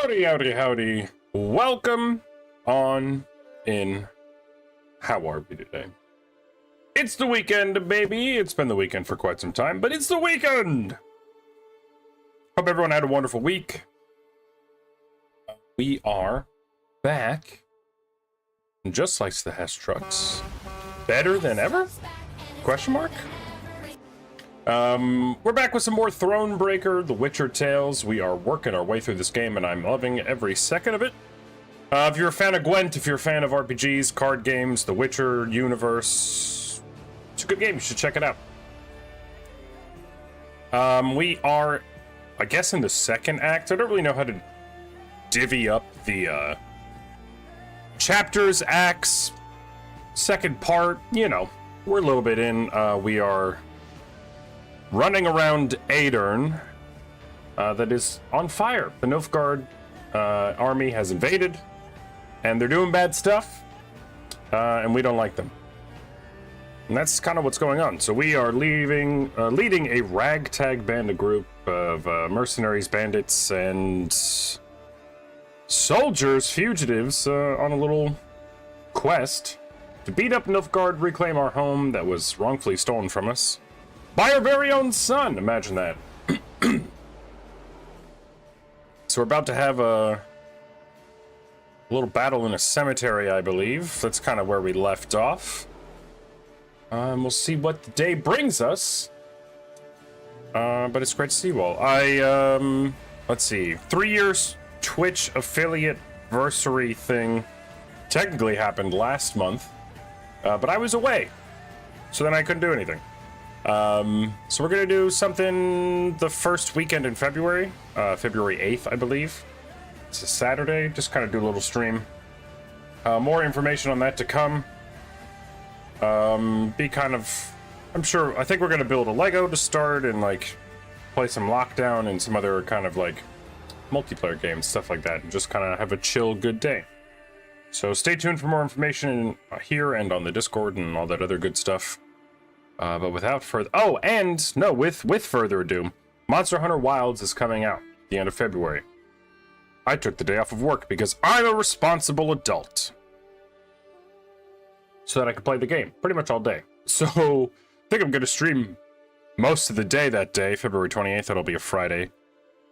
Howdy, howdy, howdy. Welcome on in. How are we today? It's the weekend, baby. It's been the weekend for quite some time, but it's the weekend! Hope everyone had a wonderful week. We are back. Just like the Hess trucks. Better than ever? Question mark? We're back with some more Thronebreaker, The Witcher Tales. We are working our way through this game, and I'm loving every second of it. If you're a fan of Gwent, if you're a fan of RPGs, card games, The Witcher universe, it's a good game. You should check it out. We are, I guess, in the second act. I don't really know how to divvy up the chapters, acts, second part. You know, we're a little bit in. We are running around Aedirn, that is on fire. The Nilfgaard army has invaded, and they're doing bad stuff, and we don't like them. And that's kind of what's going on. So we are leading a ragtag bandit group of mercenaries, bandits, and soldiers, fugitives, on a little quest to beat up Nilfgaard, reclaim our home that was wrongfully stolen from us by our very own son. Imagine that. So we're about to have a little battle in a cemetery, I believe. That's kind of where we left off. We'll see what the day brings us. But it's great to see you all. Let's see. 3 years Twitch affiliate anniversary thing technically happened last month. But I was away. So then I couldn't do anything. So we're gonna do something the first weekend in February, February 8th, I believe. It's a Saturday, just kind of do a little stream. More information on that to come. I'm sure, I think we're gonna build a Lego to start and like play some Lockdown and some other kind of like multiplayer games, stuff like that, and just kind of have a chill, good day. So stay tuned for more information here and on the Discord and all that other good stuff. But without further... Oh, and no, with further ado, Monster Hunter Wilds is coming out at the end of February. I took the day off of work because I'm a responsible adult. So that I can play the game pretty much all day. So I think I'm going to stream most of the day that day, February 28th. That'll be a Friday.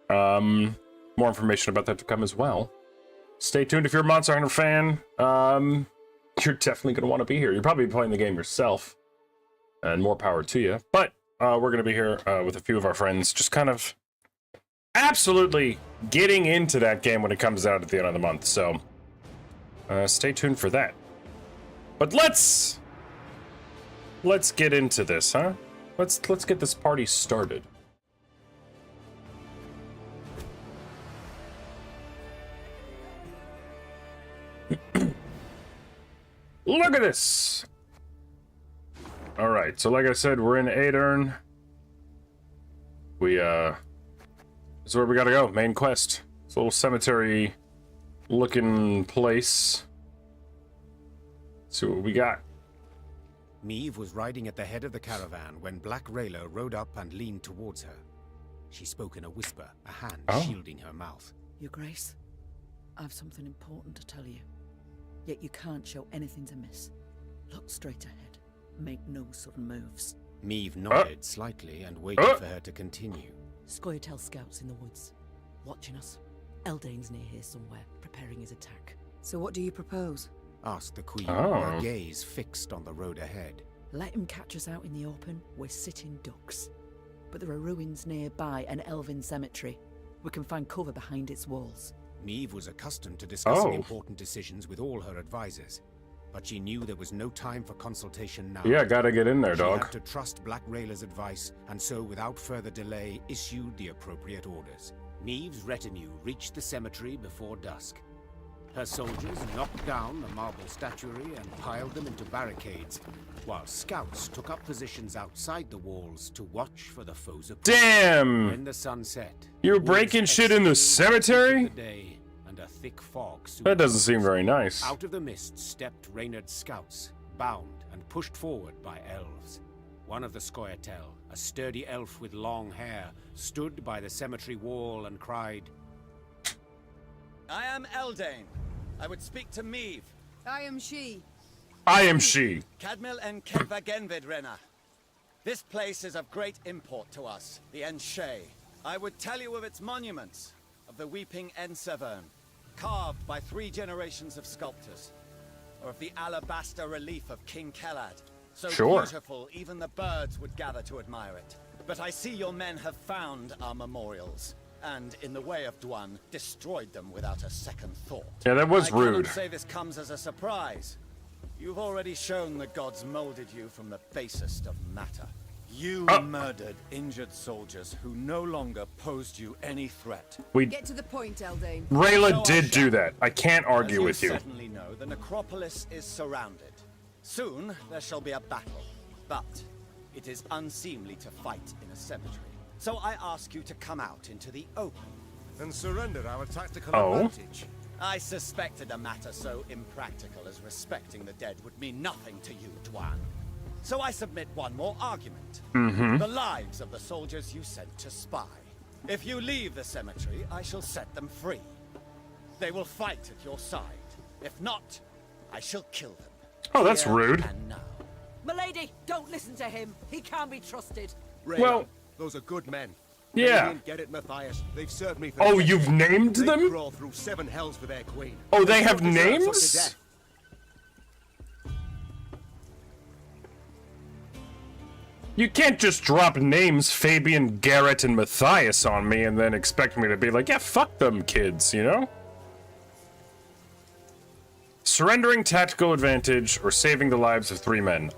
More information about that to come as well. Stay tuned if you're a Monster Hunter fan. You're definitely going to want to be here. You're probably playing the game yourself. And more power to you. But we're going to be here with a few of our friends, just kind of absolutely getting into that game when it comes out at the end of the month. So stay tuned for that. But let's get into this, huh? Let's get this party started. Look at this. All right, so like I said, we're in Aedirn. This is where we gotta go, main quest. It's a little cemetery-looking place. Let's see what we got. Meve was riding at the head of the caravan when Black Rayla rode up and leaned towards her. She spoke in a whisper, a hand shielding her mouth. Your Grace, I have something important to tell you. Yet you can't show anything to miss. Look straight ahead. Make no sudden moves. Meve nodded slightly and waited for her to continue. Scoia'tael scouts in the woods, watching us. Eldain's near here somewhere, preparing his attack. So what do you propose? Asked the queen, her gaze fixed on the road ahead. Let him catch us out in the open. We're sitting ducks. But there are ruins nearby, an elven cemetery. We can find cover behind its walls. Meve was accustomed to discussing important decisions with all her advisors. But she knew there was no time for consultation now. Yeah, gotta get in there, dog. She had to trust Black Rayla's advice, and so without further delay, issued the appropriate orders. Meve's retinue reached the cemetery before dusk. Her soldiers knocked down the marble statuary and piled them into barricades, while scouts took up positions outside the walls to watch for the foe's approach. Damn! When the sun set, you were breaking shit in the cemetery? And a thick fog soon that doesn't seem very nice. Out of the mist stepped Reynard's scouts, bound and pushed forward by elves. One of the Scoia'tael, a sturdy elf with long hair, stood by the cemetery wall and cried, I am Eldain. I would speak to Meave. I am she. I am she. Cadmil and Kedva Genvid Renna. This place is of great import to us, the Enshe. I would tell you of its monuments, of the weeping Ensevern, carved by 3 generations of sculptors, or of the alabaster relief of King Kelad. So beautiful, even the birds would gather to admire it. But I see your men have found our memorials, and in the way of Dwan, destroyed them without a second thought. Yeah, that was rude. I cannot say this comes as a surprise. You've already shown the gods molded you from the basest of matter. You murdered injured soldiers who no longer posed you any threat. Get to the point, Eldain. Rayla did do that. I can't argue with you. As you certainly know, the necropolis is surrounded. Soon there shall be a battle, but it is unseemly to fight in a cemetery. So I ask you to come out into the open. And surrender our tactical advantage. I suspected a matter so impractical as respecting the dead would mean nothing to you, Dwan. So I submit one more argument. The lives of the soldiers you sent to spy. If you leave the cemetery, I shall set them free. They will fight at your side. If not, I shall kill them. Oh, that's rude. And now. Milady, don't listen to him. He can't be trusted. Rayla, Well, those are good men. yeah. Get it, Matthias. They've served me for Oh, decades. you've named They them? crawl through 7 hells for their queen. Oh, they have don't deserve such a names? death. You can't just drop names Fabian, Garrett, and Matthias on me and then expect me to be like, yeah, fuck them kids, you know? Surrendering tactical advantage or saving the lives of 3 men.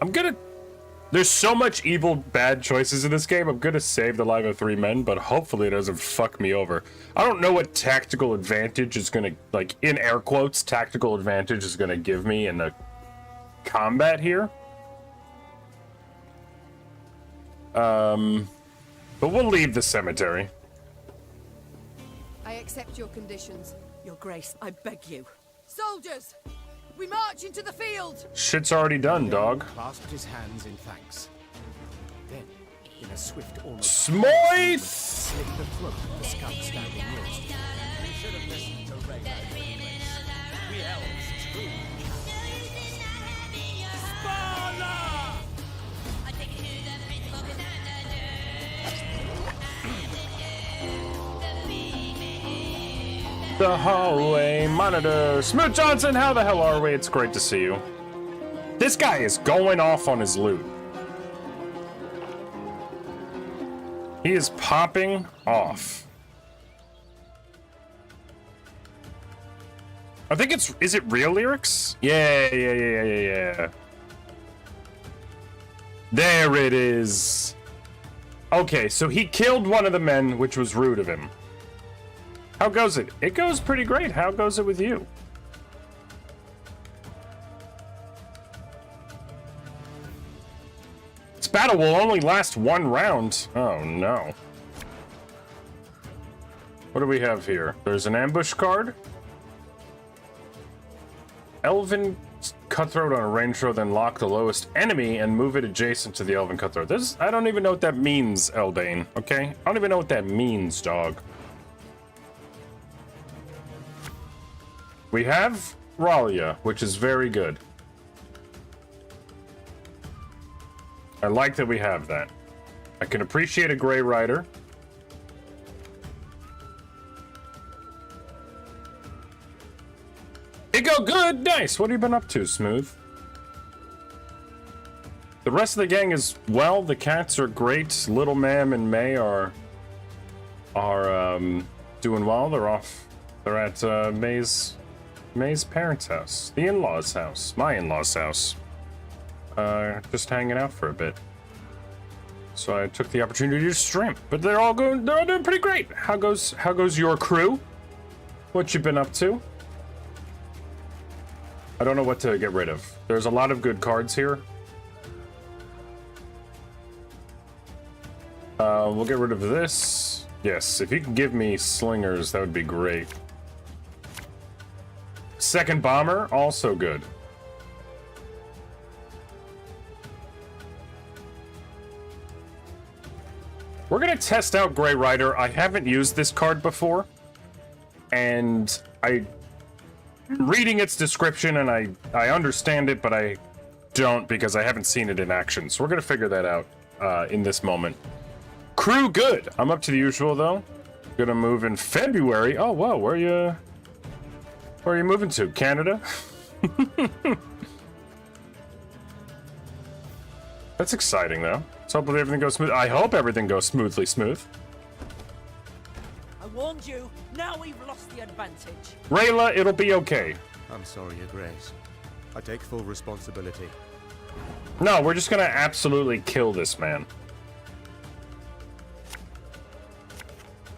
There's so much evil, bad choices in this game. I'm gonna save the life of 3 men, but hopefully it doesn't fuck me over. I don't know what tactical advantage is gonna, like, in air quotes, tactical advantage is gonna give me in the combat here. But we'll leave the cemetery. I accept your conditions. Your Grace, I beg you. Soldiers, we march into the field. Shit's already done, dog. Clasped his hands in thanks. Then, in a swift, almost Smythe! slit the throat of the scout standing nearest. We should have listened to Rayla in the place. We elves truly. The hallway monitor. Smoot Johnson, how the hell are we? It's great to see you. This guy is going off on his loot. He is popping off. I think is it real lyrics? Yeah. There it is. Okay, so he killed one of the men, which was rude of him. How goes it? It goes pretty great. How goes it with you? This battle will only last 1 round. Oh, no. What do we have here? There's an ambush card. Elven Cutthroat on a range throw, then lock the lowest enemy and move it adjacent to the Elven Cutthroat. I don't even know what that means, Eldain, okay? I don't even know what that means, dog. We have Ralia, which is very good. I like that we have that. I can appreciate a Grey Rider. It go good! Nice! What have you been up to, Smooth? The rest of the gang is well. The cats are great. Little Ma'am and May are doing well. They're off. They're at May's parents' house, the in-laws' house, my in-laws' house. Just hanging out for a bit. So I took the opportunity to stream, but they're all doing pretty great. How goes your crew? What you been up to? I don't know what to get rid of. There's a lot of good cards here. We'll get rid of this. Yes, if you can give me slingers, that would be great. Second bomber, also good. We're gonna test out Grey Rider. I haven't used this card before. and I'm reading its description, and I understand it, but I don't because I haven't seen it in action. So we're gonna figure that out in this moment. Crew good. I'm up to the usual though. Gonna move in February. Oh wow, where are you moving to? Canada? That's exciting though. Let's hope everything goes smooth. I hope everything goes smoothly smooth. I warned you. Now we've lost the advantage. Rayla, it'll be okay. I'm sorry, Your Grace. I take full responsibility. No, we're just gonna absolutely kill this man.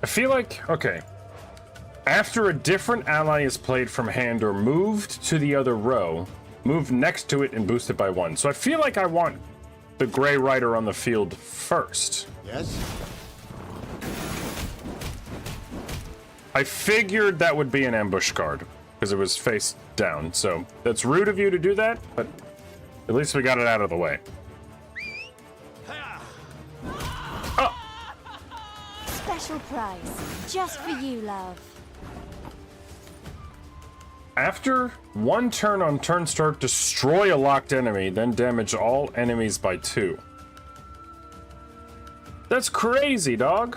I feel like, okay. After a different ally is played from hand or moved to the other row, move next to it and boost it by 1. So I feel like I want the Grey Rider on the field first. Yes? I figured that would be an ambush guard because it was face down. So that's rude of you to do that, but at least we got it out of the way. Oh. Special prize, just for you, love. After one turn on turn start, destroy a locked enemy, then damage all enemies by 2. That's crazy, dog.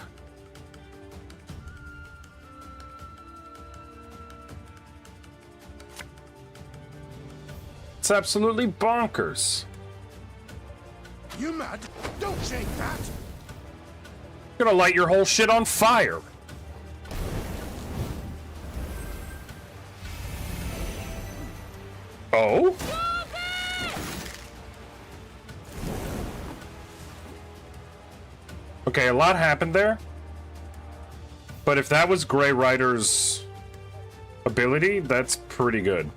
It's absolutely bonkers. You mad? Don't shake that! Gonna light your whole shit on fire. Oh? Okay, a lot happened there. But if that was Grey Rider's ability, that's pretty good.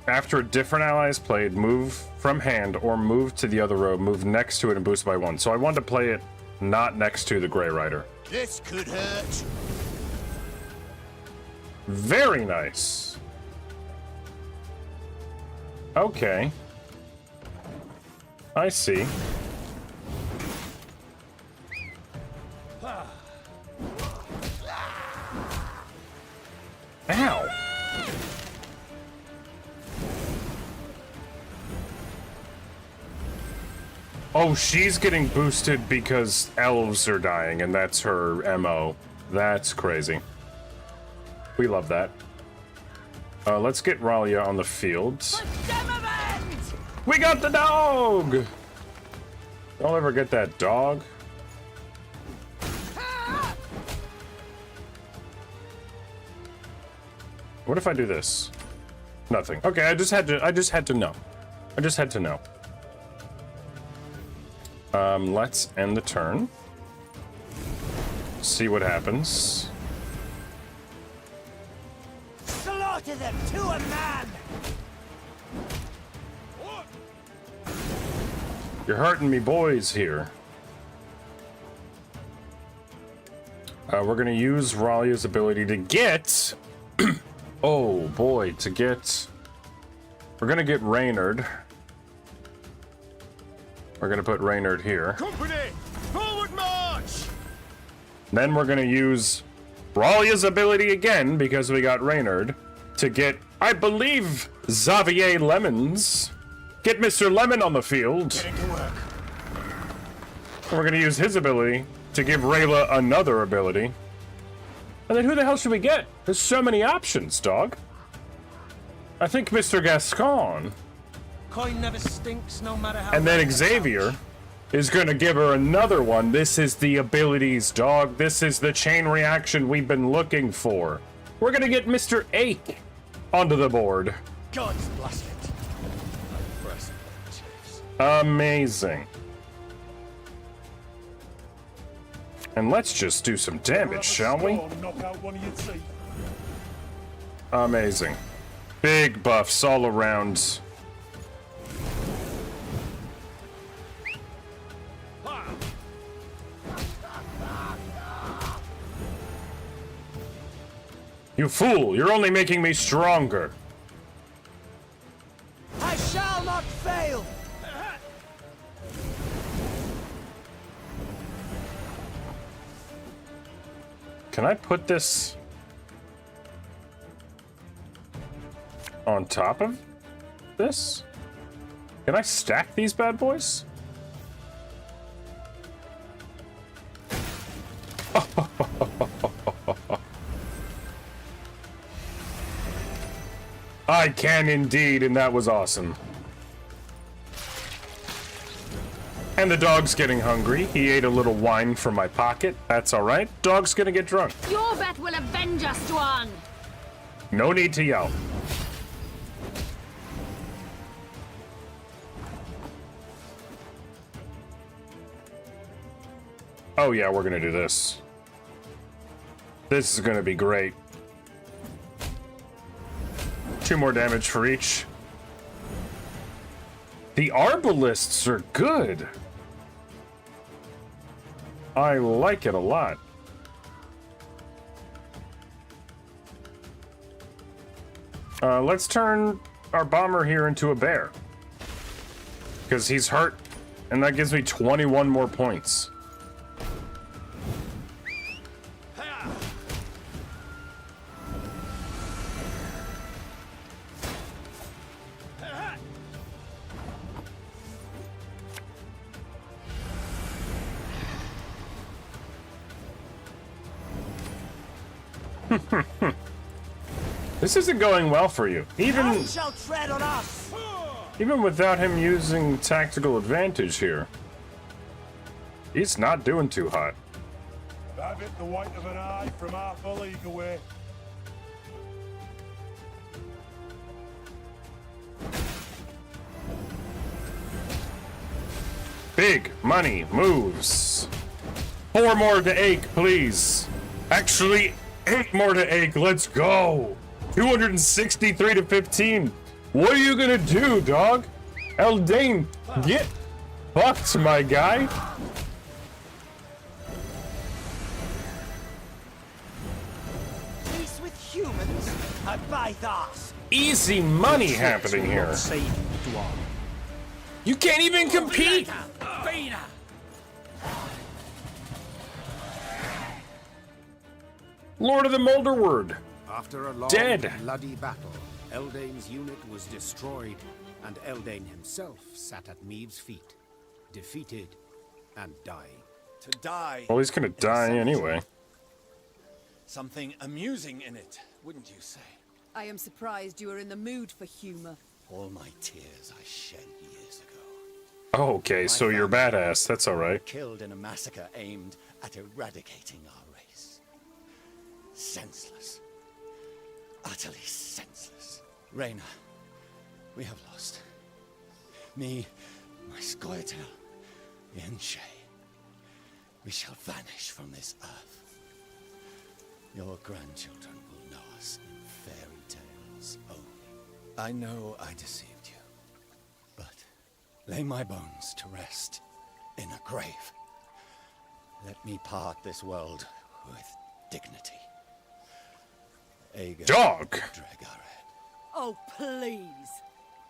After a different ally is played, move from hand or move to the other row, move next to it and boost by 1. So I wanted to play it not next to the Grey Rider. This could hurt. Very nice. Okay. I see. Ow. Oh, she's getting boosted because elves are dying, and that's her MO. That's crazy. We love that. Let's get Ralia on the field. We got the dog! Don't ever get that dog. What if I do this? Nothing. Okay, I just had to know. I just had to know. Let's end the turn. See what happens. Slaughter them to a man! You're hurting me boys here. We're gonna use Ralia's ability to get... oh boy, to get... We're gonna get Reynard. We're gonna put Reynard here. Company! Forward march! Then we're gonna use Ralia's ability again, because we got Reynard, to get, I believe, Xavier Lemons. Get Mr. Lemon on the field. Getting to work. And we're gonna use his ability to give Rayla another ability. And then who the hell should we get? There's so many options, dog. I think Mr. Gascon. Coin never stinks, no matter how. And then Xavier is gonna give her another one. This is the abilities, dog. This is the chain reaction we've been looking for. We're gonna get Mr. Ake onto the board. God's blessed it. Amazing. And let's just do some damage, shall we? Amazing. Big buffs all around. You fool, you're only making me stronger. I shall not fail! Can I put this on top of this? Can I stack these bad boys? I can indeed, and that was awesome. And the dog's getting hungry. He ate a little wine from my pocket. That's all right. Dog's gonna get drunk. Your bet will avenge us, Swan. No need to yell. Oh yeah, we're gonna do this. This is gonna be great. 2 more damage for each. The arbalists are good. I like it a lot. Let's turn our bomber here into a bear. Because he's hurt, and that gives me 21 more points. This isn't going well for you. None shall tread on us. Even without him using tactical advantage here. He's not doing too hot. Have it the white of an eye from half a league away. Big money moves. 4 more to ache, please. Actually, 8 more to ache. Let's go. 263 to 15. What are you gonna do, dog? Aedirn, get fucked, my guy. Peace with humans? Abide us. Easy money happening here. You can't even compete. Lord of the Molderword. After a long, Dead. bloody battle, Eldain's unit was destroyed, and Eldain himself sat at Meave's feet, defeated and dying. To die. Well, he's gonna in a die cemetery. anyway. Something amusing in it, wouldn't you say? I am surprised you are in the mood for humor. All my tears I shed years ago. Oh, okay, so you're badass. That's all right. Killed in a massacre aimed at eradicating our race. Senseless. Utterly senseless. Reyna, we have lost. Me, my Scoia'tael, Yen-Shay. We shall vanish from this earth. Your grandchildren will know us in fairy tales only. I know I deceived you, but lay my bones to rest in a grave. Let me part this world with dignity. Aedirn, Dog. Dregared. Oh, please.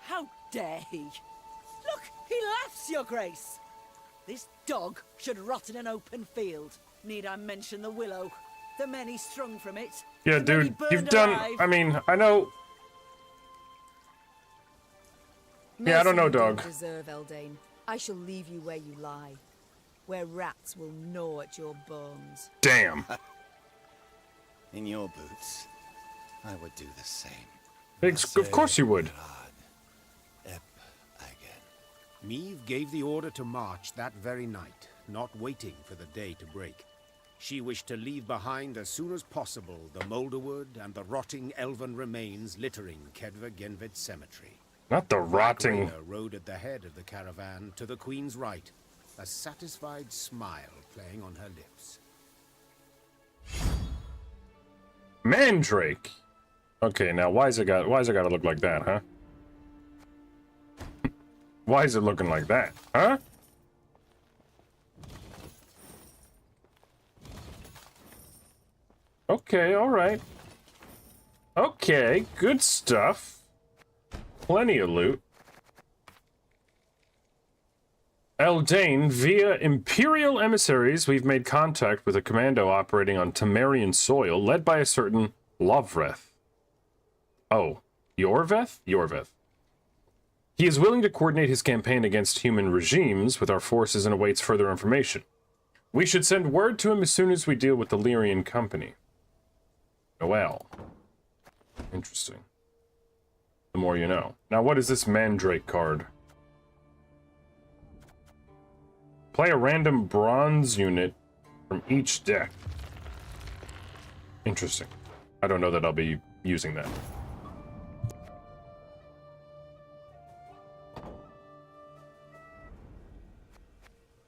How dare he? Look, he laughs, Your Grace. This dog should rot in an open field. Need I mention the willow? The many strung from it. Yeah, the many dude, burned you've done. alive. I mean, I know. Yeah, I don't know, Mercy you dog. don't deserve, Eldain. I shall leave you where you lie, where rats will gnaw at your bones. Damn. In your boots, I would do the same. Of course you would. Ep again. Meave gave the order to march that very night, not waiting for the day to break. She wished to leave behind as soon as possible the Molderwood and the rotting elven remains littering Kedva Genvid Cemetery. Not the rotting. Reyna rode at the head of the caravan to the Queen's right, a satisfied smile playing on her lips. Mandrake. Okay, now why's it gotta look like that, huh? Why is it looking like that, huh? Okay, all right. Okay, good stuff. Plenty of loot. Eldane, via Imperial emissaries, we've made contact with a commando operating on Temerian soil, led by a certain Lovreth. Oh, Yorveth? Yorveth. He is willing to coordinate his campaign against human regimes with our forces and awaits further information. We should send word to him as soon as we deal with the Lyrian company. Noel. Interesting. The more you know. Now, what is this Mandrake card? Play a random bronze unit from each deck. Interesting. I don't know that I'll be using that.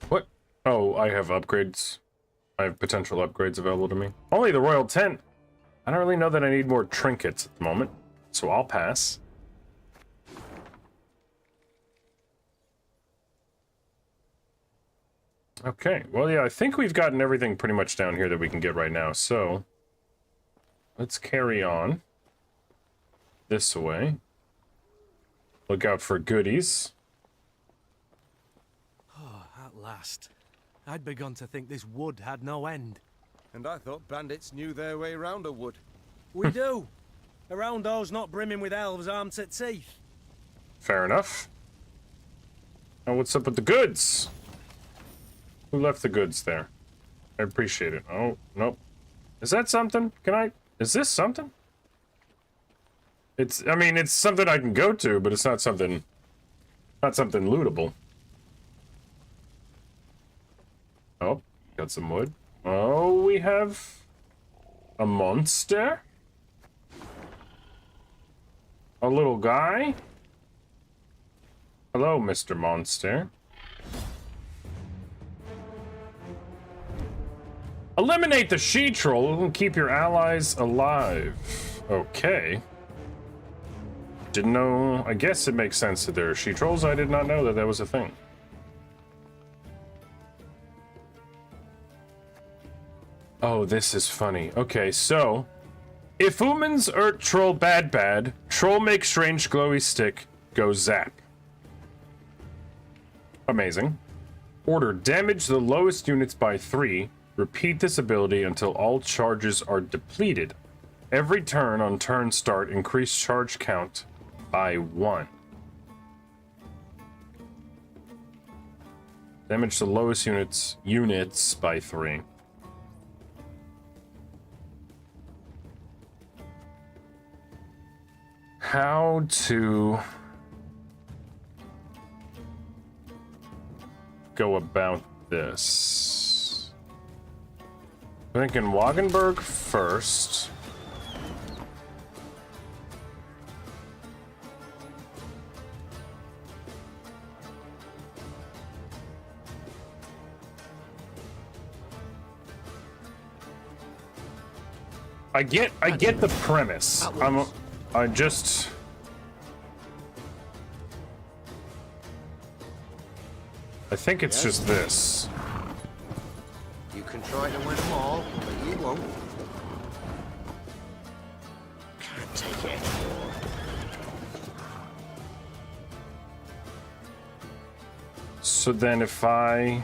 What? Oh, I have upgrades. I have potential upgrades available to me. Only the Royal Tent. I don't really know that I need more trinkets at the moment, so I'll pass. Okay, well, yeah, I think we've gotten everything pretty much down here that we can get right now, so let's carry on this way. Look out for goodies. Oh, at last. I'd begun to think this wood had no end. And I thought bandits knew their way round a wood. We do. Around those not brimming with elves armed to teeth. Fair enough. Now, what's up with the goods? Who left the goods there? I appreciate it. Oh, nope. Is that something? Can I... Is this something? It's... I mean, it's something I can go to, but it's not something... Not something lootable. Oh, got some wood. Oh, we have... a monster? A little guy? Hello, Mr. Monster. Eliminate the she-troll and keep your allies alive. Okay. Didn't know... I guess it makes sense that there are she-trolls. I did not know that that was a thing. Oh, this is funny. Okay, so... If humans urt troll bad, troll make strange glowy stick, go zap. Amazing. Order, damage the lowest units by 3. Repeat this ability until all charges are depleted. Every turn on turn start, increase charge count by 1. Damage the lowest units by 3. How to go about this? I'm thinking Wagenburg first. I get the premise. I just... I think it's just this. You can try to win them all, but you won't. Can't take it anymore. So then if I...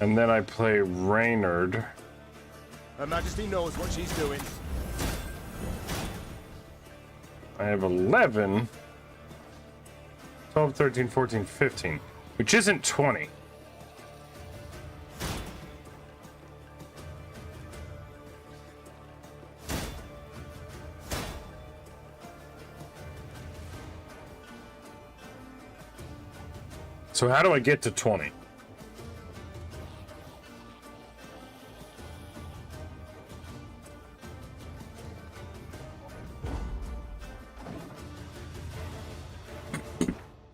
And then I play Reynard. Her Majesty knows what she's doing. I have 11, 12, 13, 14, 15, which isn't 20. So how do I get to 20?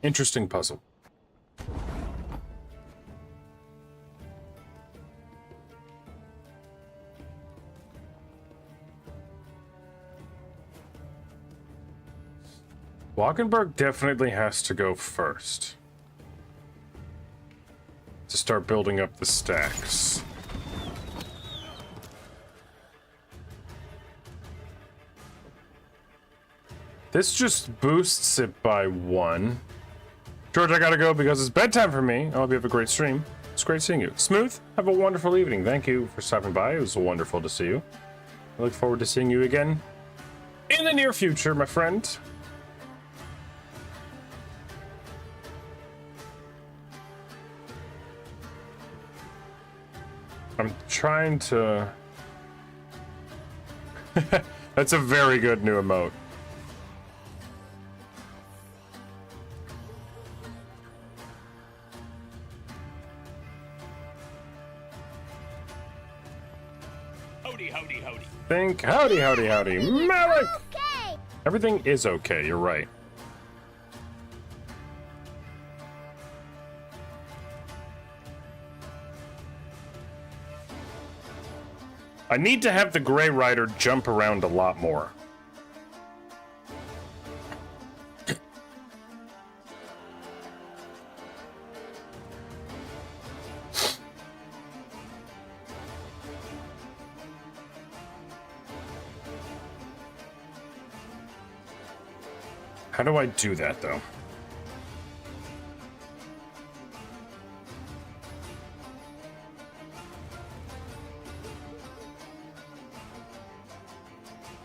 Interesting puzzle. Wagenburg definitely has to go first to start building up the stacks. This just boosts it by 1. George, I gotta go because it's bedtime for me. I hope you have a great stream. It's great seeing you. Smooth, have a wonderful evening. Thank you for stopping by. It was wonderful to see you. I look forward to seeing you again in the near future, my friend. I'm trying to... That's a very good new emote. Howdy, howdy, howdy. Think, howdy, howdy, howdy. Malik! Okay. Everything is okay, you're right. I need to have the Grey Rider jump around a lot more. How do I do that, though?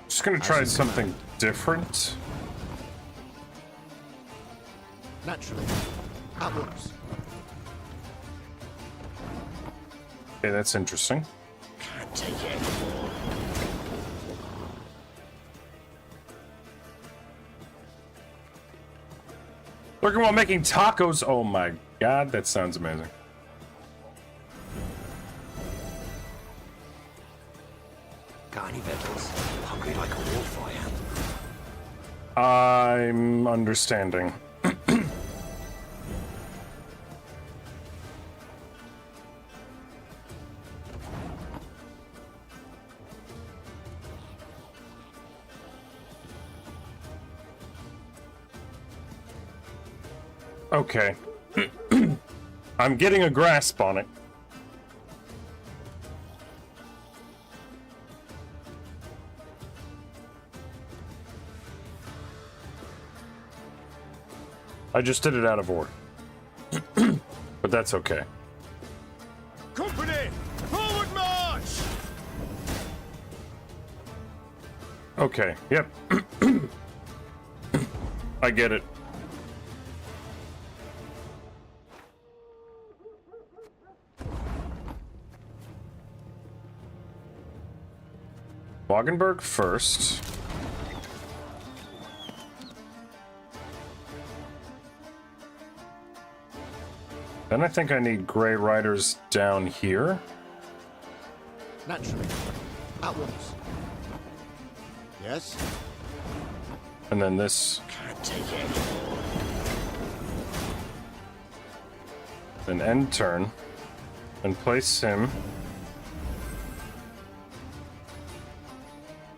Just gonna try something different. Naturally. Outwards. Okay, that's interesting. Can't take it. Working while making tacos. Oh my god, that sounds amazing. Got any victuals? Hungry like a wolf, I am. I'm understanding. Okay. I'm getting a grasp on it. I just did it out of order. But that's okay. Company, forward march! Okay, yep. I get it. Wagenberg first. Then I think I need Grey Riders down here. Naturally. Outwards. Yes? And then this. Can't take it. Then end turn. And place him.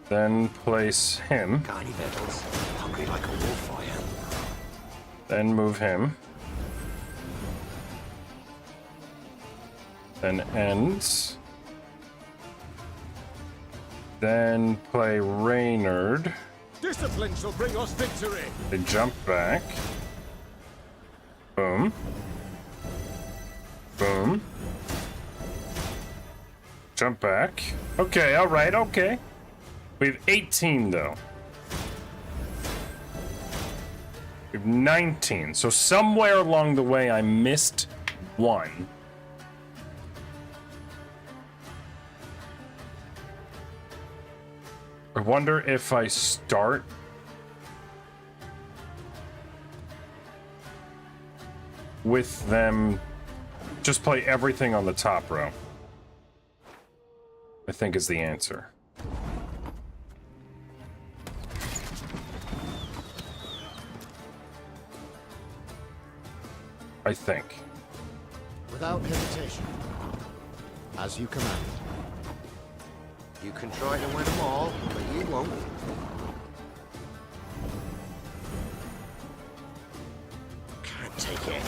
Then place him. Got any victuals? Hungry like a wolf, I am. Then move him. Then end. Then play Reynard. Discipline shall bring us victory. They jump back. Boom. Boom. Jump back. Okay, alright, okay. We have 18 though. We have 19. So somewhere along the way I missed one. I wonder if I start with them, just play everything on the top row, I think is the answer. I think. Without hesitation. As you command. You can try to win them all, but you won't. Can't take it.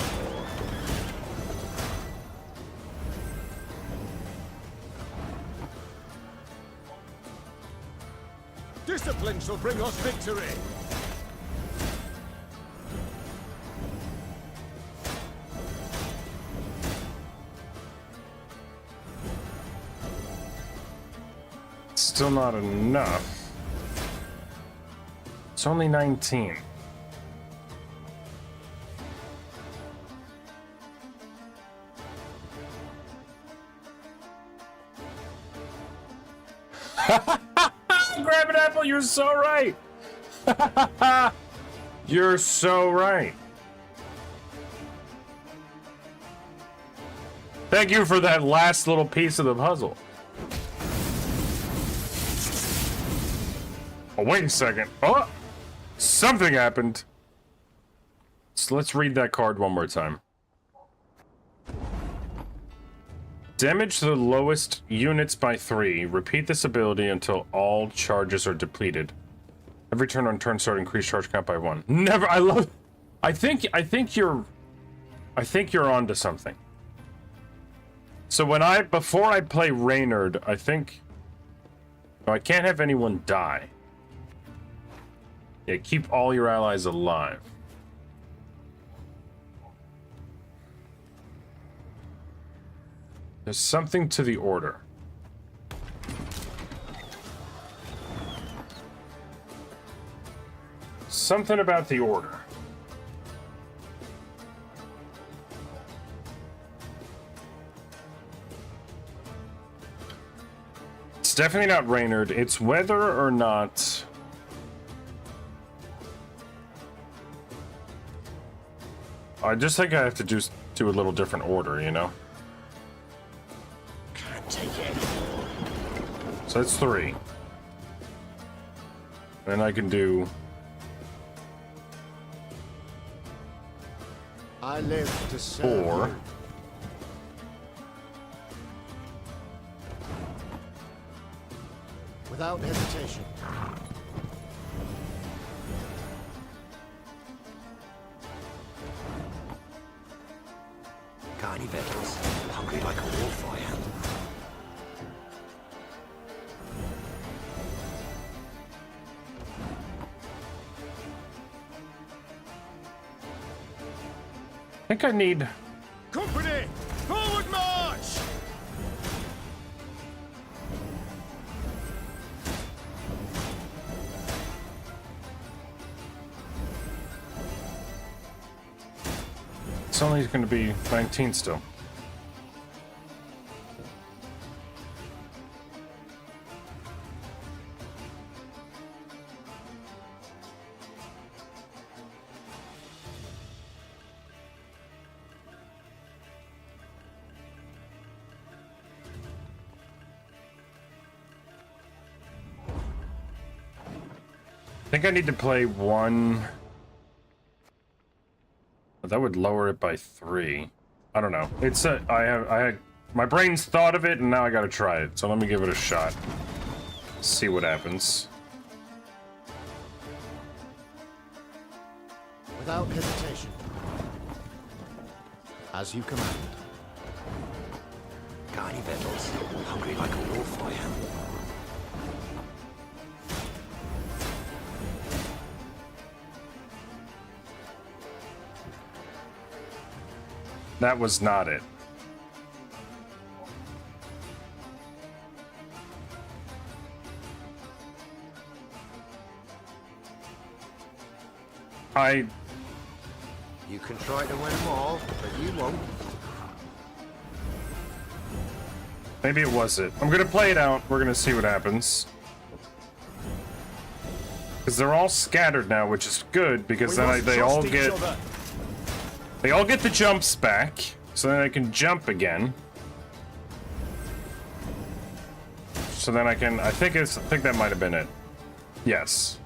Discipline shall bring us victory. still not enough. It's only 19. Grab an apple, you're so right. You're so right. Thank you for that last little piece of the puzzle. Oh, wait a second. Oh, something happened. So let's read that card one more time. Damage the lowest units by 3. Repeat this ability until all charges are depleted. Every turn on turn start, increase charge count by 1. Never. I love. I think you're onto something. So before I play Reynard, I think no, I can't have anyone die. Yeah, keep all your allies alive. There's something to the order. Something about the order. It's definitely not Reynard. It's whether or not... I just think I have to do a little different order, you know? Can't take it. So that's 3. Then I can do... I live to serve 4. you. Without hesitation. Got any victuals? Hungry like a wolf, I am. I think I need... Company! Forward march! It's only going to be 19 still. I think I need to play 1... That would lower it by 3. I don't know. It's my brain's thought of it, and now I gotta try it. So let me give it a shot. See what happens. Without hesitation. As you command. Got any victuals? Hungry like a wolf, I am. That was not it. You can try to win them all, but you won't. Maybe it was it. I'm gonna play it out. We're gonna see what happens. Because they're all scattered now, which is good, because then they all get... They all get the jumps back, so then I can jump again. So then I think that might have been it. Yes.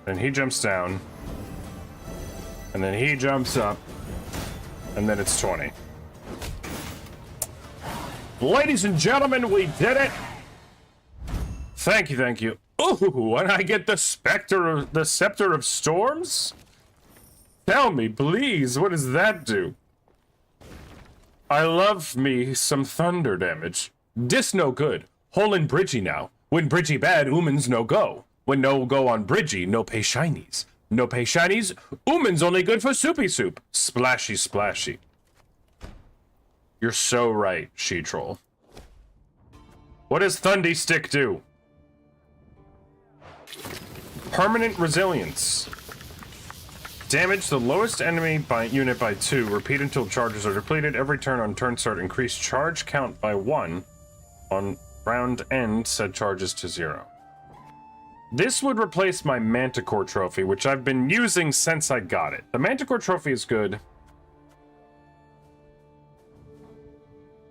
And he jumps down. And then he jumps up. And then it's 20. Ladies and gentlemen, we did it! Thank you, thank you. Ooh, and I get the Scepter of Storms? Tell me, please, what does that do? I love me some thunder damage. Dis no good. Hole in Bridgie now. When Bridgie bad, Oomens no go. When no go on Bridgie, no pay shinies. No pay shinies, Oomens only good for soupy soup. Splashy splashy. You're so right, She-Troll. What does Thundy Stick do? Permanent resilience. Damage the lowest enemy unit by 2. Repeat until charges are depleted. Every turn on turn start, increase charge count by 1. On round end, set charges to 0. This would replace my Manticore trophy, which I've been using since I got it. The Manticore trophy is good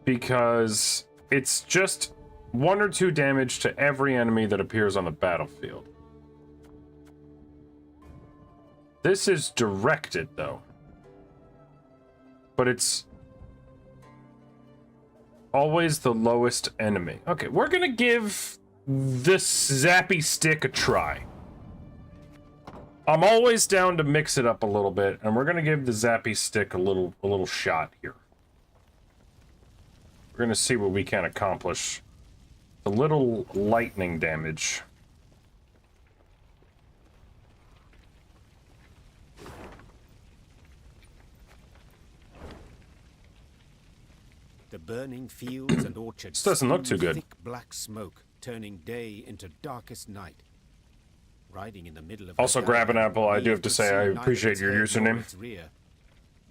because it's just 1 or 2 damage to every enemy that appears on the battlefield. This is directed, though. But it's always the lowest enemy. Okay, we're gonna give this zappy stick a try. I'm always down to mix it up a little bit, and we're gonna give the zappy stick a little shot here. We're gonna see what we can accomplish. A little lightning damage. The burning fields and orchards. This doesn't look too good. Thick black smoke, turning day into darkest night. Riding in the middle of Also, grab an apple. I do have to say I appreciate your username.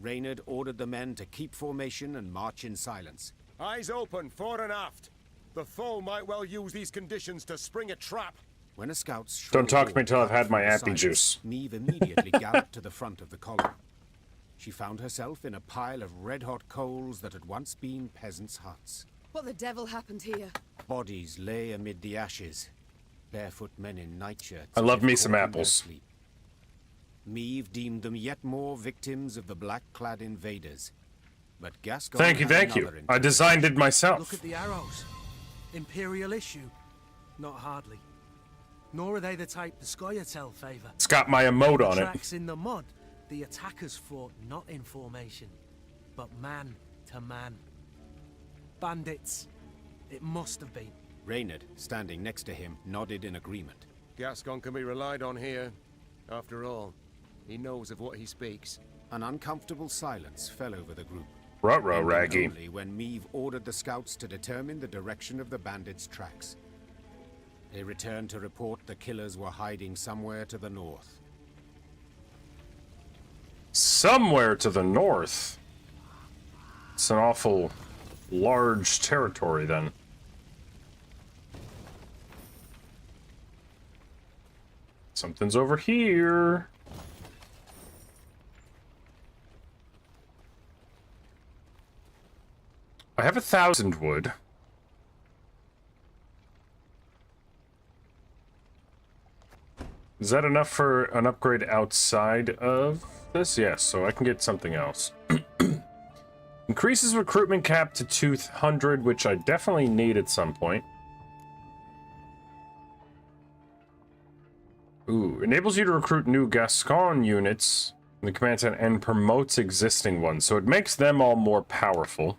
Reynard ordered the men to keep formation and march in silence. Eyes open, fore and aft. The foe might well use these conditions to spring a trap. When a scout's Don't talk to me till I've had my appy juice. Meve immediately galloped to the front of the column. She found herself in a pile of red-hot coals that had once been peasants' huts. What the devil happened here? Bodies lay amid the ashes. Barefoot men in nightshirts. I love me caught some in their apples. sleep. Meve deemed them yet more victims of the black-clad invaders. But Gascon Thank you, had thank you. another I designed it myself. Look at the arrows. Imperial issue? Not hardly. Nor are they the type the Scoia'tael favour. It's got my emote on it. Tracks in the mud. The attackers fought not in formation, but man to man. Bandits. It must have been. Reynard, standing next to him, nodded in agreement. Gascon can be relied on here. After all, he knows of what he speaks. An uncomfortable silence fell over the group. Ruh-roh, ending Raggy. only when Meve ordered the scouts to determine the direction of the bandits' tracks. They returned to report the killers were hiding somewhere to the north. Somewhere to the north. It's an awful large territory, then. Something's over here. I have 1,000 wood. Is that enough for an upgrade outside of this? Yes, so I can get something else. Increases recruitment cap to 200, which I definitely need at some point. Ooh, enables you to recruit new Gascon units in the command center and promotes existing ones, so it makes them all more powerful.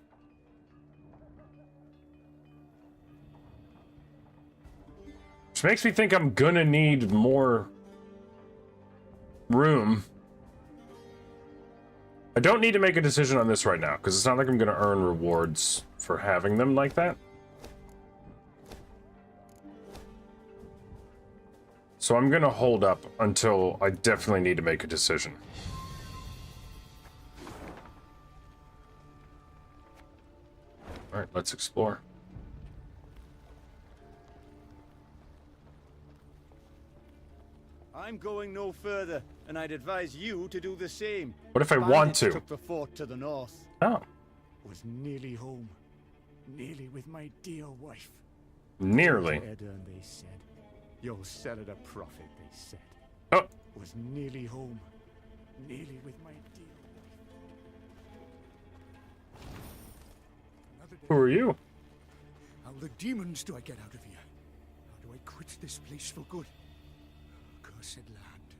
Which makes me think I'm gonna need more room. I don't need to make a decision on this right now, because it's not like I'm gonna earn rewards for having them like that. So I'm gonna hold up until I definitely need to make a decision. Alright, let's explore. I'm going no further, and I'd advise you to do the same. What if I want to? Took the fort to the north. Oh. Was nearly home. Nearly with my dear wife. Nearly. Aedirn, they said. You'll sell at a profit, they said. Oh. Was nearly home. Nearly with my dear wife. Who are you? How the demons do I get out of here? How do I quit this place for good? Cursed land.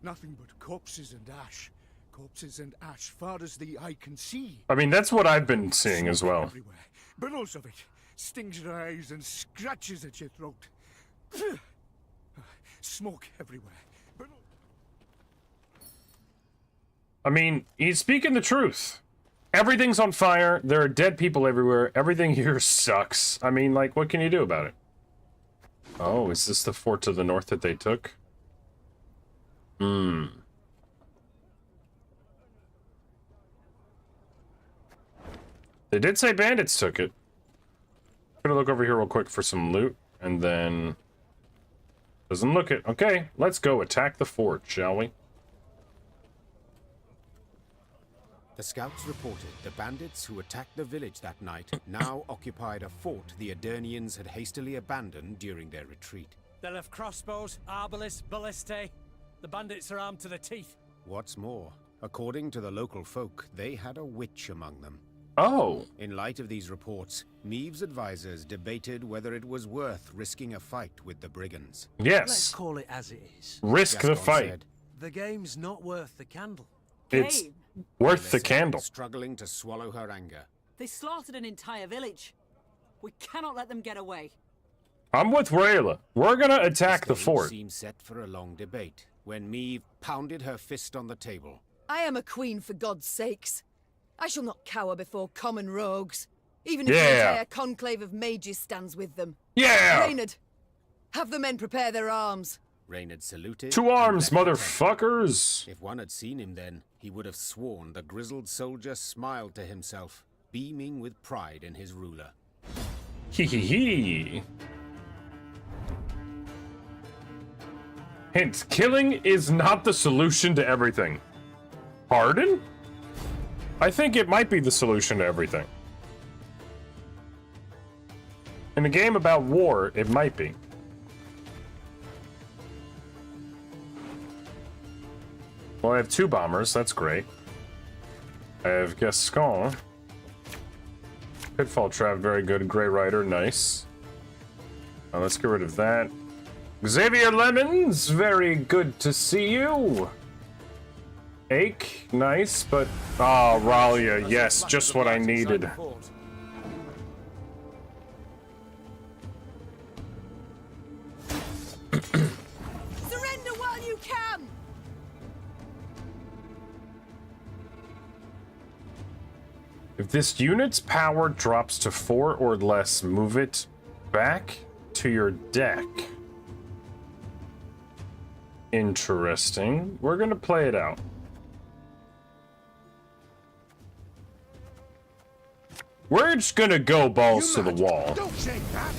Nothing but corpses and ash. Corpses and ash far as the eye can see. I mean, that's what I've been seeing as well. Everywhere. Billows of it. Stings your eyes and scratches at your throat. Smoke everywhere. I mean, he's speaking the truth. Everything's on fire. There are dead people everywhere. Everything here sucks. I mean, like, what can you do about it? Oh, is this the fort to the north that they took? Hmm. They did say bandits took it. I'm gonna look over here real quick for some loot, and then... Doesn't look it. Okay, let's go attack the fort, shall we? The scouts reported the bandits who attacked the village that night now occupied a fort the Aedirnians had hastily abandoned during their retreat. They'll have crossbows, arbalists, ballistae. The bandits are armed to the teeth. What's more, according to the local folk, they had a witch among them. Oh. In light of these reports, Neve's advisors debated whether it was worth risking a fight with the brigands. Yes. Let's call it as it is. Risk the fight. Said, the game's not worth the candle. It's worth the candle. Struggling to swallow her anger. They slaughtered an entire village. We cannot let them get away. I'm with Rayla. We're gonna attack the fort. Seemed set for a long debate when Neve pounded her fist on the table. I am a queen, for God's sakes. I shall not cower before common rogues, even if the entire conclave of mages stands with them. Yeah! Reynard, have the men prepare their arms. Reynard saluted. To arms, motherfuckers! If one had seen him then, he would have sworn the grizzled soldier smiled to himself, beaming with pride in his ruler. Hee hee hee. Hint, killing is not the solution to everything. Pardon? I think it might be the solution to everything. In a game about war, it might be. Well, I have 2 bombers, that's great. I have Gascon. Pitfall Trap, very good. Grey Rider, nice. Now let's get rid of that. Xavier Lemons, very good to see you. Ake, nice, but... Oh, Ralia, yes, just what I needed. Surrender while you can! If this unit's power drops to 4 or less, move it back to your deck. Interesting. We're gonna play it out. We're just gonna go balls to the wall. Don't say that!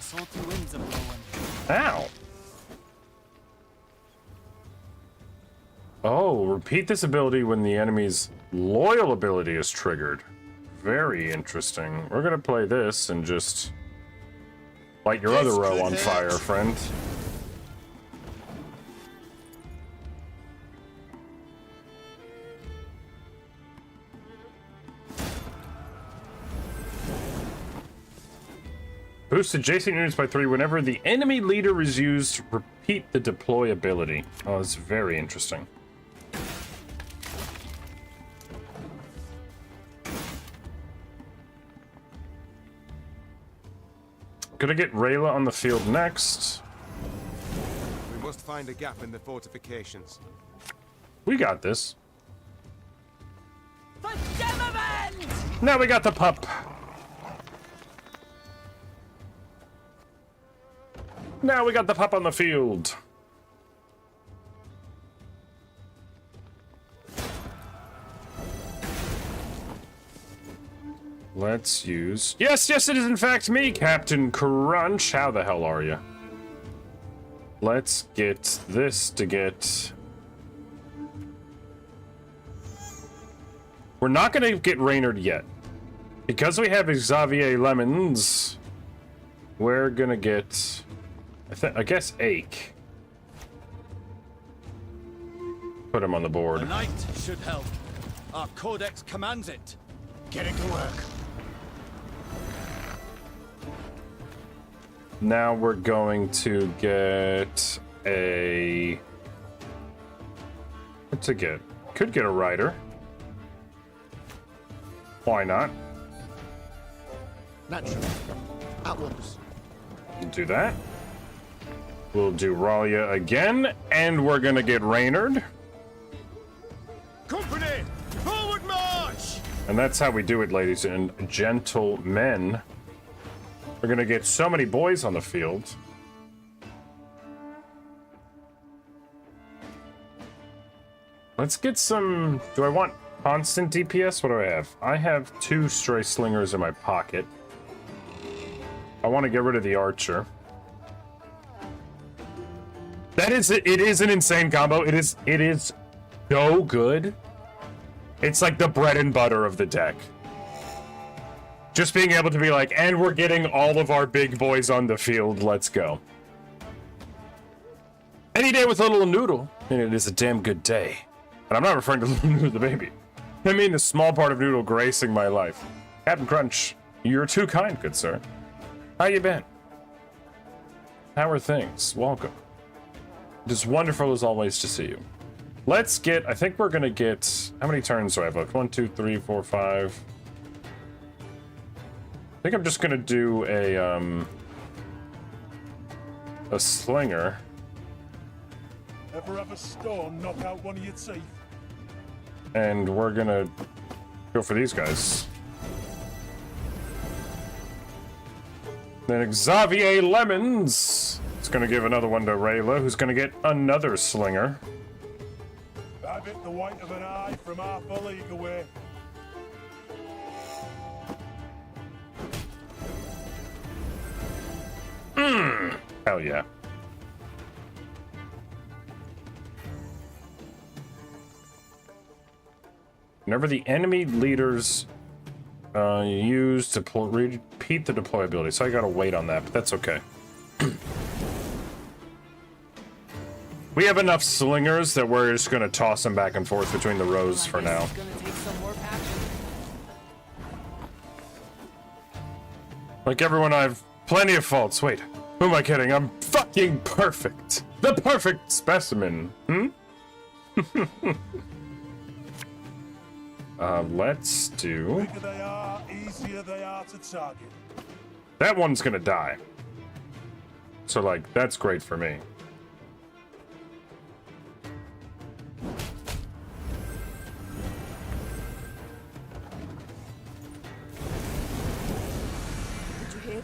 Salty winds are blowing. Ow. Oh, repeat this ability when the enemy's loyal ability is triggered. Very interesting. We're gonna play this and just light your other row on fire, friend. Boost adjacent units by 3 whenever the enemy leader is used. Repeat the deploy ability. Oh, that's very interesting. Gonna get Rayla on the field next. We must find a gap in the fortifications. We got this. For Demavend! Now we got the pup. Now we got the pup on the field. Let's use... Yes, yes, it is in fact me, Captain Crunch. How the hell are you? Let's get this to get... We're not going to get Reynard yet. Because we have Xavier Lemons, we're going to get... I guess Ake. Put him on the board. The knight should help. Our codex commands it. Get it to work. Now we're going to get a... What to get? Could get a rider. Why not? Naturally. At once. Do that. We'll do Ralia again, and we're gonna get Reynard. Company, forward march! And that's how we do it, ladies and gentlemen. We're gonna get so many boys on the field. Let's get some... Do I want constant DPS? What do I have? I have 2 stray slingers in my pocket. I want to get rid of the archer. That is... It is an insane combo. It is so good. It's like the bread and butter of the deck. Just being able to be like, and we're getting all of our big boys on the field. Let's go. Any day with a little noodle, and it is a damn good day. And I'm not referring to Little Noodle the baby. I mean the small part of Noodle gracing my life. Captain Crunch, you're too kind, good sir. How you been? How are things? Welcome. It is wonderful as always to see you. Let's get, I think we're gonna get, how many turns do I have left? 1, 2, 3, 4, 5. I think I'm just gonna do a slinger. Ever have a storm knock out one of your teeth? And we're gonna go for these guys. Then Xavier Lemons is gonna give another one to Rayla, who's gonna get another slinger. I bit the white of an eye from half a league away. Hell yeah. Whenever the enemy leaders use to repeat the deployability, so I gotta wait on that, but that's okay. We have enough slingers that we're just gonna toss them back and forth between the rows for now. Like everyone, I've plenty of faults. Wait, who am I kidding? I'm fucking perfect. The perfect specimen. Let's do... Bigger they are, easier they are to target. That one's gonna die. So, like, that's great for me. Did you hear?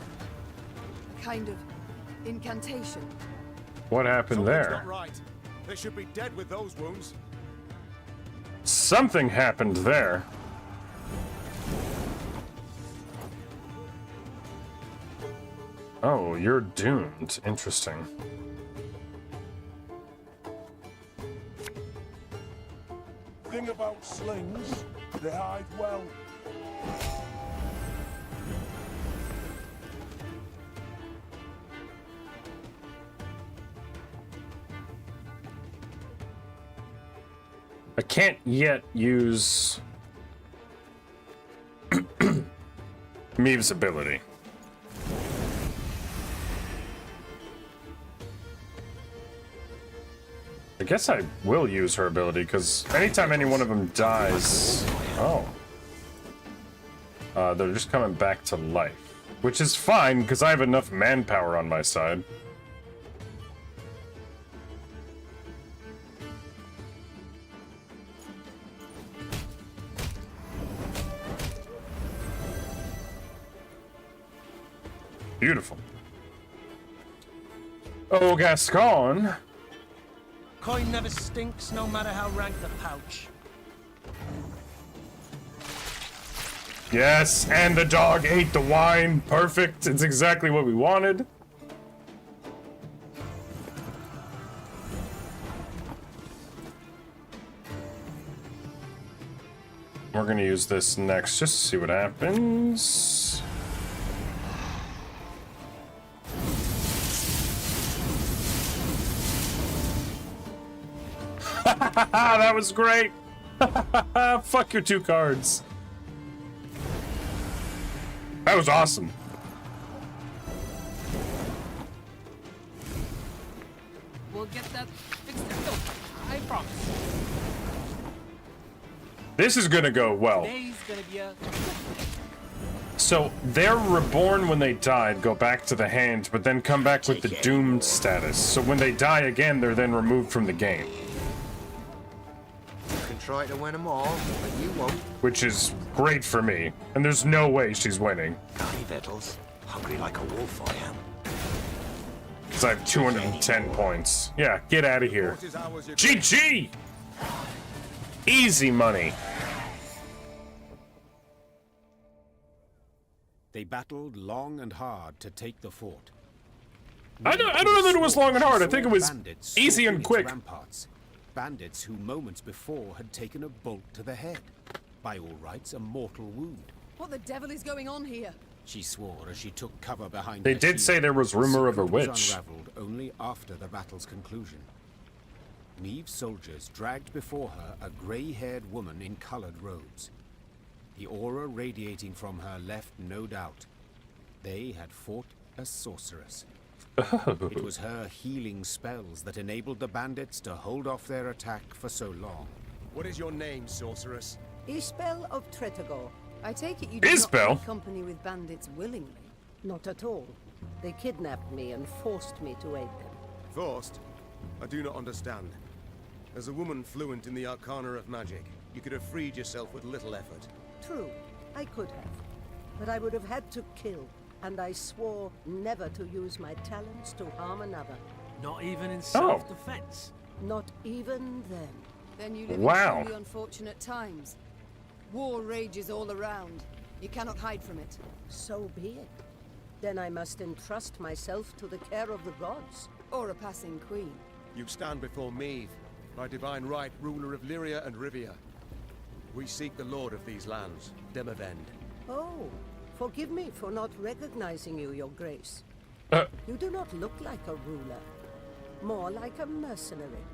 A kind of incantation. What happened Something's there? not right. They should be dead with those wounds. Something happened there. Oh, you're doomed. Interesting. Thing about slings, they hide well. I can't yet use Meave's ability. I guess I will use her ability, because anytime any one of them dies... Oh. They're just coming back to life. Which is fine, because I have enough manpower on my side. Beautiful. Oh, Gascon. Coin never stinks, no matter how rank the pouch. Yes, and the dog ate the wine. Perfect. It's exactly what we wanted. We're gonna use this next just to see what happens. That was great. Fuck your 2 cards. That was awesome. We'll get that fixed. I promise. This is gonna go well. Today's gonna be a So they're reborn when they died, go back to the hand, but then come back with the doomed status. So when they die again, they're then removed from the game. You can try to win them all, but you won't. Which is great for me. And there's no way she's winning. Got any victuals? Hungry like a wolf I am. Because I have 210 points. Yeah, get out of here. GG! Easy money. They battled long and hard to take the fort. I don't know that it was long and hard. I think it was Bandits easy and stalking its quick. Ramparts. Bandits who moments before had taken a bolt to the head. By all rights, a mortal wound. What the devil is going on here? She swore as she took cover behind They her did say shield. there was rumor of a Secret was witch. unraveled only after the battle's conclusion. Neve's soldiers dragged before her a grey-haired woman in colored robes. The aura radiating from her left no doubt. They had fought a sorceress. It was her healing spells that enabled the bandits to hold off their attack for so long. What is your name, sorceress? Isbel of Tretogor. I take it you did not Isbel? keep company with bandits willingly. Not at all. They kidnapped me and forced me to aid them. Forced? I do not understand. As a woman fluent in the arcana of magic, you could have freed yourself with little effort. True, I could have. But I would have had to kill, and I swore never to use my talents to harm another. Not even in self-defense? Not even then. Then you live Wow. in truly unfortunate times. War rages all around. You cannot hide from it. So be it. Then I must entrust myself to the care of the gods. Or a passing queen. You stand before me, by divine right, ruler of Lyria and Rivia. We seek the lord of these lands, Demavend. Oh, forgive me for not recognizing you, your grace. You do not look like a ruler. More like a mercenary.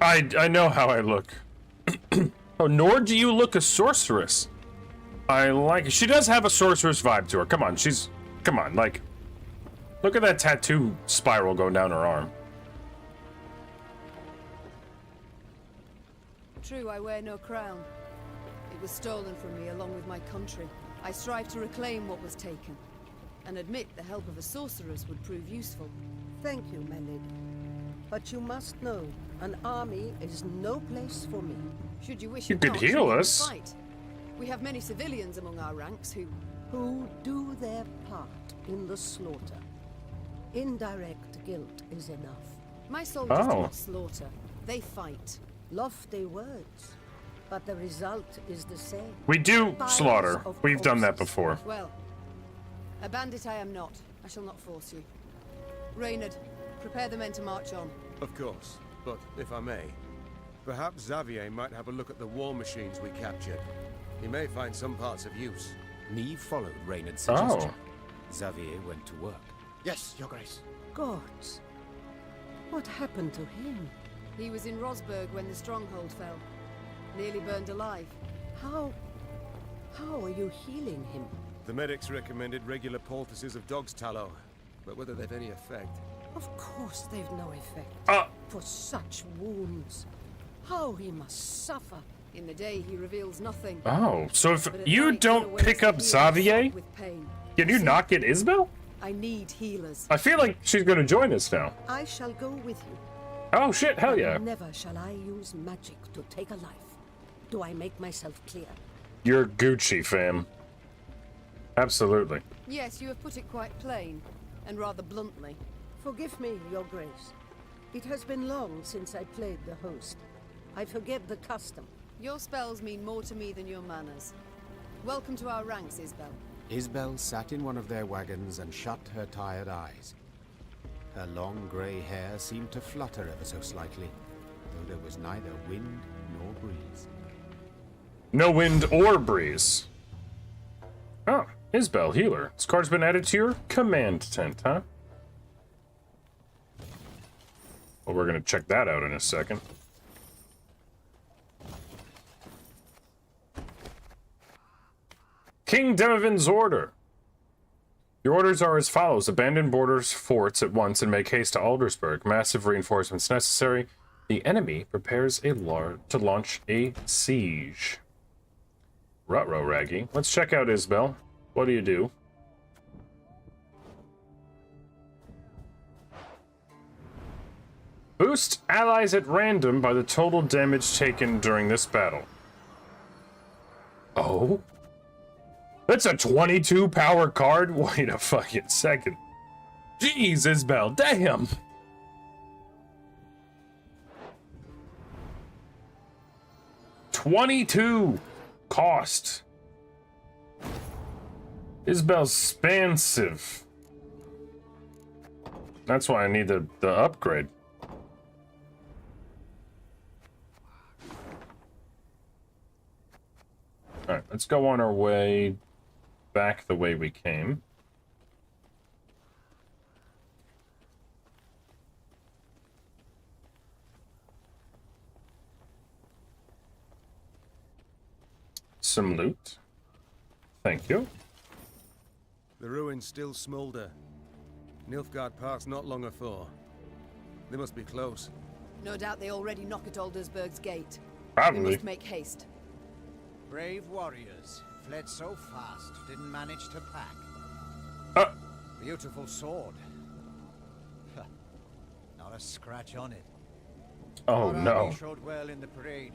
I know how I look. Oh, nor do you look a sorceress. I like it. She does have a sorceress vibe to her. Come on, come on, like, look at that tattoo spiral going down her arm. True, I wear no crown. It was stolen from me along with my country. I strive to reclaim what was taken, and admit the help of a sorceress would prove useful. Thank you, my lady. But you must know, an army is no place for me. Should you wish You it could not, heal we can us. fight. We have many civilians among our ranks who do their part in the slaughter. Indirect guilt is enough. My soldiers do Oh. not slaughter. They fight. Lofty words, but the result is the same. We do Piles slaughter. of We've done that corpses. before. Well, a bandit I am not. I shall not force you. Reynard, prepare the men to march on. Of course, but if I may, perhaps Xavier might have a look at the war machines we captured. He may find some parts of use. Neve followed Reynard's Oh. suggestion. Xavier went to work. Yes, your grace. Gods, what happened to him? He was in Rosberg when the stronghold fell. Nearly burned alive. How are you healing him? The medics recommended regular poultices of dog's tallow, but whether they've any effect... Of course they've no effect. For such wounds. How he must suffer. In the day, he reveals nothing. Oh, so if But at you night, don't when pick awakes up the Xavier, healers with pain. can you not get Isbel? I need healers. I feel like she's gonna join us now. I shall go with you. Oh shit, hell But yeah. never shall I use magic to take a life. Do I make myself clear? You're Gucci, fam. Absolutely. Yes, you have put it quite plain, and rather bluntly. Forgive me, your grace. It has been long since I played the host. I forget the custom. Your spells mean more to me than your manners. Welcome to our ranks, Isbel. Isbel sat in one of their wagons and shut her tired eyes. Her long grey hair seemed to flutter ever so slightly, though there was neither wind nor breeze. No wind or breeze. Oh, Isbel, healer. This card's been added to your command tent, huh? Well, we're gonna check that out in a second. King Demavend's order. Your orders are as follows. Abandon borders forts at once and make haste to Aldersburg. Massive reinforcements necessary. The enemy prepares to launch a siege. Ruh-roh, Raggy. Let's check out Isbel. What do you do? Boost allies at random by the total damage taken during this battle. Oh? That's a 22 power card? Wait a fucking second. Jeez, Isbel, damn! $22 cost. Isbel's expensive. That's why I need the upgrade. Alright, let's go on our way back the way we came. Some loot. Thank you. The ruins still smoulder. Nilfgaard passed not long afore. They must be close. No doubt they already knock at Aldersburg's gate. Probably. We must make haste. Brave warriors. Fled so fast, didn't manage to pack. Beautiful sword. Not a scratch on it. Oh, no. He showed well in the parade,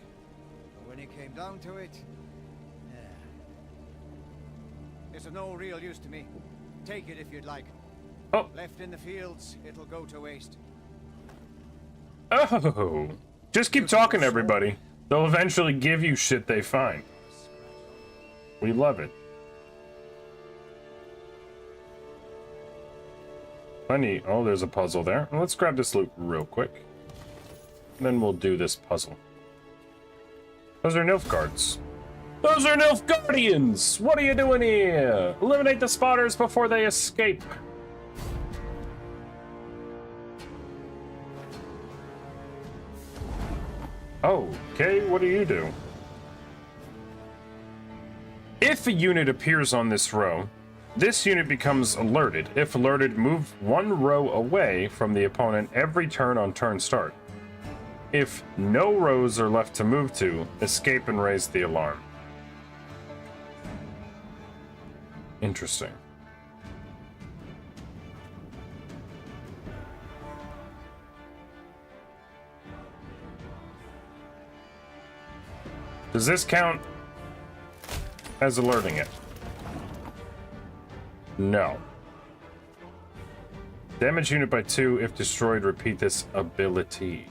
but when it came down to it, it's of no real use to me. Take it if you'd like. Oh. Left in the fields, it'll go to waste. Oh. Just keep talking, everybody. They'll eventually give you shit they find. We love it. Funny. Oh, there's a puzzle there. Let's grab this loot real quick. Then we'll do this puzzle. Those are Nilfgaards. Those are Nilfgaardians! What are you doing here? Eliminate the spotters before they escape. Okay, what do you do? If a unit appears on this row, this unit becomes alerted. If alerted, move one row away from the opponent every turn on turn start. If no rows are left to move to, escape and raise the alarm. Interesting. Does this count as alerting it? No. Damage unit by 2 if destroyed. Repeat this ability.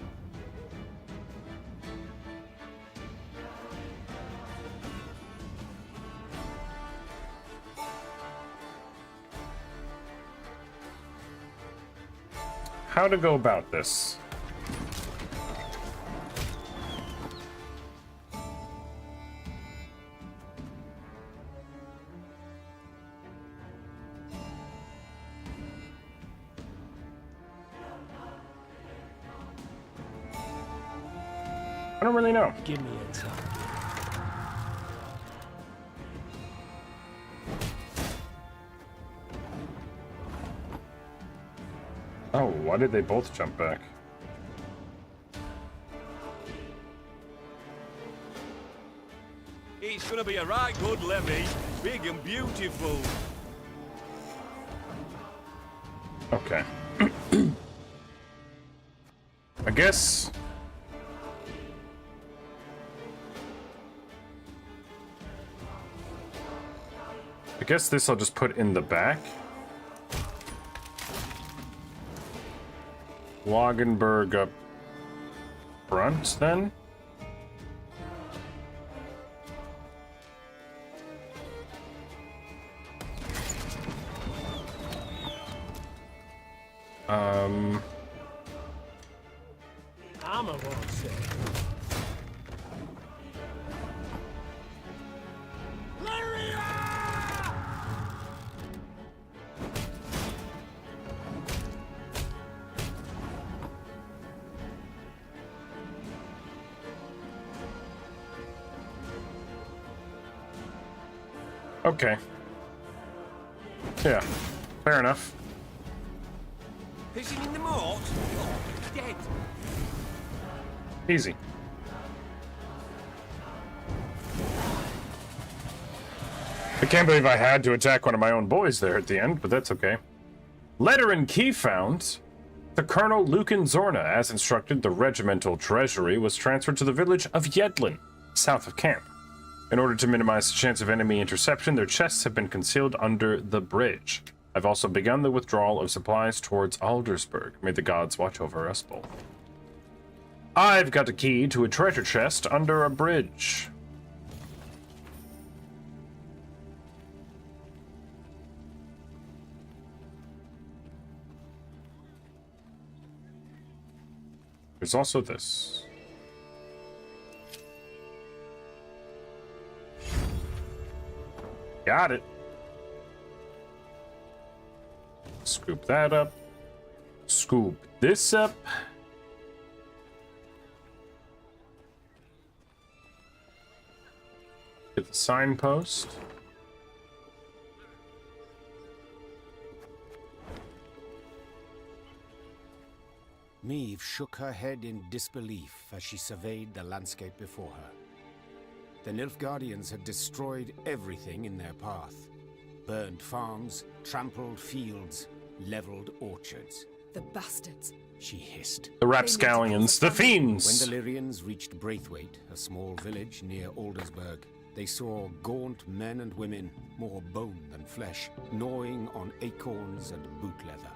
How to go about this? I don't really know. Give me a time. Oh, why did they both jump back? It's gonna be a right good levy, big and beautiful. Okay. I guess... this I'll just put in the back. Wagenberg up front, then? I'm a won't say. Okay. Yeah, fair enough. Is he in the moat? Oh, dead. Easy. I can't believe I had to attack one of my own boys there at the end, but that's okay. Letter and key found. To Colonel Lucan Zorna, as instructed, the regimental treasury was transferred to the village of Yedlin, south of camp. In order to minimize the chance of enemy interception, their chests have been concealed under the bridge. I've also begun the withdrawal of supplies towards Aldersburg. May the gods watch over us both. I've got a key to a treasure chest under a bridge. There's also this. Got it. Scoop that up. Scoop this up. Get the signpost. Niamh shook her head in disbelief as she surveyed the landscape before her. The Nilfgaardians had destroyed everything in their path. Burned farms, trampled fields, leveled orchards. The bastards. She hissed. The rapscallions, the fiends! When the Lyrians reached Braithwaite, a small village near Aldersburg, they saw gaunt men and women, more bone than flesh, gnawing on acorns and boot leather.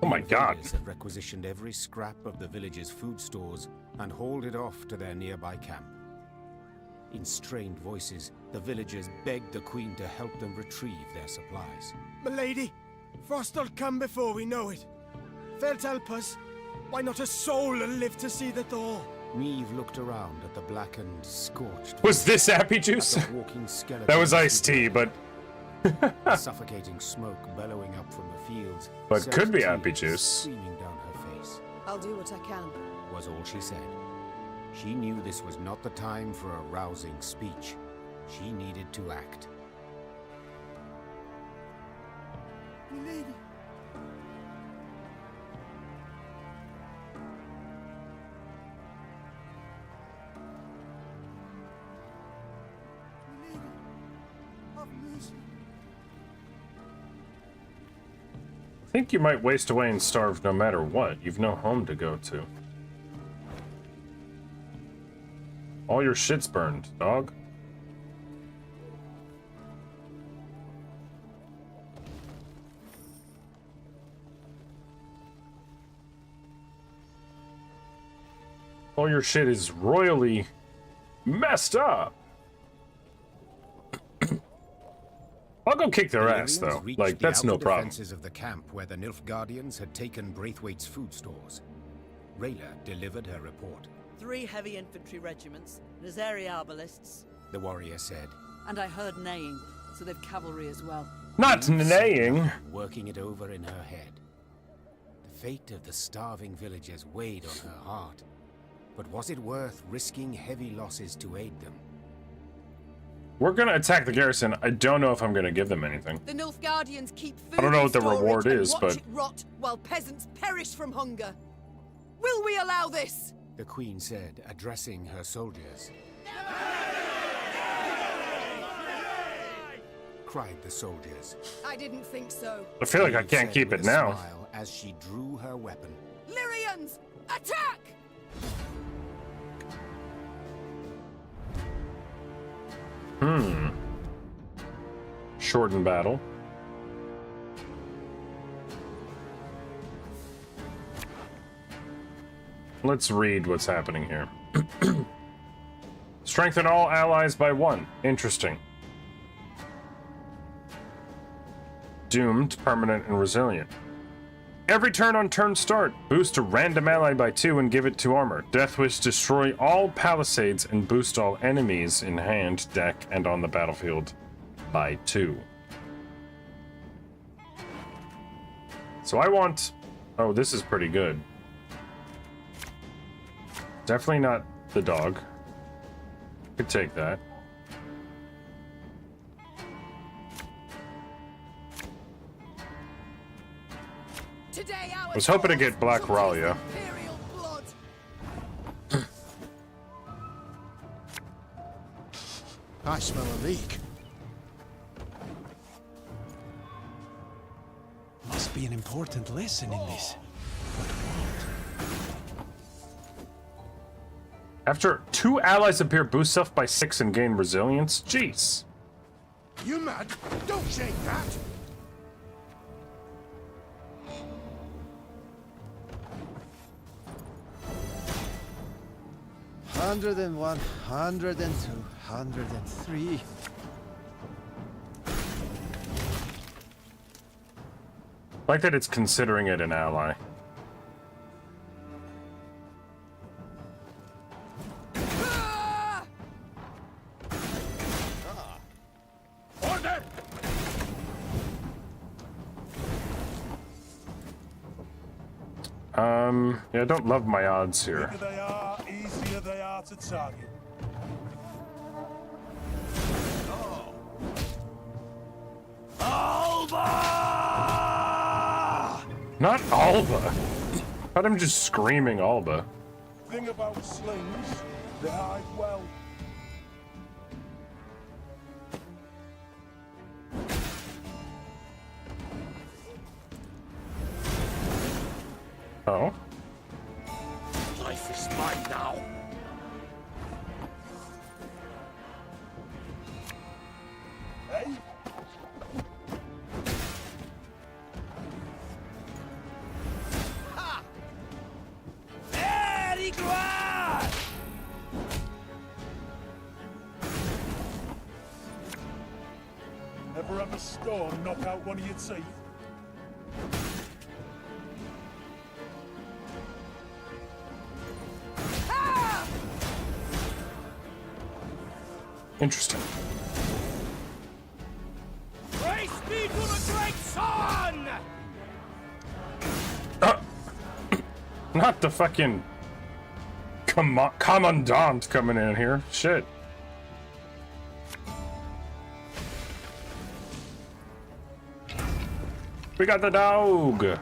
Oh my god. The invaders had requisitioned every scrap of the village's food stores and hauled it off to their nearby camp. In strained voices, the villagers begged the Queen to help them retrieve their supplies. Milady, frost'll come before we know it. They'll help us. Why not a soul will live to see the thaw? Niamh looked around at the blackened, scorched... Was this Happy Juice? That was iced tea, but... Suffocating smoke bellowing up from the fields. But could be Happy Juice. Streaming down her face. I'll do what I can. Was all she said. She knew this was not the time for a rousing speech. She needed to act. Milady. Milady, have mercy. I think you might waste away and starve no matter what. You've no home to go to. All your shit's burned, dog. All your shit is royally messed up. I'll go kick their ass, though. Like, that's no problem. Defenses of the camp where the Nilfgaardians had taken Braithwaite's food stores. Rayla delivered her report. 3 heavy infantry regiments, Nazari arbalists. The warrior said. And I heard neighing, so they've cavalry as well. Not neighing. Working it over in her head. The fate of the starving villagers weighed on her heart. But was it worth risking heavy losses to aid them? We're gonna attack the garrison. I don't know if I'm gonna give them anything. The Nilfgaardians keep food I don't know what the storage reward and is, watch but... it rot while peasants perish from hunger. Will we allow this? The Queen said, addressing her soldiers. Cried the soldiers. I didn't think so. I feel like I can't keep it now. As she drew her weapon. Lyrians, attack! Shorten battle. Let's read what's happening here. Strengthen all allies by 1. Interesting. Doomed, permanent, and resilient. Every turn on turn start, boost a random ally by 2 and give it 2 armor. Deathwish, destroy all palisades and boost all enemies in hand, deck, and on the battlefield by 2. So I want... Oh, this is pretty good. Definitely not the dog. Could take that. I was hoping to get Black Ralia. I smell a leak. must be an important lesson in this. After 2 allies appear, boost self by 6 and gain resilience. Jeez. You mad? Don't shake that! Hundred and 102, 103. Like that it's considering it an ally. Order! Yeah, I don't love my odds here. The bigger they are, easier they are to target. Alba! Not Alba. But I'm just screaming Alba. Thing about slings, they hide well. Oh. Life is mine now. Hey? Ha! Very glad! Ever have a storm knock out one of your teeth? Interesting. Praise be to the great sun! Not the fucking commandant coming in here. Shit. We got the dog.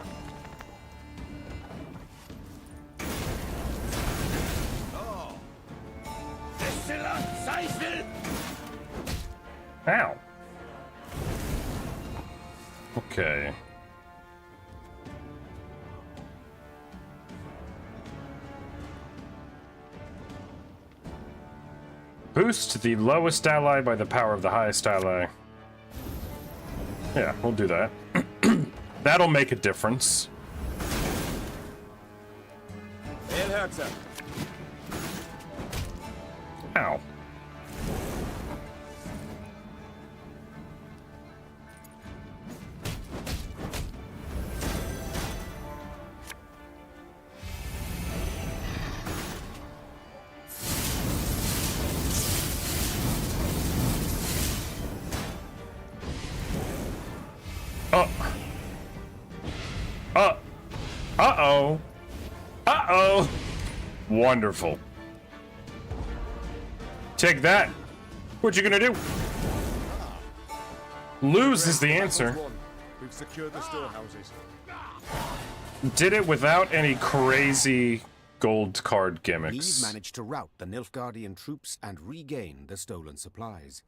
Ow. Okay. Boost the lowest ally by the power of the highest ally. Yeah, we'll do that. That'll make a difference. It hurts her. Ow. Uh-oh. Uh-oh. Wonderful. Take that. What you gonna do? Lose is the answer. We've secured the storehouses. Did it without any crazy gold card gimmicks. Neve managed to rout the Nilfgaardian troops and regain the stolen supplies.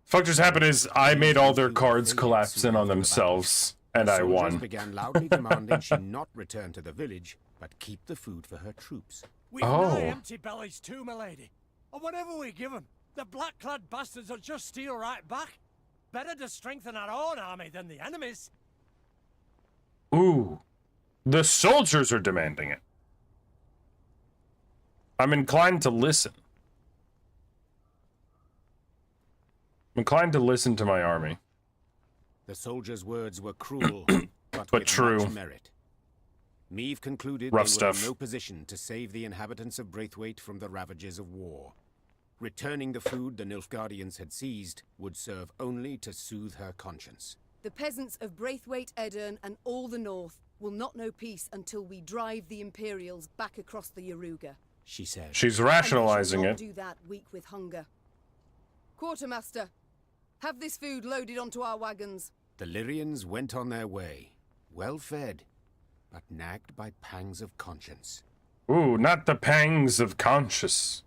Fuck just happened is I made all their cards collapse in on themselves, and I Soldiers won. began loudly demanding she not return to the village, but keep the food for her troops. We've Oh. nigh empty bellies too, milady. And whatever we give them, the black-clad bastards will just steal right back. Better to strengthen our own army than the enemy's. Ooh. The soldiers are demanding it. I'm inclined to listen. I'm inclined to listen to my army. The soldiers' words were cruel, but with true. much merit. Meave concluded Rough they stuff. were in no position to save the inhabitants of Braithwaite from the ravages of war. Returning the food the Nilfgaardians had seized would serve only to soothe her conscience. The peasants of Braithwaite, Aedirn, and all the north will not know peace until we drive the Imperials back across the Yaruga. She said. She's rationalizing and it. we shall not do that weak with hunger. Quartermaster, have this food loaded onto our wagons. The Lyrians went on their way, well fed, but nagged by pangs of conscience. Ooh, not the pangs of conscience.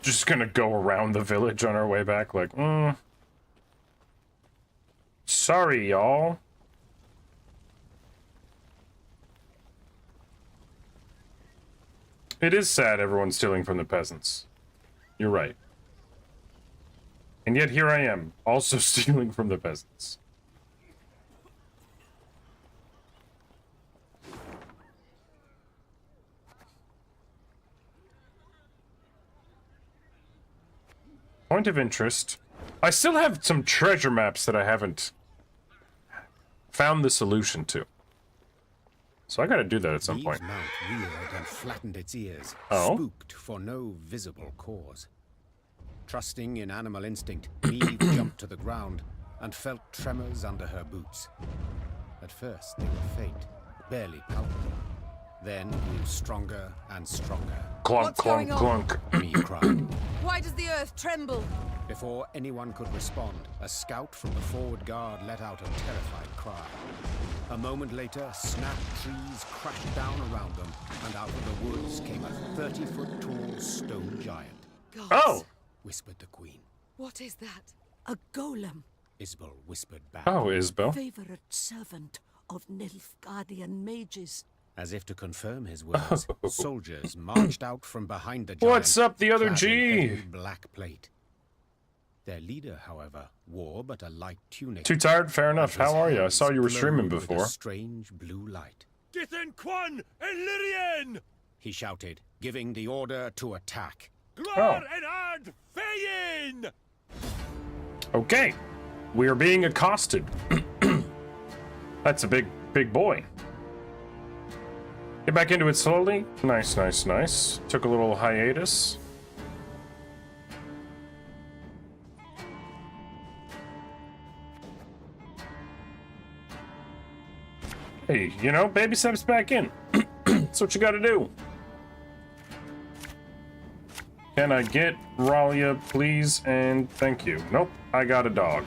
Just gonna go around the village on our way back, like, sorry, y'all. It is sad everyone's stealing from the peasants. You're right. And yet here I am, also stealing from the peasants. Point of interest. I still have some treasure maps that I haven't found the solution to. So I gotta do that at some point. Eve's mount reared and flattened its ears, Oh? spooked for no visible cause. Trusting in animal instinct, Eve jumped to the ground and felt tremors under her boots. At first, they were faint, barely palpable. Then grew stronger and stronger. Clunk, What's clunk, going on? clunk. Eve cried. Why does the earth tremble? Before anyone could respond, a scout from the forward guard let out a terrified cry. A moment later, snap trees crashed down around them, and out of the woods came a 30-foot tall stone giant. Gods. Oh! Whispered the queen. What is that? A golem, Isbel whispered back. Oh, Isbel. favorite servant of Nilfgaardian mages. As if to confirm his words, soldiers marched out from behind the giant. What's up, the other clad in G? heavy black plate. Their leader, however, wore but a light tunic. Too tired? Fair enough. and his How are you? I saw you were hands streaming glowed with before. a strange blue light. Dithin Quan and Lyrian! He shouted, giving the order to attack. Glor and Ard Feyin! Okay. We are being accosted. That's a big boy. Get back into it slowly. Nice, nice, nice. Took a little hiatus. Hey, you know, baby steps back in. That's what you gotta do. Can I get Ralia, please, and thank you? Nope, I got a dog.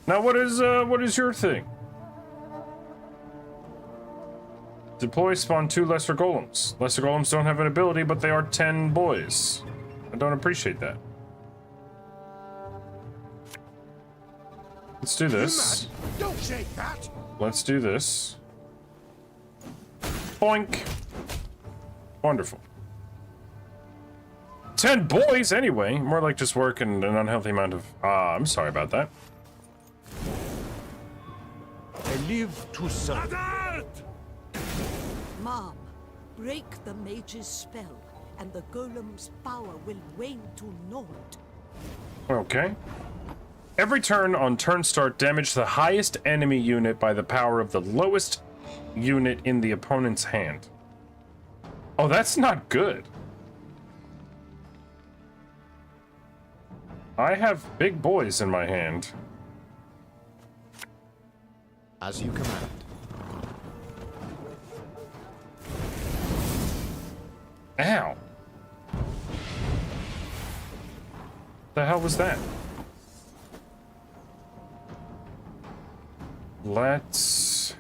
Now, what is your thing? Deploy, spawn 2 lesser golems. Lesser golems don't have an ability, but they are 10 boys. I don't appreciate that. Let's do this. Don't shake that! Let's do this. Boink. Wonderful. 10 boys, anyway. More like just working an unhealthy amount of... I'm sorry about that. I live to serve. Mom, break the mage's spell, and the golem's power will wane to naught. Okay. Every turn on turn start, damage the highest enemy unit by the power of the lowest unit in the opponent's hand. Oh, that's not good. I have big boys in my hand. As you command. Ow. The hell was that? Let's...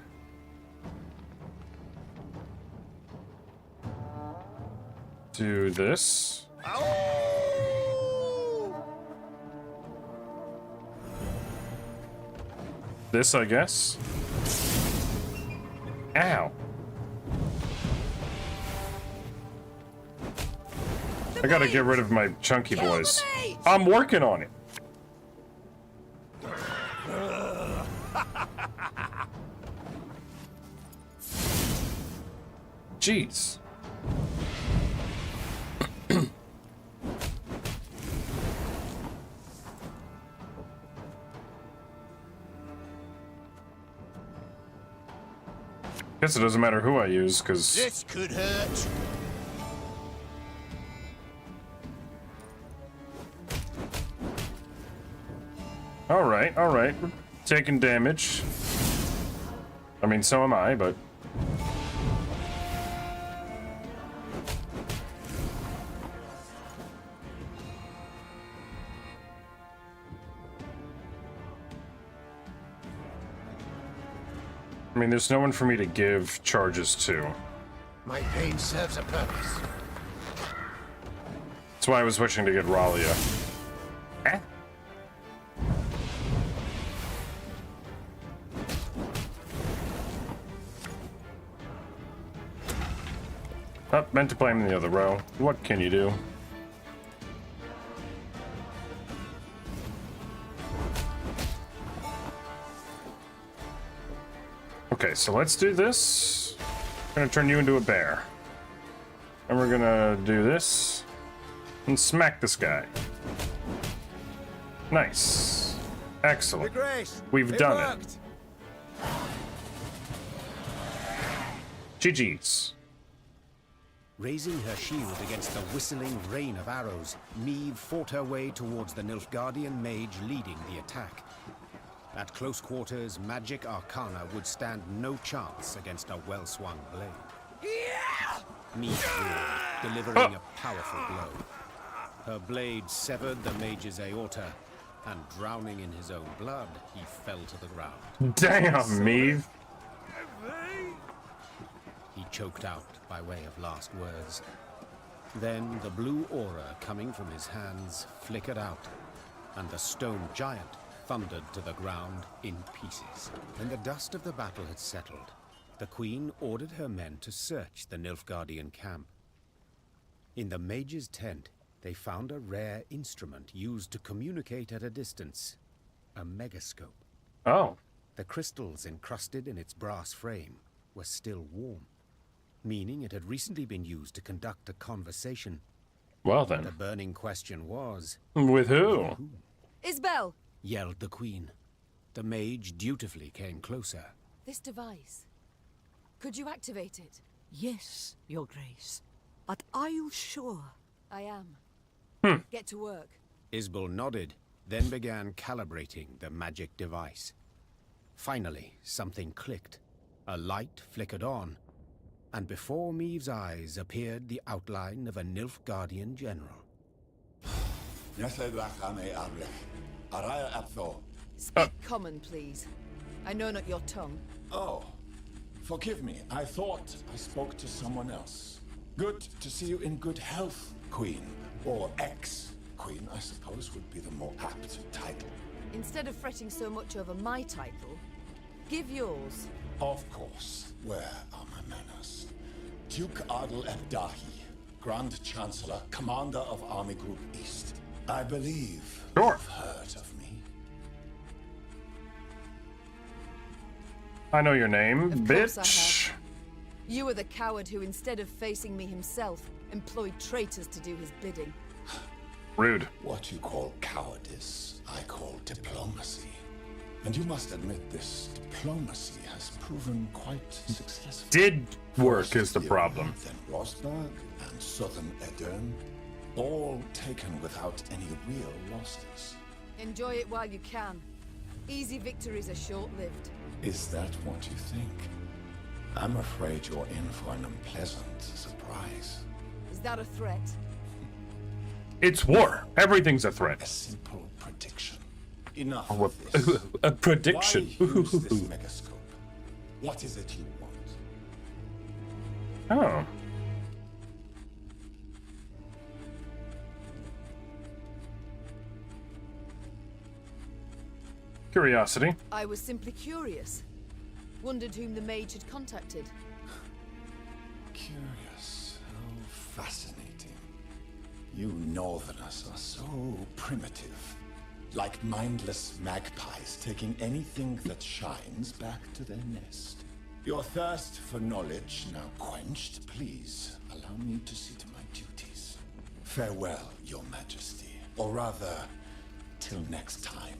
do this. This, I guess. Ow. I gotta get rid of my chunky boys. I'm working on it. Jeez. Guess it doesn't matter who I use, because... This could hurt. Alright, we're taking damage. I mean, so am I, but... I mean, there's no one for me to give charges to. My pain serves a purpose. That's why I was wishing to get Ralia. Eh? Oh, meant to play him in the other row. What can you do? Okay, so let's do this. I'm gonna turn you into a bear. And we're gonna do this. And smack this guy. Nice. Excellent. We've done it. GG's. Raising her shield against the whistling rain of arrows, Meve fought her way towards the Nilfgaardian mage leading the attack. At close quarters, magic arcana would stand no chance against a well-swung blade. Meve roared, delivering a powerful blow. Her blade severed the mage's aorta, and drowning in his own blood, he fell to the ground. Damn, Meve. He choked out by way of last words. Then the blue aura coming from his hands flickered out, and the stone giant thundered to the ground in pieces. When the dust of the battle had settled, the queen ordered her men to search the Nilfgaardian camp. In the mage's tent, they found a rare instrument used to communicate at a distance, a megascope. Oh. The crystals encrusted in its brass frame were still warm, meaning it had recently been used to conduct a conversation. Well then. The burning question was... With who? Isbel! Yelled the queen. The mage dutifully came closer. This device. Could you activate it? Yes, Your Grace. But are you sure? I am. Hmm. Get to work. Isbel nodded, then began calibrating the magic device. Finally, something clicked. A light flickered on, and before Meve's eyes appeared the outline of a Nilfgaardian general. Speak common, please. I know not your tongue. Oh, forgive me. I thought I spoke to someone else. Good to see you in good health, Queen. Or ex-Queen, I suppose, would be the more apt title. Instead of fretting so much over my title, give yours. Of course. Where are my manners? Duke Adel Ebdahi, Grand Chancellor, Commander of Army Group East. I believe you've heard of me. I know your name, Of course bitch. I have. You were the coward who, instead of facing me himself, employed traitors to do his bidding. Rude. What you call cowardice, I call diplomacy. And you must admit this diplomacy has proven quite successful. Did work is the problem. Then Rosberg and southern Aedirn, all taken without any real losses. Enjoy it while you can. Easy victories are short-lived. Is that what you think? I'm afraid you're in for an unpleasant surprise. Is that a threat? It's war. Everything's a threat. A simple prediction. Enough Oh, of this. a prediction. Why use this megascope? What is it you want? Oh. Curiosity. I was simply curious. Wondered whom the mage had contacted. Curious. How fascinating. You Northerners are so primitive. Like mindless magpies taking anything that shines back to their nest. Your thirst for knowledge now quenched, please allow me to see to my duties. Farewell, Your Majesty. Or rather, till next time.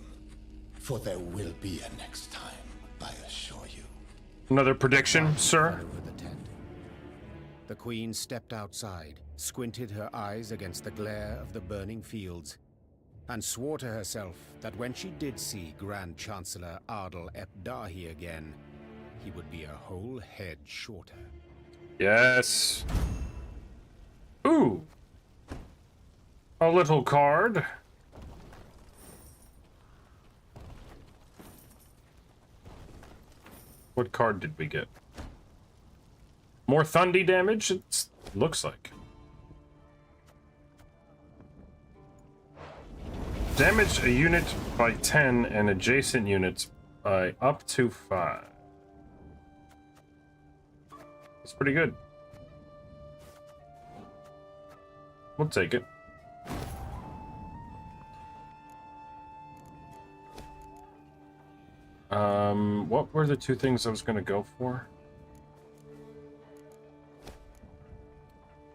For there will be a next time, I assure you. Another prediction, sir? The queen stepped outside, squinted her eyes against the glare of the burning fields, and swore to herself that when she did see Grand Chancellor Adel Ebdahi again, he would be a whole head shorter. Yes. Ooh. A little card. What card did we get? More Thundy damage? It looks like. Damage a unit by 10 and adjacent units by up to 5. That's pretty good. We'll take it. What were the two things I was going to go for?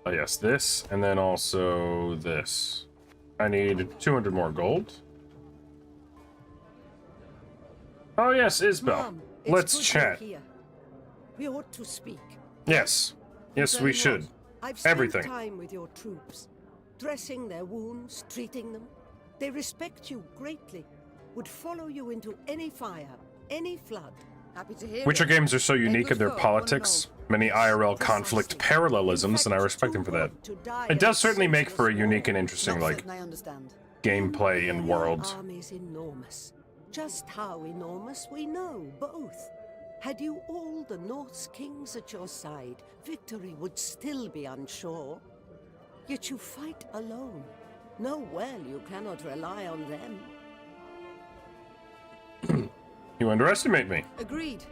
Oh yes, this, and then also this. I need 200 more gold. Oh yes, Isbel. Mom, Let's it's good you're chat. here. We ought to speak. Yes. Yes, we Very should. well. I've spent Everything. time with your troops, dressing their wounds, treating them. They respect you greatly, would follow you into any fire, any flood. Happy to hear Witcher it. games are so They're unique good in their folk, politics, many IRL conflict parallelisms, and I respect them for that. It does certainly make for a unique and interesting, Not like, certain I understand. gameplay and world. The army's enormous. Just how enormous we know, both. Had you all the Norse kings at your side, victory would still be unsure. Yet you fight alone. Know well you cannot rely on them. You underestimate me. Agreed.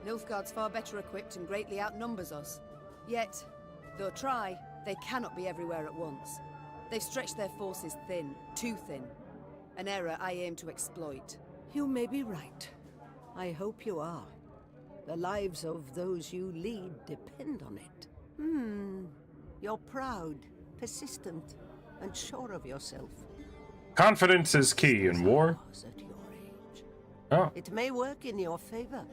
Nilfgaard's far better equipped and greatly outnumbers us. Yet, though try, they cannot be everywhere at once. They've stretched their forces thin, too thin. An error I aim to exploit. You may be right. I hope you are. The lives of those you lead depend on it. You're proud, persistent, and sure of yourself. Confidence is key in war. At your age. Oh. It may work in your favor.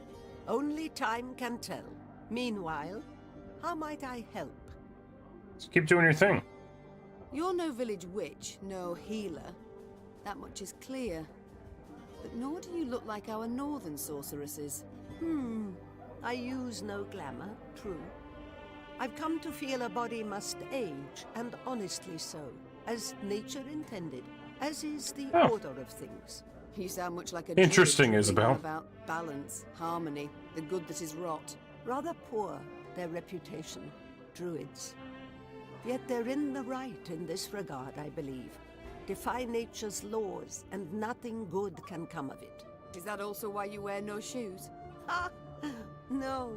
Only time can tell. Meanwhile, how might I help? Just keep doing your thing. You're no village witch, no healer. That much is clear. But nor do you look like our northern sorceresses. I use no glamour, true. I've come to feel a body must age, and honestly so, as nature intended, as is the order of things. You sound much like a Interesting, druid Isabel. about balance, harmony, the good that is wrought. Rather poor, their reputation, druids. Yet they're in the right in this regard, I believe. Defy nature's laws, and nothing good can come of it. Is that also why you wear no shoes? Ah, no.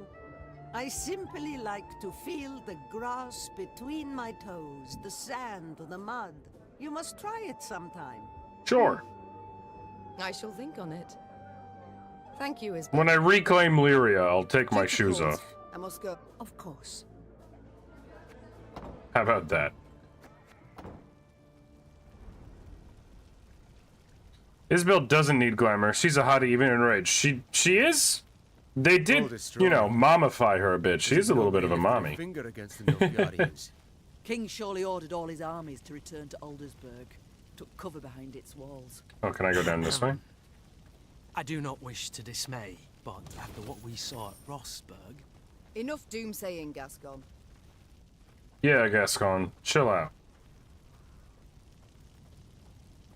I simply like to feel the grass between my toes, the sand, the mud. You must try it sometime. Sure. I shall think on it. Thank you, Isabel. When I reclaim Lyria, I'll take my Take the shoes course. off. I must go. Of course. How about that? Isabel doesn't need glamour. She's a hottie even in rage. She is? They did, you know, mommify her a bit. She is a little bit of a mommy. Finger against the Nilfgaardians. King surely ordered all his armies to return to Aldersburg. Took cover behind its walls. Oh, can I go down this way? I do not wish to dismay, but after what we saw at Rossburg... Enough doomsaying, Gascon. Yeah, Gascon. Chill out.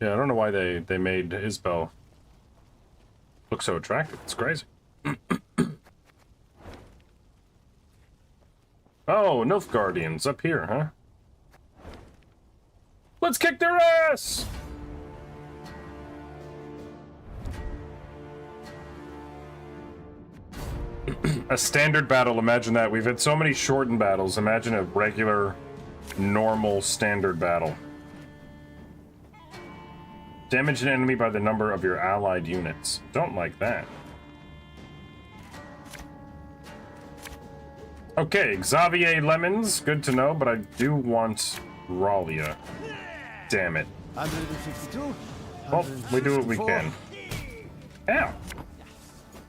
Yeah, I don't know why they made Isbel look so attractive. It's crazy. Oh, Nilfgaardians up here, huh? Let's kick their ass! A standard battle, imagine that. We've had so many shortened battles. Imagine a regular, normal, standard battle. Damage an enemy by the number of your allied units. Don't like that. Okay, Xavier Lemons, good to know, but I do want Ralia. Damn it. 152. Well, we do what we can. Ow!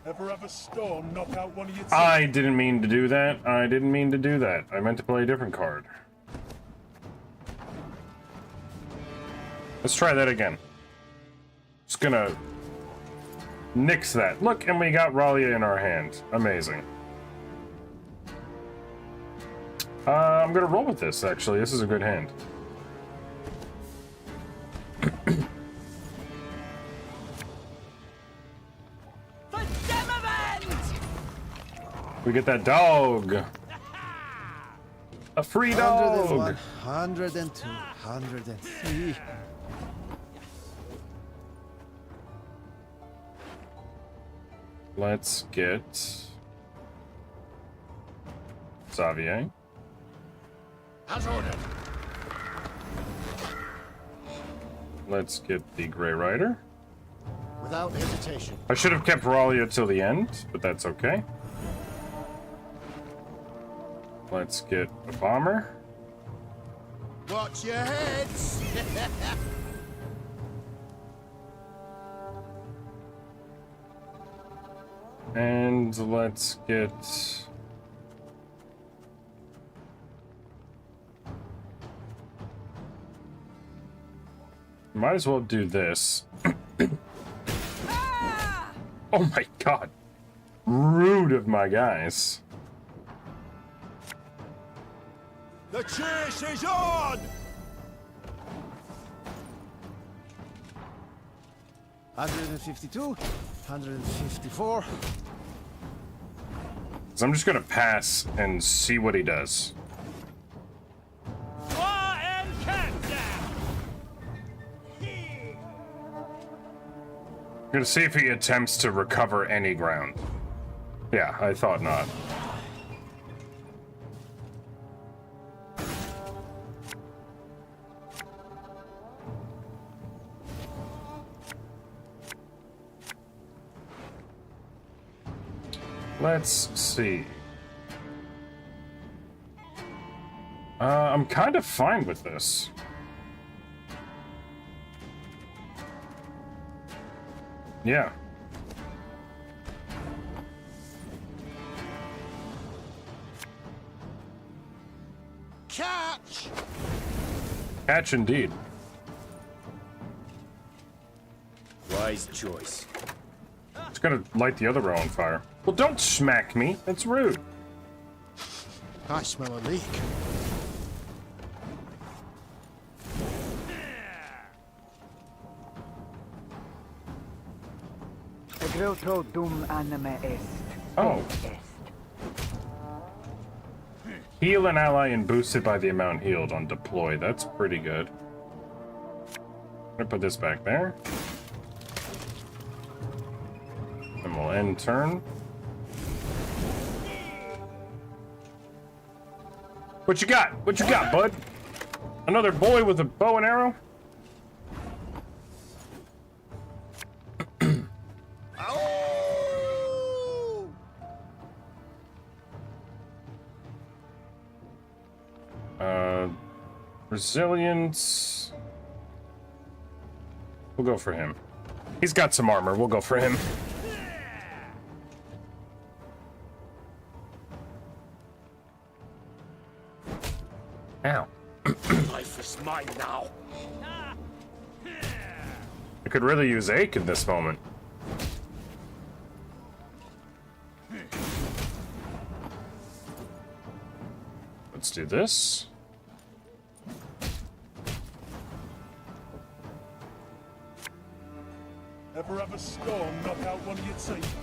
Ever have a storm knock out one of your I didn't mean to do that. I didn't mean to do that. I meant to play a different card. Let's try that again. Just gonna nix that. Look, and we got Ralia in our hand. Amazing. I'm gonna roll with this, actually. This is a good hand. For We get that dog. A free dog. 101, 102, 103. Let's get Xavier. As ordered. Let's get the Grey Rider. Without hesitation. I should have kept Ralia till the end, but that's okay. Let's get a bomber. Watch your heads! And let's get... Might as well do this. Oh my god. Rude of my guys. The chase is on! 152, 154. So I'm just gonna pass and see what he does. I'm gonna see if he attempts to recover any ground. Yeah, I thought not. Let's see. I'm kind of fine with this. Yeah. Catch! Catch indeed. Wise choice. It's gonna light the other row on fire. Well, don't smack me. That's rude. I smell a leak. Oh. Heal an ally and boosted by the amount healed on deploy. That's pretty good. I'm gonna put this back there. And we'll end turn. What you got? What you got, bud? Another boy with a bow and arrow? Resilience. We'll go for him. He's got some armor. We'll go for him. Ow. Life is mine now. I could really use Ache in this moment. Let's do this. Ever have a storm knock out one of your teeth?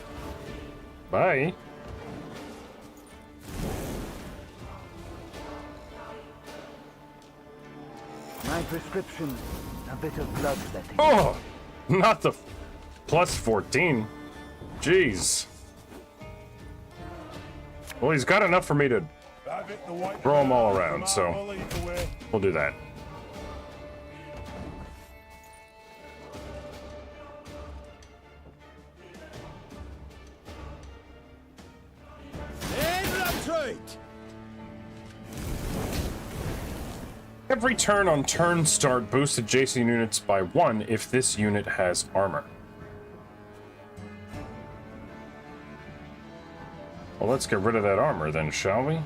Bye. My prescription, a bit of bloodletting. Oh, not the plus 14. Jeez. Well, he's got enough for me to throw them all around, so we'll do that. Every turn on turn start boosts adjacent units by 1 if this unit has armor. Well, let's get rid of that armor then, shall we?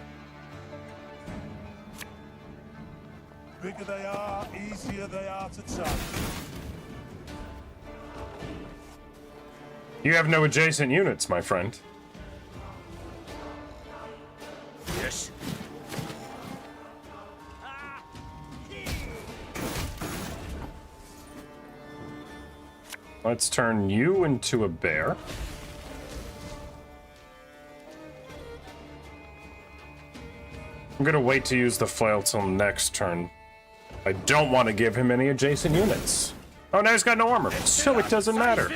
Bigger they are, easier they are to tap. You have no adjacent units, my friend. Yes. Let's turn you into a bear. I'm gonna wait to use the flail till next turn. I don't want to give him any adjacent units. Oh, now he's got no armor, so it doesn't matter.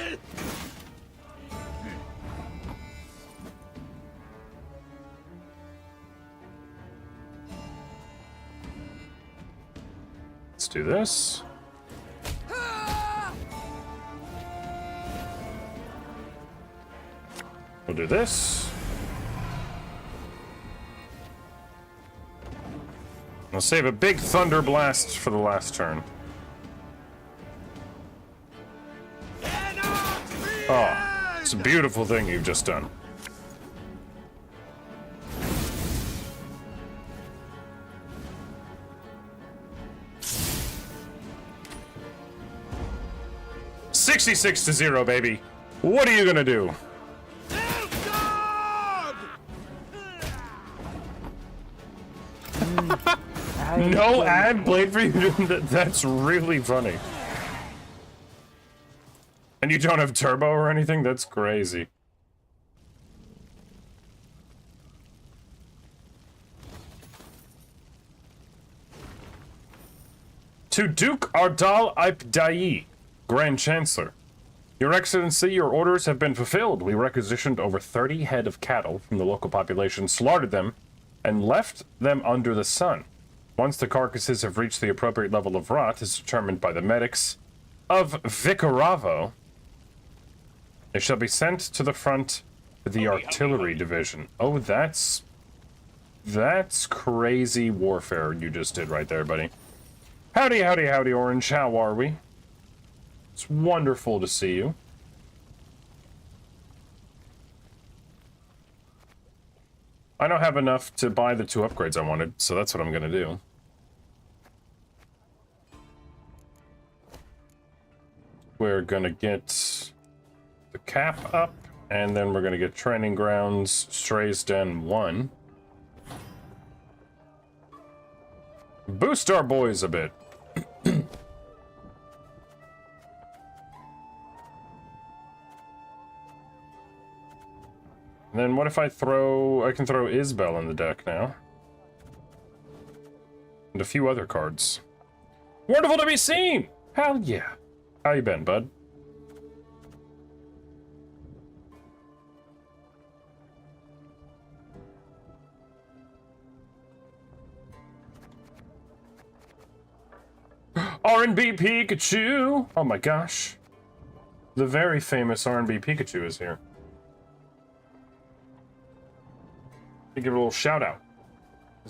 do this. We'll do this. I'll save a big thunder blast for the last turn. Oh, it's a beautiful thing you've just done. $66-0, baby. What are you gonna do? No ad played for you doing that. That's really funny. And you don't have turbo or anything? That's crazy. To Duke Ardal Ipdai, Grand Chancellor. Your Excellency, your orders have been fulfilled. We requisitioned over 30 head of cattle from the local population, slaughtered them, and left them under the sun. Once the carcasses have reached the appropriate level of rot, as determined by the medics of Vikaravo, they shall be sent to the front of the artillery division. Oh, that's crazy warfare you just did right there, buddy. Howdy, howdy, howdy, Orange. How are we? It's wonderful to see you. I don't have enough to buy the 2 upgrades I wanted, so that's what I'm gonna do. We're gonna get the cap up, and then we're gonna get Training Grounds, Stray's Den 1. Boost our boys a bit. And then what if I can throw Isbel in the deck now. And a few other cards. Wonderful to be seen! Hell yeah. How you been, bud? R&B Pikachu! Oh my gosh. The very famous R&B Pikachu is here. Give it a little shout out.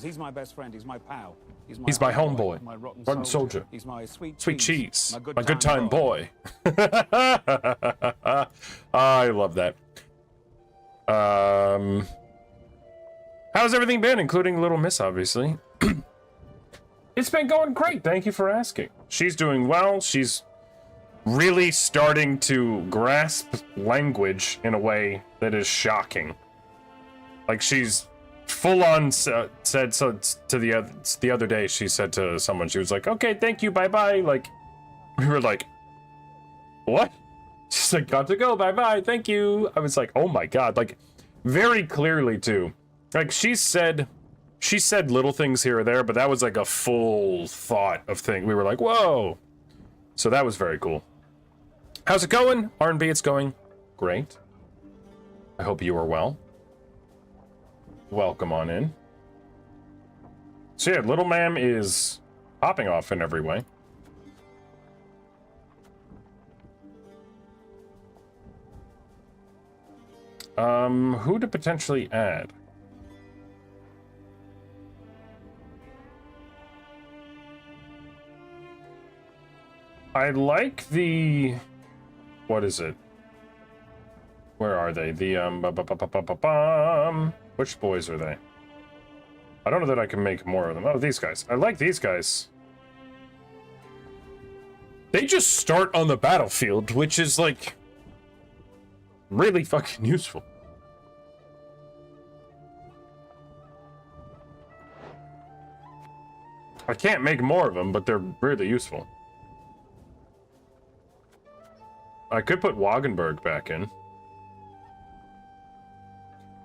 He's my best friend. He's my pal. He's my homeboy. My rotten soldier. He's my sweet cheese. My good time boy. I love that. How's everything been, including Little Miss, obviously? It's been going great. Thank you for asking. She's doing well. She's really starting to grasp language in a way that is shocking. Like, she's full on said so to the other day. She said to someone, she was like, "Okay, thank you, bye bye." Like, we were like, "What?" She's like, "Got to go, bye bye, thank you." I was like, "Oh my god!" Like, very clearly too. Like, she said little things here or there, but that was like a full thought of thing. We were like, "Whoa!" So that was very cool. How's it going, R&B? It's going great. I hope you are well. Welcome on in. So yeah, Little Ma'am is popping off in every way. Who to potentially add? I like the... What is it? Where are they? The, Which boys are they? I don't know that I can make more of them. Oh, these guys. I like these guys. They just start on the battlefield, which is, like, really fucking useful. I can't make more of them, but they're really useful. I could put Wagenberg back in.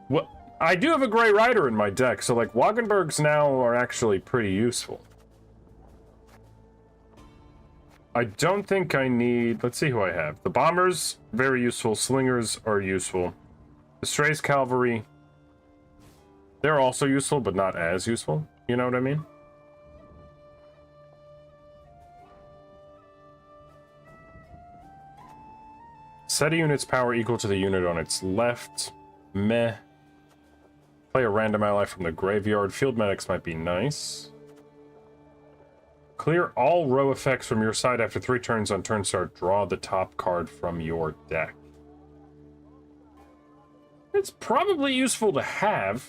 Well, I do have a Grey Rider in my deck, so, like, Wagenbergs now are actually pretty useful. I don't think I need... Let's see who I have. The Bombers, very useful. Slingers are useful. The Strays Cavalry, they're also useful, but not as useful. You know what I mean? Set a unit's power equal to the unit on its left. Meh. Play a random ally from the graveyard. Field medics might be nice. Clear all row effects from your side after 3 turns on turn start. Draw the top card from your deck. It's probably useful to have.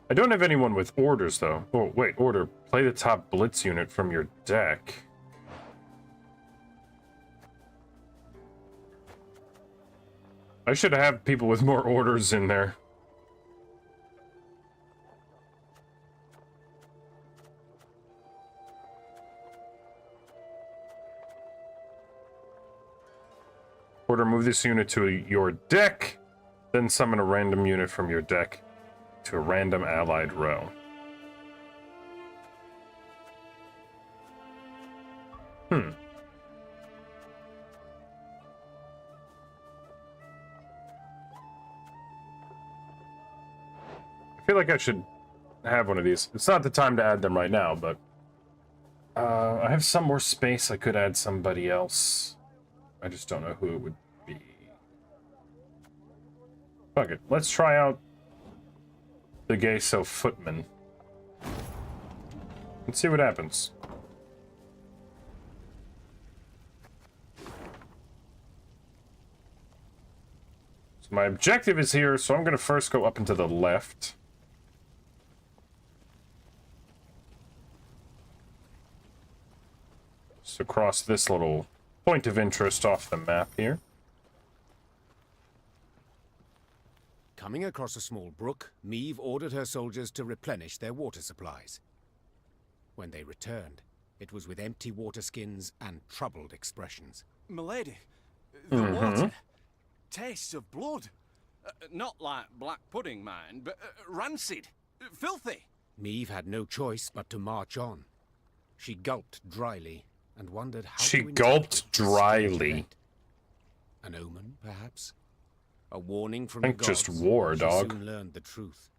I don't have anyone with orders, though. Oh, wait, order. Play the top blitz unit from your deck. I should have people with more orders in there. Order, move this unit to your deck, then summon a random unit from your deck to a random allied row. I feel like I should have one of these. It's not the time to add them right now, but I have some more space. I could add somebody else. I just don't know who it would be. Fuck it. Let's try out the Gesso Footman. Let's see what happens. So my objective is here, so I'm going to first go up and to the left. So cross this little point of interest off the map here. Coming across a small brook, Meve ordered her soldiers to replenish their water supplies. When they returned, it was with empty water skins and troubled expressions. Milady, the water tastes of blood. Not like black pudding, mind, but rancid, filthy. Meve had no choice but to march on. She gulped dryly and wondered how She to interpret gulped this strange dryly. event. An omen, perhaps? A warning from Think the just gods? war, She dog. soon learned the truth.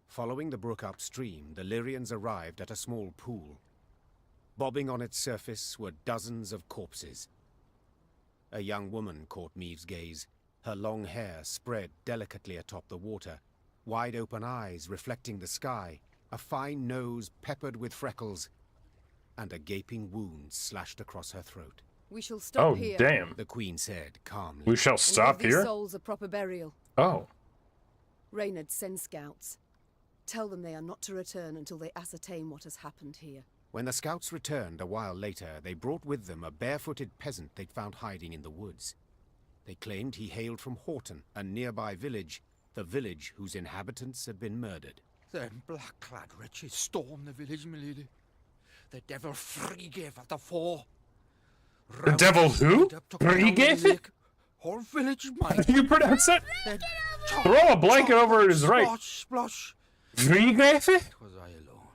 Following the brook upstream, the Lyrians arrived at a small pool. Bobbing on its surface were dozens of corpses. A young woman caught Meve's gaze, her long hair spread delicately atop the water, wide-open eyes reflecting the sky, a fine nose peppered with freckles, and a gaping wound slashed across her throat. We shall stop here, damn. The Queen said calmly. We shall and stop give these here? souls a proper burial. Oh. Reynard, send scouts. Tell them they are not to return until they ascertain what has happened here. When the scouts returned a while later, they brought with them a barefooted peasant they'd found hiding in the woods. They claimed he hailed from Horton, a nearby village, the village whose inhabitants had been murdered. Them black-clad wretches stormed the village, milady. The devil Frigave at the fore. The devil who? Frigave? Whole village How might. do you pronounce it? Throw a blanket over it is right. Splosh. Frigave?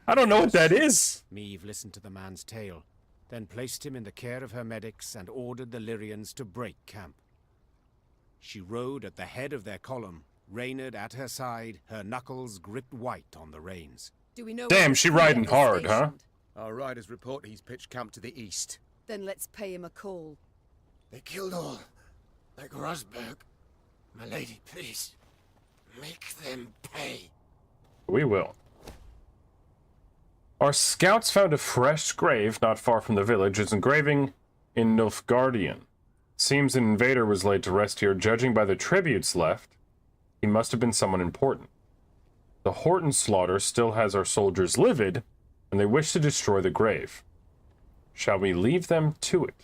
I don't know what that is. Meve listened to the man's tale, then placed him in the care of her medics and ordered the Lyrians to break camp. She rode at the head of their column, Reynard at her side, her knuckles gripped white on the reins. Do we know? Damn, she riding hard, huh? Our riders report he's pitched camp to the east. Then let's pay him a call. They killed all. Like Rosberg. My lady, please. Make them pay. We will. Our scouts found a fresh grave not far from the village. Its engraving in Nilfgaardian. Seems an invader was laid to rest here. Judging by the tributes left, he must have been someone important. The Horton slaughter still has our soldiers livid, and they wish to destroy the grave. Shall we leave them to it?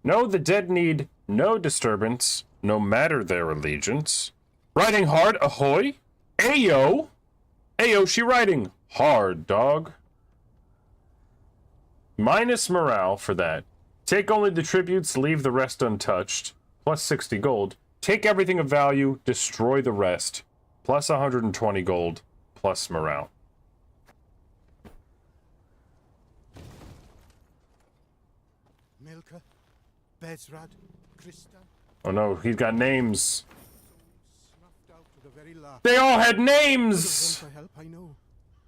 No, the dead need no disturbance, no matter their allegiance. Riding hard, ahoy! Ayo! Ayo, she riding hard, dog. Minus morale for that. Take only the tributes, leave the rest untouched. Plus 60 gold. Take everything of value, destroy the rest. Plus 120 gold, plus morale. Milka, Bezrad, Krista. Oh no, he's got names. Snuffed out of They all had names! For help, I know.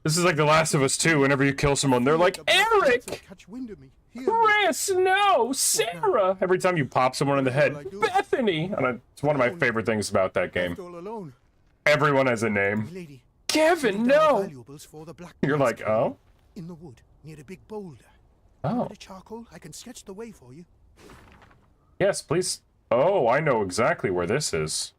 This is like The Last of Us 2. Whenever you kill someone, they're like, Eric! Catch wind of me. Chris, no! Sarah! Every time you pop someone in the head, Bethany! And it's one of my favorite things about that game. All alone. Everyone has a name. Lady, Kevin, no! valuables for the black You're like, oh? in the wood near a big boulder. Oh. With a charcoal, I can sketch the way for you. Yes, please. Oh, I know exactly where this is.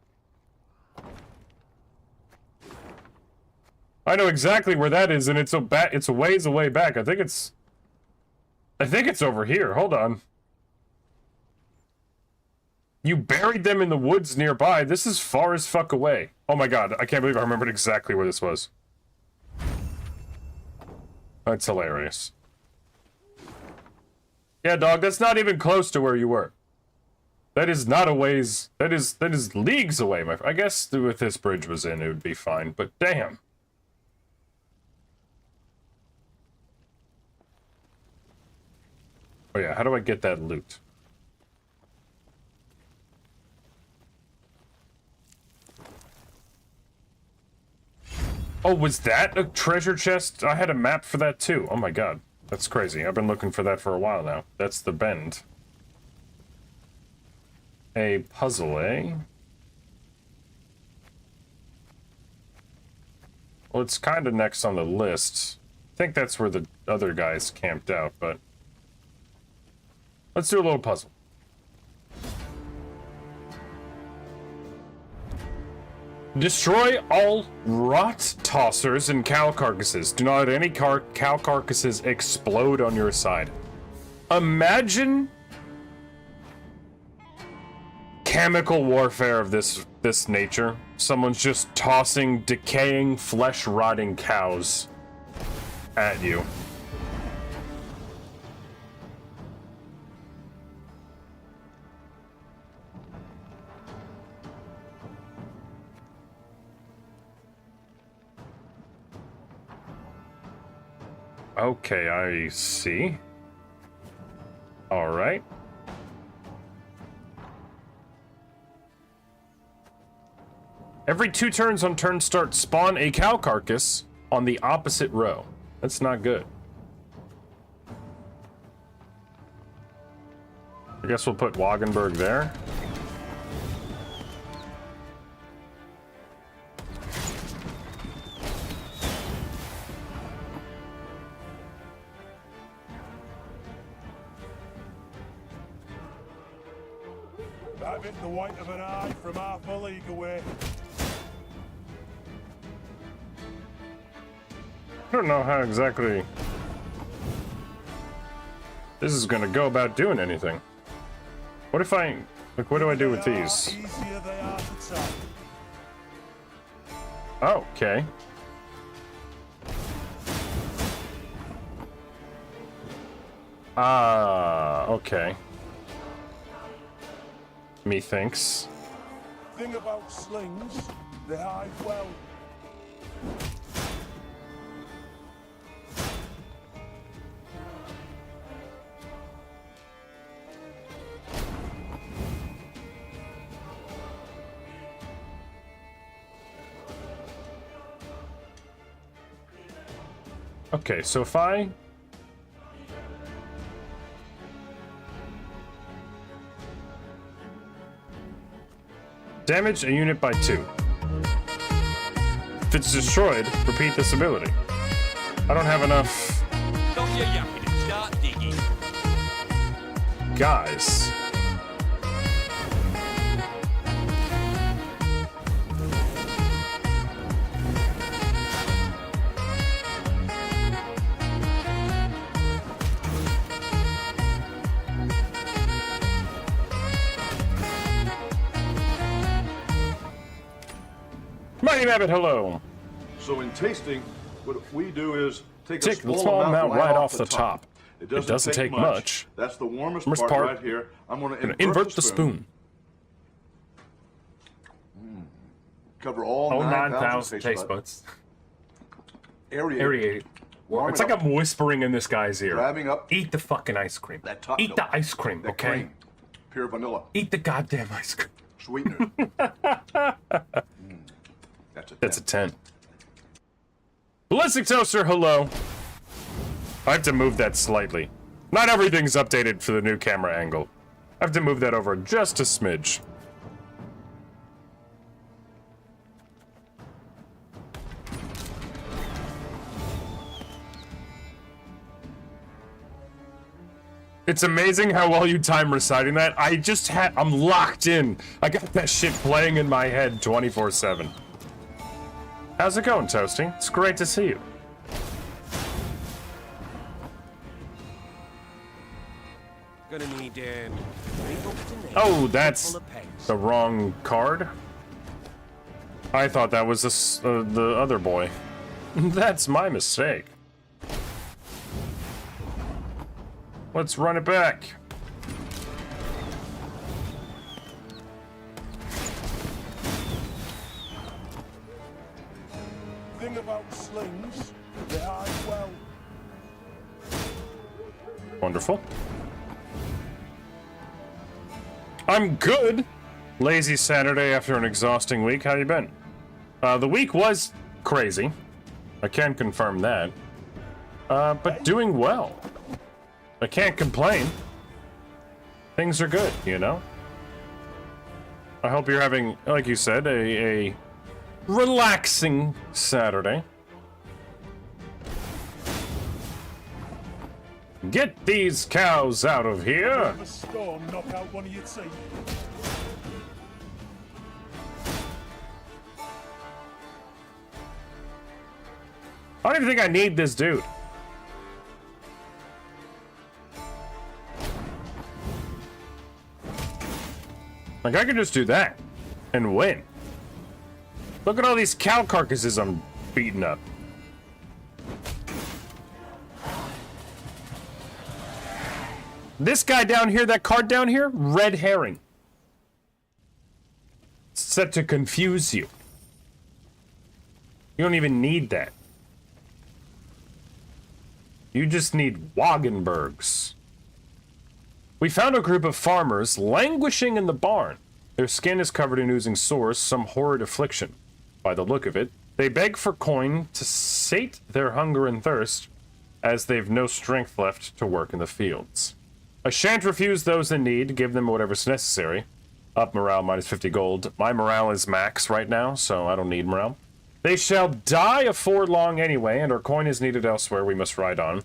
I know exactly where that is, and it's a ways away back. I think it's over here. Hold on. You buried them in the woods nearby. This is far as fuck away. Oh my god, I can't believe I remembered exactly where this was. That's hilarious. Yeah, dog, that's not even close to where you were. That is not a ways... That is leagues away, my friend. I guess if this bridge was in, it would be fine, but damn. Oh yeah, how do I get that loot? Oh, was that a treasure chest? I had a map for that too. Oh my god. That's crazy. I've been looking for that for a while now. That's the bend. A puzzle, eh? Well, it's kind of next on the list. I think that's where the other guys camped out, but... Let's do a little puzzle. Destroy all rot tossers and cow carcasses. Do not let any cow carcasses explode on your side. Imagine chemical warfare of this nature. Someone's just tossing decaying, flesh-rotting cows at you. Okay, I see. All right. Every 2 turns on turn start, spawn a cow carcass on the opposite row. That's not good. I guess we'll put Wagenberg there. I've hit the white of an eye from half a league away. I don't know how exactly this is gonna go about doing anything. What if I, like, what do I do with these? Oh, okay. Okay. Methinks. Thing about slings, they hide well. Okay, so if I... Damage a unit by 2. If it's destroyed, repeat this ability. I don't have enough... Stop your yapping and start digging. Guys. Mighty Rabbit, hello. So in tasting, what we do is take a small amount right off the top. It doesn't take much. That's the warmest part right here. I'm going to invert the spoon. Cover all 9,000 taste buds. Aerate. It's like I'm whispering in this guy's ear. Grabbing up. Eat the fucking ice cream. Eat the ice cream, okay? Cream. Pure vanilla. Eat the goddamn ice cream. Sweetener. That's a 10. Ballistic Toaster, hello. I have to move that slightly. Not everything's updated for the new camera angle. I have to move that over just a smidge. It's amazing how well you time reciting that. I'm locked in. I got that shit playing in my head 24/7. How's it going, Toasty? It's great to see you. Gonna need, 3 books to name. Oh, that's the wrong card? I thought that was the other boy. That's my mistake. Let's run it back. Thing about slings, they hide well. Wonderful. I'm good. Lazy Saturday after an exhausting week. How you been? The week was crazy. I can confirm that. But doing well. I can't complain. Things are good, you know? I hope you're having, like you said, a relaxing Saturday. Get these cows out of here! Have a storm knock out one of your teeth. I don't even think I need this dude. Like, I could just do that and win. Look at all these cow carcasses I'm beating up. This guy down here, that card down here, red herring. Set to confuse you. You don't even need that. You just need Wagenbergs. We found a group of farmers languishing in the barn. Their skin is covered in oozing sores, some horrid affliction. By the look of it, they beg for coin to sate their hunger and thirst, as they've no strength left to work in the fields. I shan't refuse those in need, give them whatever's necessary. Up morale, minus 50 gold. My morale is max right now, so I don't need morale. They shall die afore long anyway, and our coin is needed elsewhere, we must ride on.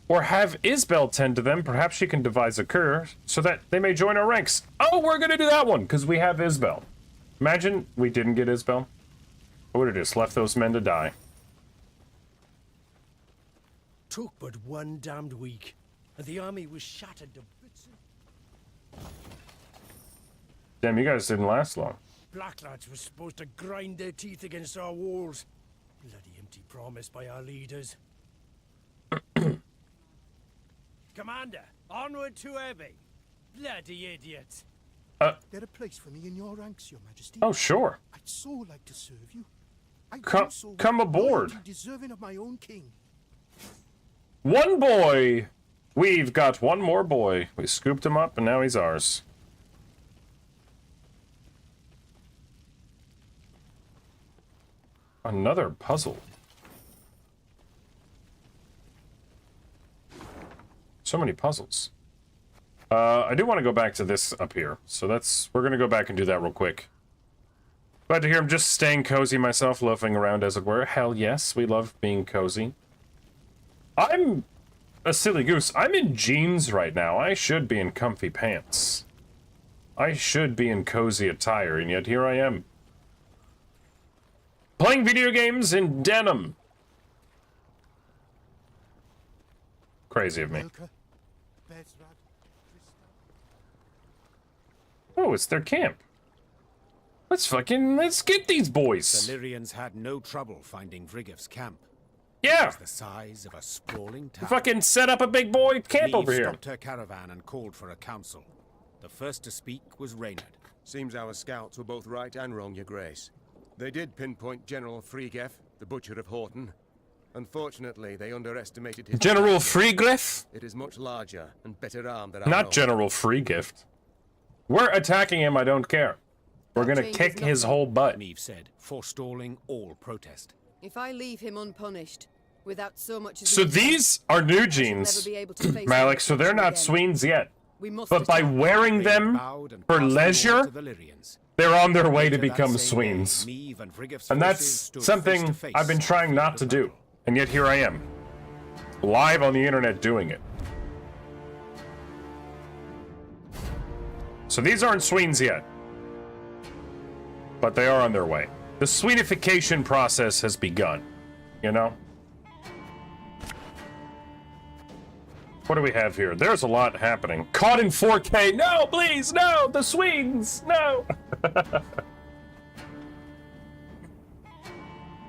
Or have Isabel tend to them, perhaps she can devise a cure, so that they may join our ranks. Oh, we're gonna do that one, because we have Isabel. Imagine we didn't get Isabel. I would have just left those men to die. Took but one damned week, and the army was shattered to bits. Damn, you guys didn't last long. Black lads were supposed to grind their teeth against our walls. Bloody empty promise by our leaders. Commander, onward to Abbey. Bloody idiot. There a place for me in your ranks, Your Majesty? Oh, sure. I'd so like to serve you. Come aboard. Deserving of my own king. One boy! We've got one more boy. We scooped him up, and now he's ours. Another puzzle. So many puzzles. I do want to go back to this up here. So we're going to go back and do that real quick. Glad to hear I'm just staying cozy myself, loafing around as it were. Hell yes, we love being cozy. I'm a silly goose. I'm in jeans right now. I should be in comfy pants. I should be in cozy attire, and yet here I am. Playing video games in denim. Crazy of me. Oh, it's their camp. Let's get these boys. The Lyrians had no trouble finding Vrigev's camp. Yeah. It was the size of a sprawling town. Fucking set up a big boy camp over here. Stopped her caravan and called for a council. The first to speak was Reynard. Seems our scouts were both right and wrong, Your Grace. They did pinpoint General Frigef, the Butcher of Horton. Unfortunately, they underestimated his... General Frigef? It is much larger and better armed than our Not own. General Freegift. We're attacking him, I don't care. We're gonna kick his whole butt. Neve said, forestalling all protest. If I leave him unpunished, without so much as So these are new jeans, Malik, so they're not Sweens yet. But by wearing them for leisure, they're on their way to become Sweens. And that's something I've been trying not to do. And yet here I am, live on the internet doing it. So these aren't Sweens yet, but they are on their way. The Sweenification process has begun, you know? What do we have here? There's a lot happening. Caught in 4K. No, please, no! The Sweens! No!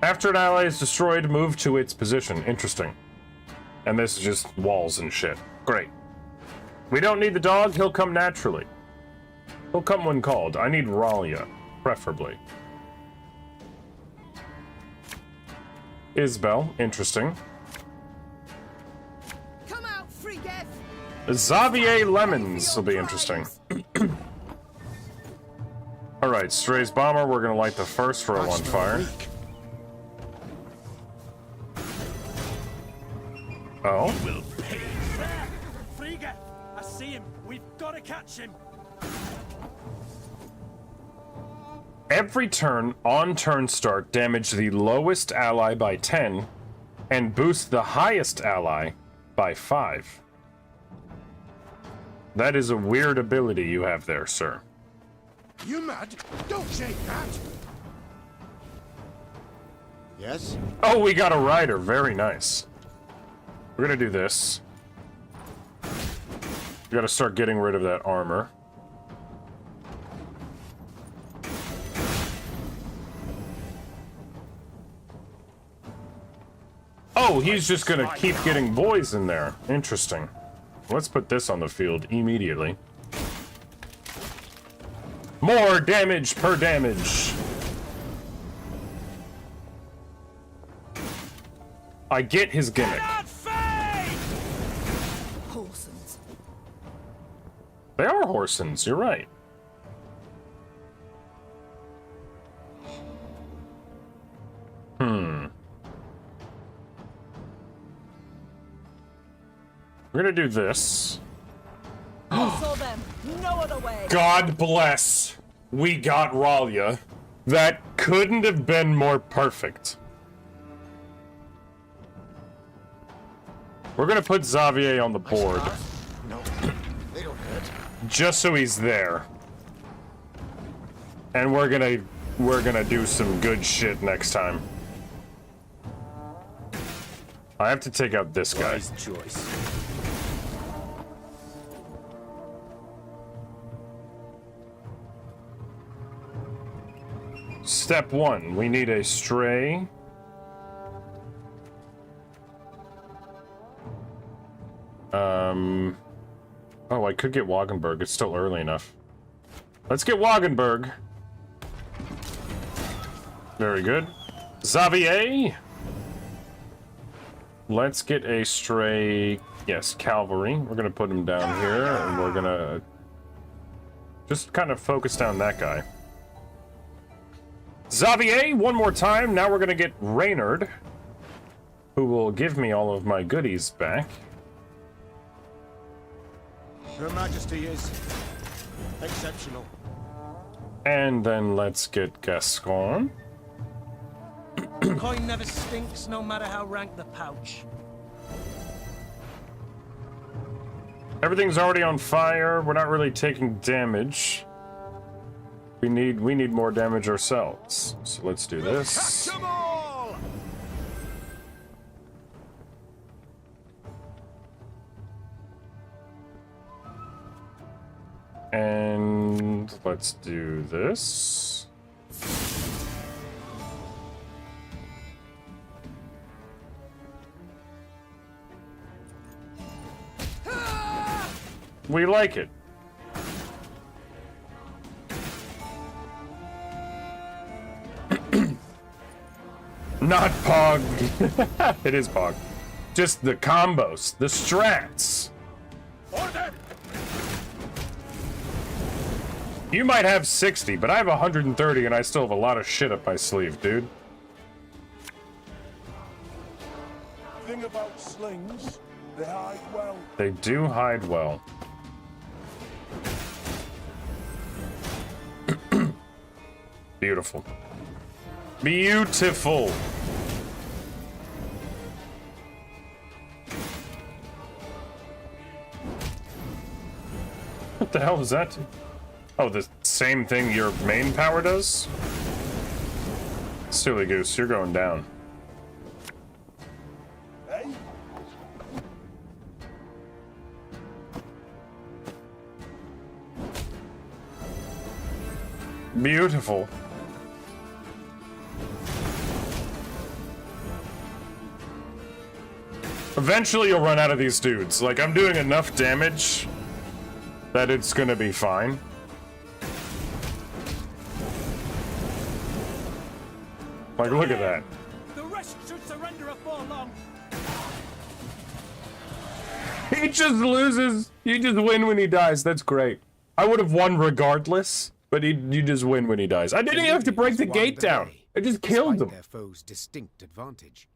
After an ally is destroyed, move to its position. Interesting. And this is just walls and shit. Great. We don't need the dog. He'll come naturally. He'll come when called. I need Ralia, preferably. Isbel. Interesting. Xavier Lemons will be interesting. Alright, Stray's Bomber, we're gonna light the first row on fire. Oh? Will pay. Frigga! I see him! We've got to catch him! Every turn, on turn start, damage the lowest ally by 10, and boost the highest ally by 5. That is a weird ability you have there, sir. You mad? Don't say that! Yes? Oh, we got a rider. Very nice. We're gonna do this. We gotta start getting rid of that armor. Oh, he's just gonna keep getting boys in there. Interesting. Let's put this on the field immediately. More damage per damage. I get his gimmick. Horsens. They are Horsens, you're right. We're gonna do this. Saw them. No other way. God bless. We got Ralia. That couldn't have been more perfect. We're gonna put Xavier on the board. No, they don't hurt. Just so he's there. And we're gonna do some good shit next time. I have to take out this guy. Wise choice. Step 1, we need a stray. Oh, I could get Wagenberg. It's still early enough. Let's get Wagenberg. Very good. Xavier. Let's get a stray, yes, cavalry. We're gonna put him down here, and we're gonna just kind of focus down that guy. Xavier, one more time. Now we're gonna get Reynard, who will give me all of my goodies back. Her Majesty is exceptional. And then let's get Gascon. Coin never stinks, no matter how rank the pouch. Everything's already on fire. We're not really taking damage. We need more damage ourselves. So let's do this. Catch 'em all! And let's do this. We like it. Not Pog. It is Pog. Just the combos, the strats. Order! You might have 60, but I have 130 and I still have a lot of shit up my sleeve, dude. Thing about slings, they hide well. They do hide well. Beautiful. Beautiful. What the hell does that do? Oh, the same thing your main power does? Silly goose, you're going down. Beautiful. Eventually you'll run out of these dudes. Like, I'm doing enough damage that it's gonna be fine. Like, look at that. The rest should surrender afore long. He just loses. You just win when he dies. That's great. I would have won regardless, but you just win when he dies. I didn't even have to break the gate down. I just killed him. Their foe's distinct advantage.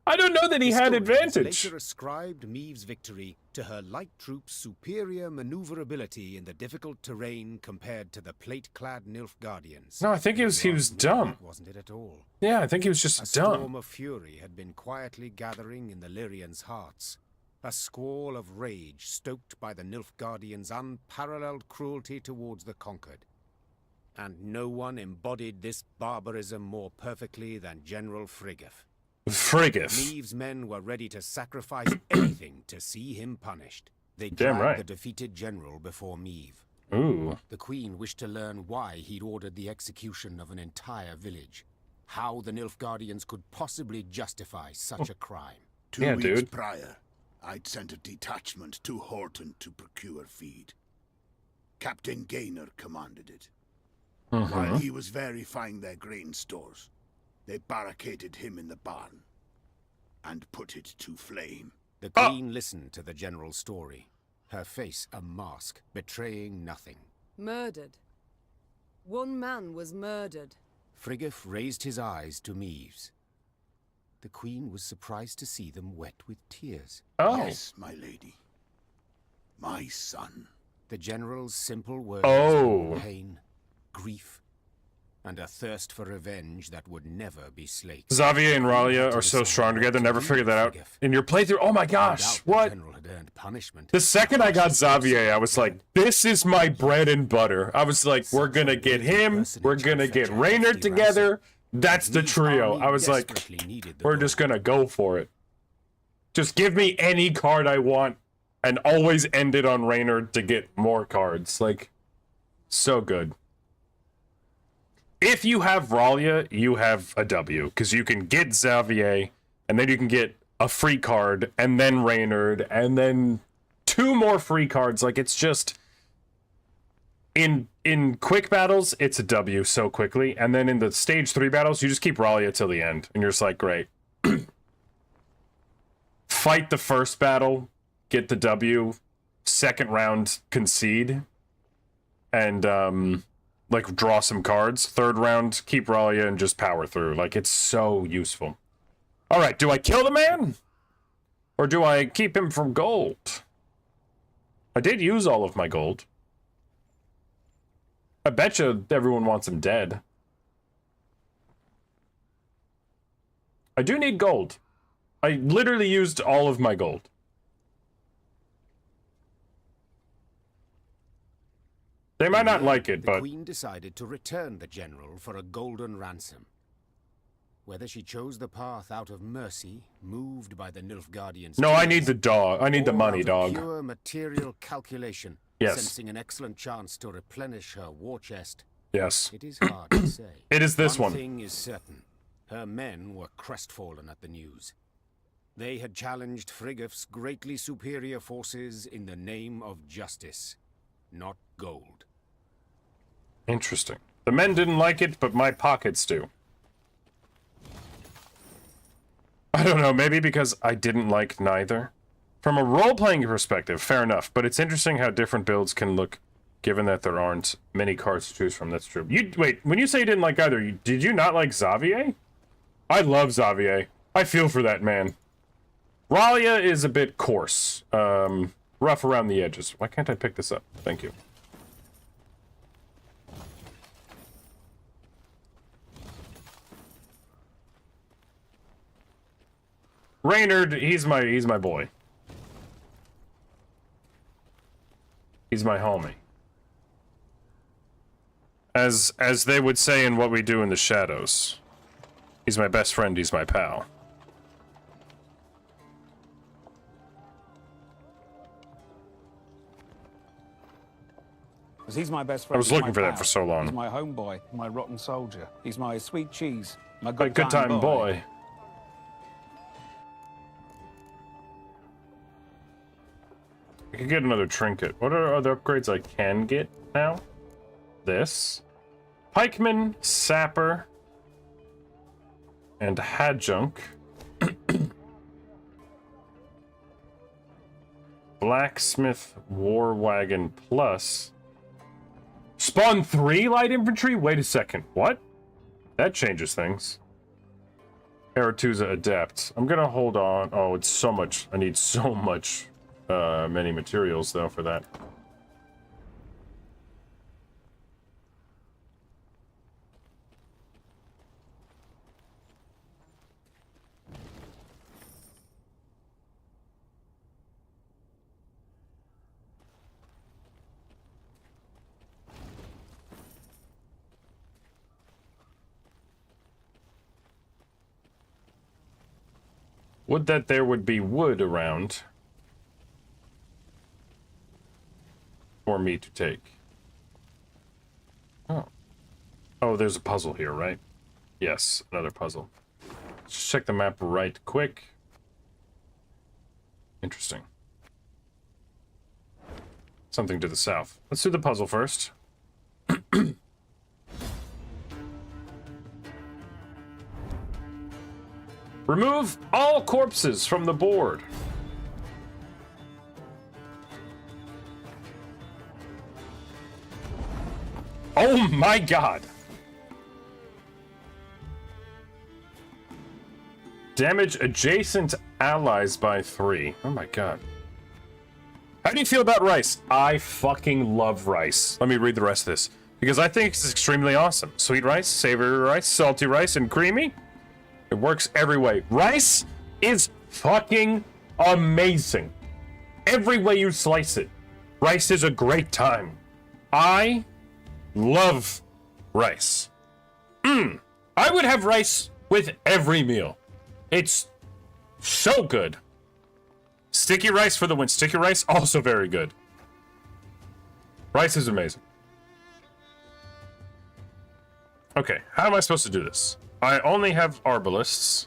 I don't know that he had advantage. Later ascribed Meave's victory to her light troops' superior maneuverability in the difficult terrain compared to the plate-clad Nilfgaardians. No, I think he was dumb. Wasn't it at all? Yeah, I think he was just A dumb. storm of fury had been quietly gathering in the Lyrians' hearts. A squall of rage stoked by the Nilfgaardians' unparalleled cruelty towards the conquered. And no one embodied this barbarism more perfectly than General Frigga. Frigga. Meave's men were ready to sacrifice anything to see him punished. They Damn dragged right. the defeated general before Meave. Ooh. The Queen wished to learn why he'd ordered the execution of an entire village. How the Nilfgaardians could possibly justify such a crime. 2 weeks prior, I'd sent a detachment to Horton to procure feed. Captain Gaynor commanded it. While he was verifying their grain stores, they barricaded him in the barn and put it to flame. The Queen listened to the general's story, her face a mask, betraying nothing. Murdered. One man was murdered. Frigga raised his eyes to Meave's. The Queen was surprised to see them wet with tears. Yes, my lady. My son. The general's simple words of pain, grief, and a thirst for revenge that would never be slaked. Xavier and Ralia are so strong together, never figured that out. In your playthrough, oh my gosh, what? The second I got Xavier, I was like, this is my bread and butter. I was like, we're gonna get him, we're gonna get Raynor together. That's the trio. I was like, we're just gonna go for it. Just give me any card I want and always end it on Raynor to get more cards. Like, so good. If you have Ralia, you have a W, because you can get Xavier, and then you can get a free card, and then Raynor, and then 2 more free cards. Like, it's just... In quick battles, it's a W so quickly, and then in the stage 3 battles, you just keep Ralia till the end, and you're just like, great. Fight the first battle, get the W, second round, concede, and, like, draw some cards. Third round, keep Ralia and just power through. Like, it's so useful. Alright, do I kill the man? Or do I keep him from gold? I did use all of my gold. I betcha everyone wants him dead. I do need gold. I literally used all of my gold. They might not like it, but... The Queen decided to return the general for a golden ransom. Whether she chose the path out of mercy, moved by the Nilfgaardians... No, I need the dog. I need the money, dog. Pure material calculation, yes. Sensing an excellent chance to replenish her war chest. Yes. It is hard to say. It is this one. One thing is certain. Her men were crestfallen at the news. They had challenged Friggif's greatly superior forces in the name of justice, not gold. Interesting. The men didn't like it, but my pockets do. I don't know, maybe because I didn't like neither. From a role-playing perspective, fair enough, but it's interesting how different builds can look given that there aren't many cards to choose from. That's true. You wait, when you say you didn't like either, did you not like Xavier? I love Xavier. I feel for that man. Ralia is a bit coarse, rough around the edges. Why can't I pick this up? Thank you. Reynard, he's my boy. He's my homie. As they would say in What We Do in the Shadows. He's my best friend, he's my pal. He's my best friend. I was looking for that for so long. He's my homeboy, my rotten soldier. He's my sweet cheese, my good time boy. I can get another trinket. What are other upgrades I can get now? This. Pikeman, Sapper, and Hadjunk. Blacksmith, War Wagon Plus. Spawn 3 light infantry? Wait a second. What? That changes things. Aretuza Adept. I'm gonna hold on. Oh, it's so much. I need so much, many materials, though, for that. Would that there would be wood around for me to take. Oh. Oh, there's a puzzle here, right? Yes, another puzzle. Let's check the map right quick. Interesting. Something to the south. Let's do the puzzle first. Remove all corpses from the board. Oh my god. Damage adjacent allies by 3. Oh my god. How do you feel about rice? I fucking love rice. Let me read the rest of this, because I think it's extremely awesome. Sweet rice, savory rice, salty rice, and creamy. It works every way. Rice is fucking amazing. Every way you slice it. Rice is a great time. I love rice. I would have rice with every meal. It's so good. Sticky rice for the win. Sticky rice, also very good. Rice is amazing. Okay, how am I supposed to do this? I only have arbalists.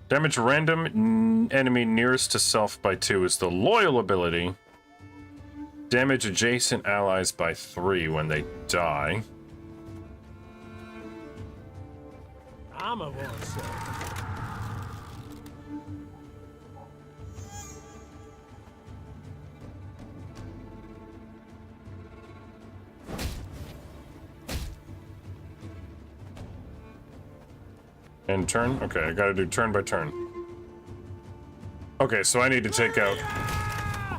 Damage random enemy nearest to self by 2 is the loyal ability. Damage adjacent allies by 3 when they die. Armor won't save. And turn? Okay, I gotta do turn by turn. Okay, so I need to take out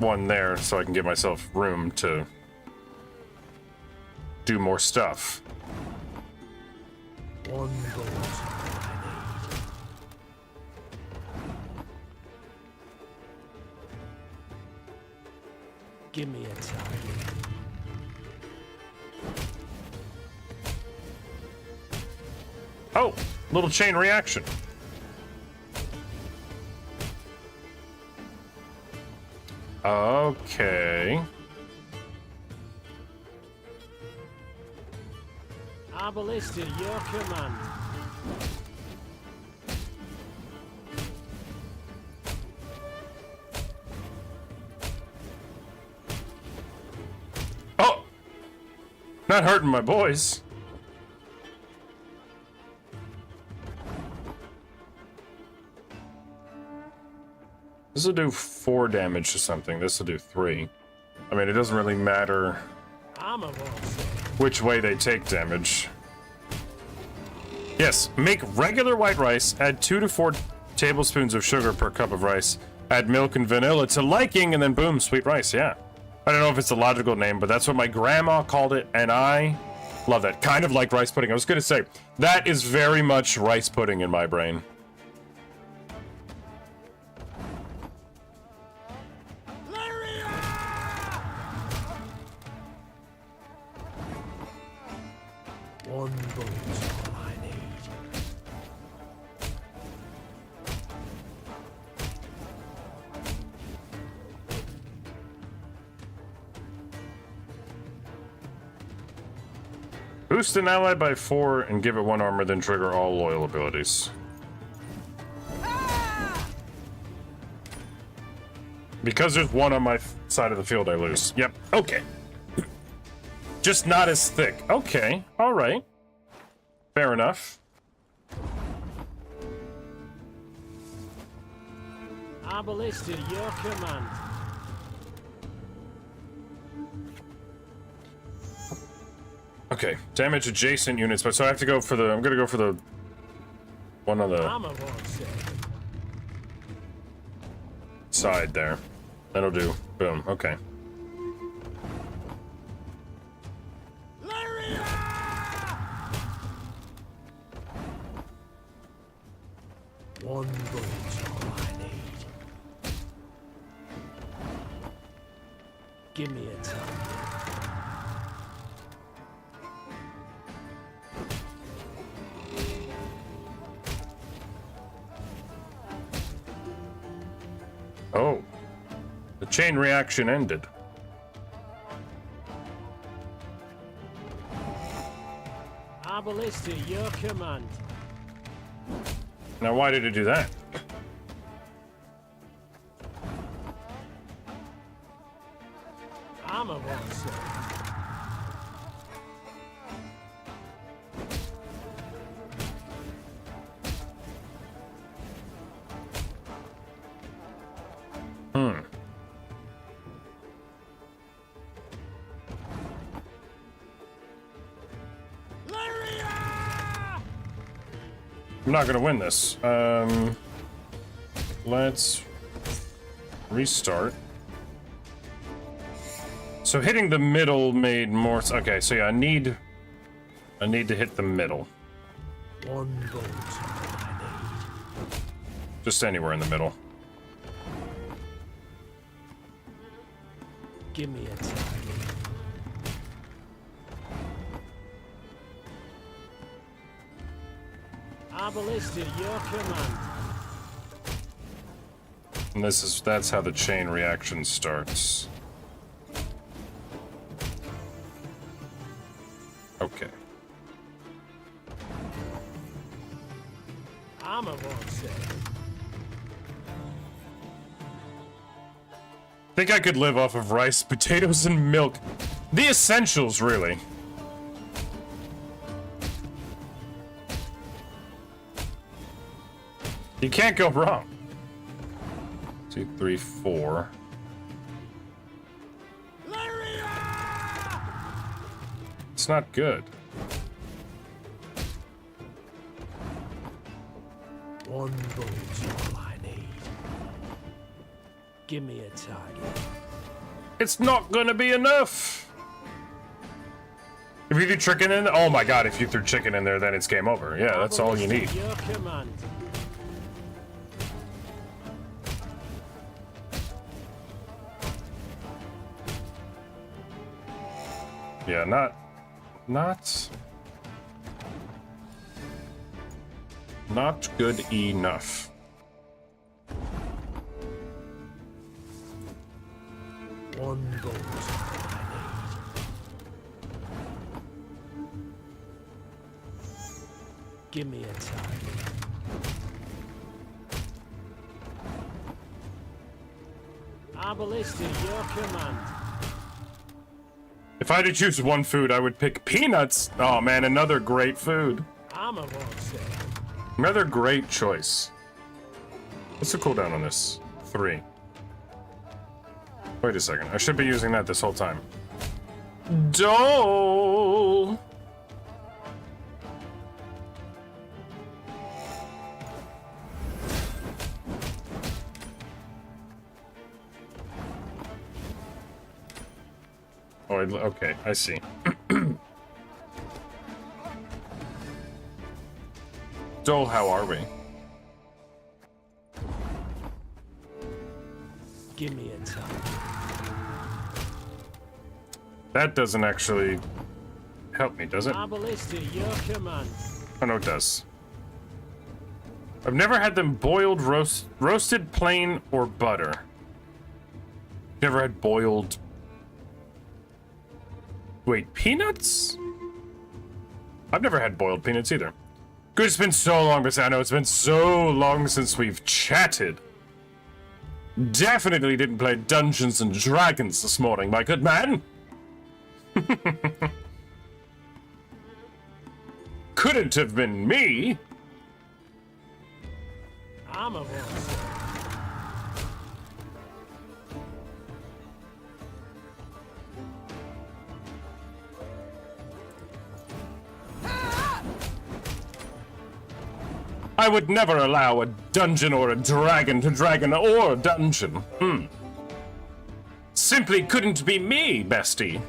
one there so I can give myself room to do more stuff. One gold. Give me a target. Oh, little chain reaction. Okay. Our ballista, your command. Oh! Not hurting my boys. This will do 4 damage to something. This will do 3. I mean, it doesn't really matter Armor won't save. which way they take damage. Yes, make regular white rice, add 2 to 4 tablespoons of sugar per cup of rice, add milk and vanilla to liking, and then boom, sweet rice, yeah. I don't know if it's the logical name, but that's what my grandma called it, and I love that. Kind of like rice pudding. I was gonna say, that is very much rice pudding in my brain. One bullet's all I need. Boost an ally by 4 and give it 1 armor, then trigger all loyal abilities. Because there's 1 on my side of the field, I lose. Yep, okay. Just not as thick. Okay, alright. Fair enough. Ballista, your command. Okay, damage adjacent units, but so I have to go for the... I'm gonna go for the... one on the Armor won't save. side there. That'll do. Boom, okay. One bullet's all I need. Give me a target. Oh. The chain reaction ended. Ballista, your command. Now, why did it do that? Armor won't save. I'm not gonna win this. Let's restart. So hitting the middle made more. Okay, so yeah, I need to hit the middle. One bolt I need. Just anywhere in the middle. Give me a target. Ballista, your command. And that's how the chain reaction starts. Okay. Armor won't save. Think I could live off of rice, potatoes, and milk. The essentials, really. You can't go wrong. 2, 3, 4. It's not good. One bullet's all I need. Give me a target. It's not gonna be enough. If you threw chicken in, oh my god! If you threw chicken in there, then it's game over. Yeah, that's all you need. Your command. Yeah, not good enough. One bolt I need. Give me a target. Ballista, your command. If I had to choose one food, I would pick peanuts. Oh man, another great food. Armor won't save. Another great choice. What's the cooldown on this? 3. Wait a second. I should be using that this whole time. Dole! Oh, okay, I see. Dole, how are we? Give me a time. That doesn't actually help me, does it? Ballistic, your command. Oh, no, it does. I've never had them boiled, roasted, plain, or butter. Never had boiled... Wait, peanuts? I've never had boiled peanuts either. Good, it's been so long, but I know it's been so long since we've chatted. Definitely didn't play Dungeons and Dragons this morning, my good man. Couldn't have been me. I'm a boss. I would never allow a dungeon or a dragon to dragon or a dungeon. Simply couldn't be me, bestie.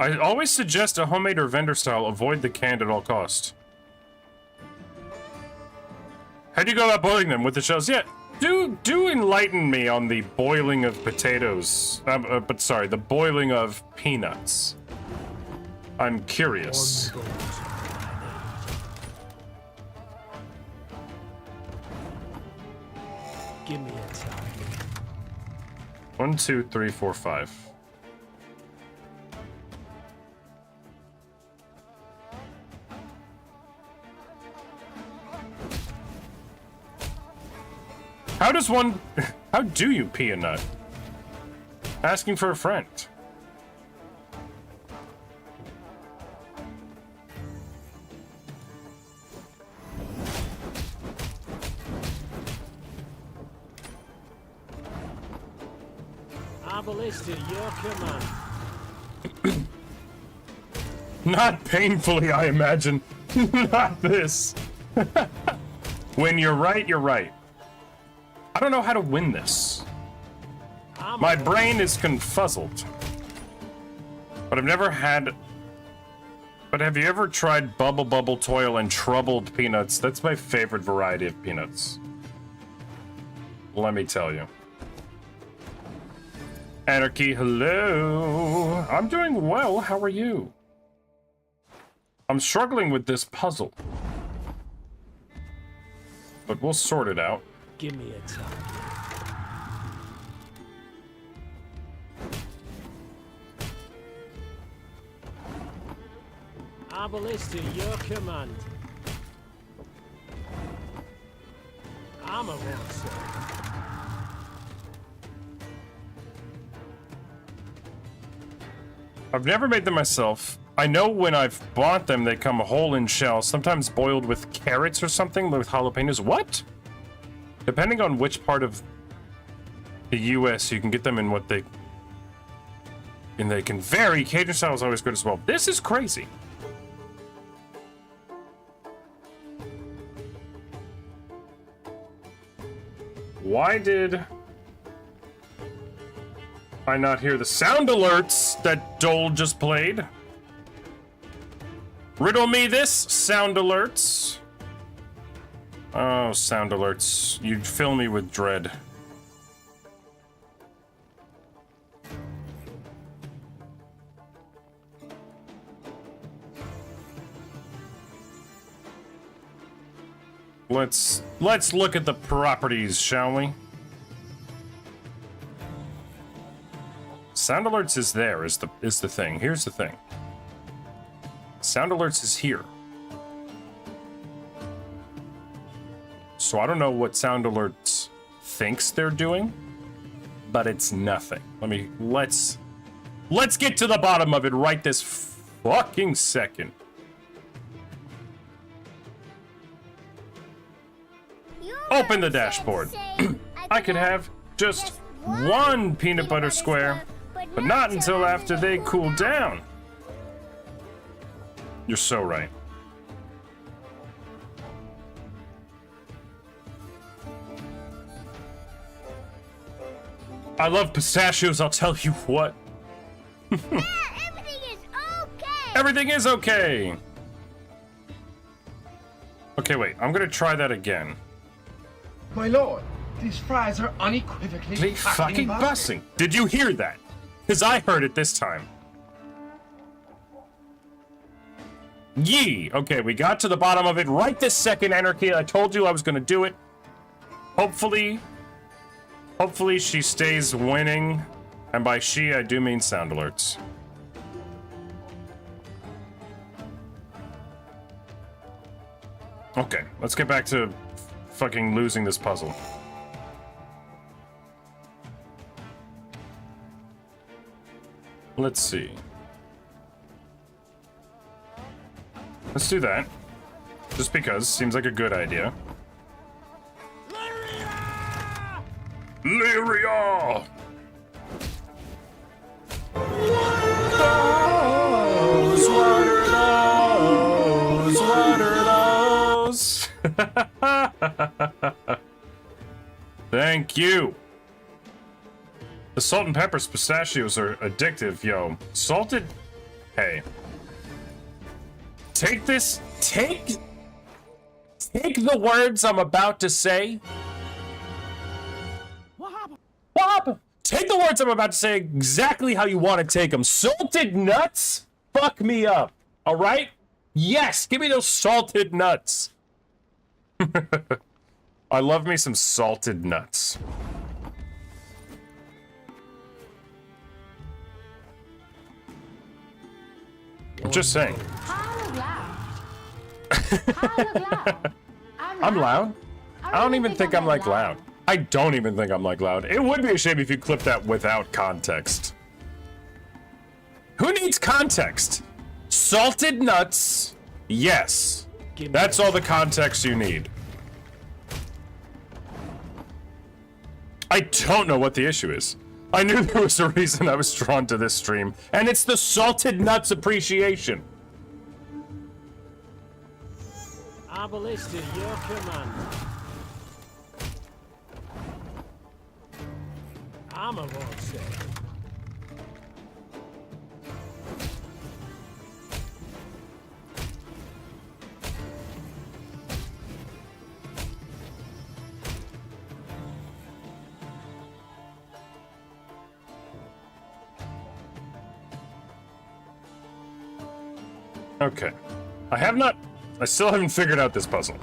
I always suggest a homemade or vendor style. Avoid the canned at all costs. How do you go about boiling them with the shells? Yeah, do enlighten me on the boiling of potatoes. But sorry, the boiling of peanuts. I'm curious. Give me a time. 1, 2, 3, 4, 5. How does one... How do you pee a nut? Asking for a friend. Ballistic, your command. Not painfully, I imagine. Not this. When you're right, you're right. I don't know how to win this. My brain is confuzzled. But I've never had... But have you ever tried Bubble Bubble Toil and Troubled Peanuts? That's my favorite variety of peanuts. Let me tell you. Anarchy, hello. I'm doing well. How are you? I'm struggling with this puzzle. But we'll sort it out. Give me a time. Ballistic, your command. I'm a monster. I've never made them myself. I know when I've bought them, they come whole in shell, sometimes boiled with carrots or something, with jalapenos. What? Depending on which part of the US, you can get them in what they... And they can vary. Cajun style is always good as well. This is crazy. Why did I not hear the sound alerts that Dole just played? Riddle me this, sound alerts. Oh, sound alerts. You fill me with dread. Let's look at the properties, shall we? Sound alerts is there, is the thing. Here's the thing. Sound alerts is here. So I don't know what sound alerts thinks they're doing. but it's nothing. Let's get to the bottom of it right this fucking second. Open the dashboard. I could have just one peanut butter square, but not until after they cool down. You're so right. I love pistachios, I'll tell you what. Everything is okay! Everything is okay! Okay, wait, I'm gonna try that again. My lord, these fries are unequivocally Fucking bussing. Did you hear that? Because I heard it this time. Yee! Okay, we got to the bottom of it right this second, Anarchy. I told you I was gonna do it. Hopefully she stays winning. And by she, I do mean sound alerts. Okay, let's get back to fucking losing this puzzle. Let's see. Let's do that. Just because, seems like a good idea. Lyria! What are those? Thank you. The salt and pepper pistachios are addictive, yo. Salted... Hey. Take this... Take the words I'm about to say. What happened? Take the words I'm about to say exactly how you want to take them. Salted nuts? Fuck me up. Alright? Yes, give me those salted nuts. I love me some salted nuts. I'm just saying. I'm loud? I don't even think I'm like loud. I don't even think I'm like loud. It would be a shame if you clipped that without context. Who needs context? Salted nuts, yes. That's all the context you need. I don't know what the issue is. I knew there was a reason I was drawn to this stream, and it's the salted nuts appreciation. Ballistic, your command. Armor won't say. Okay. I still haven't figured out this puzzle.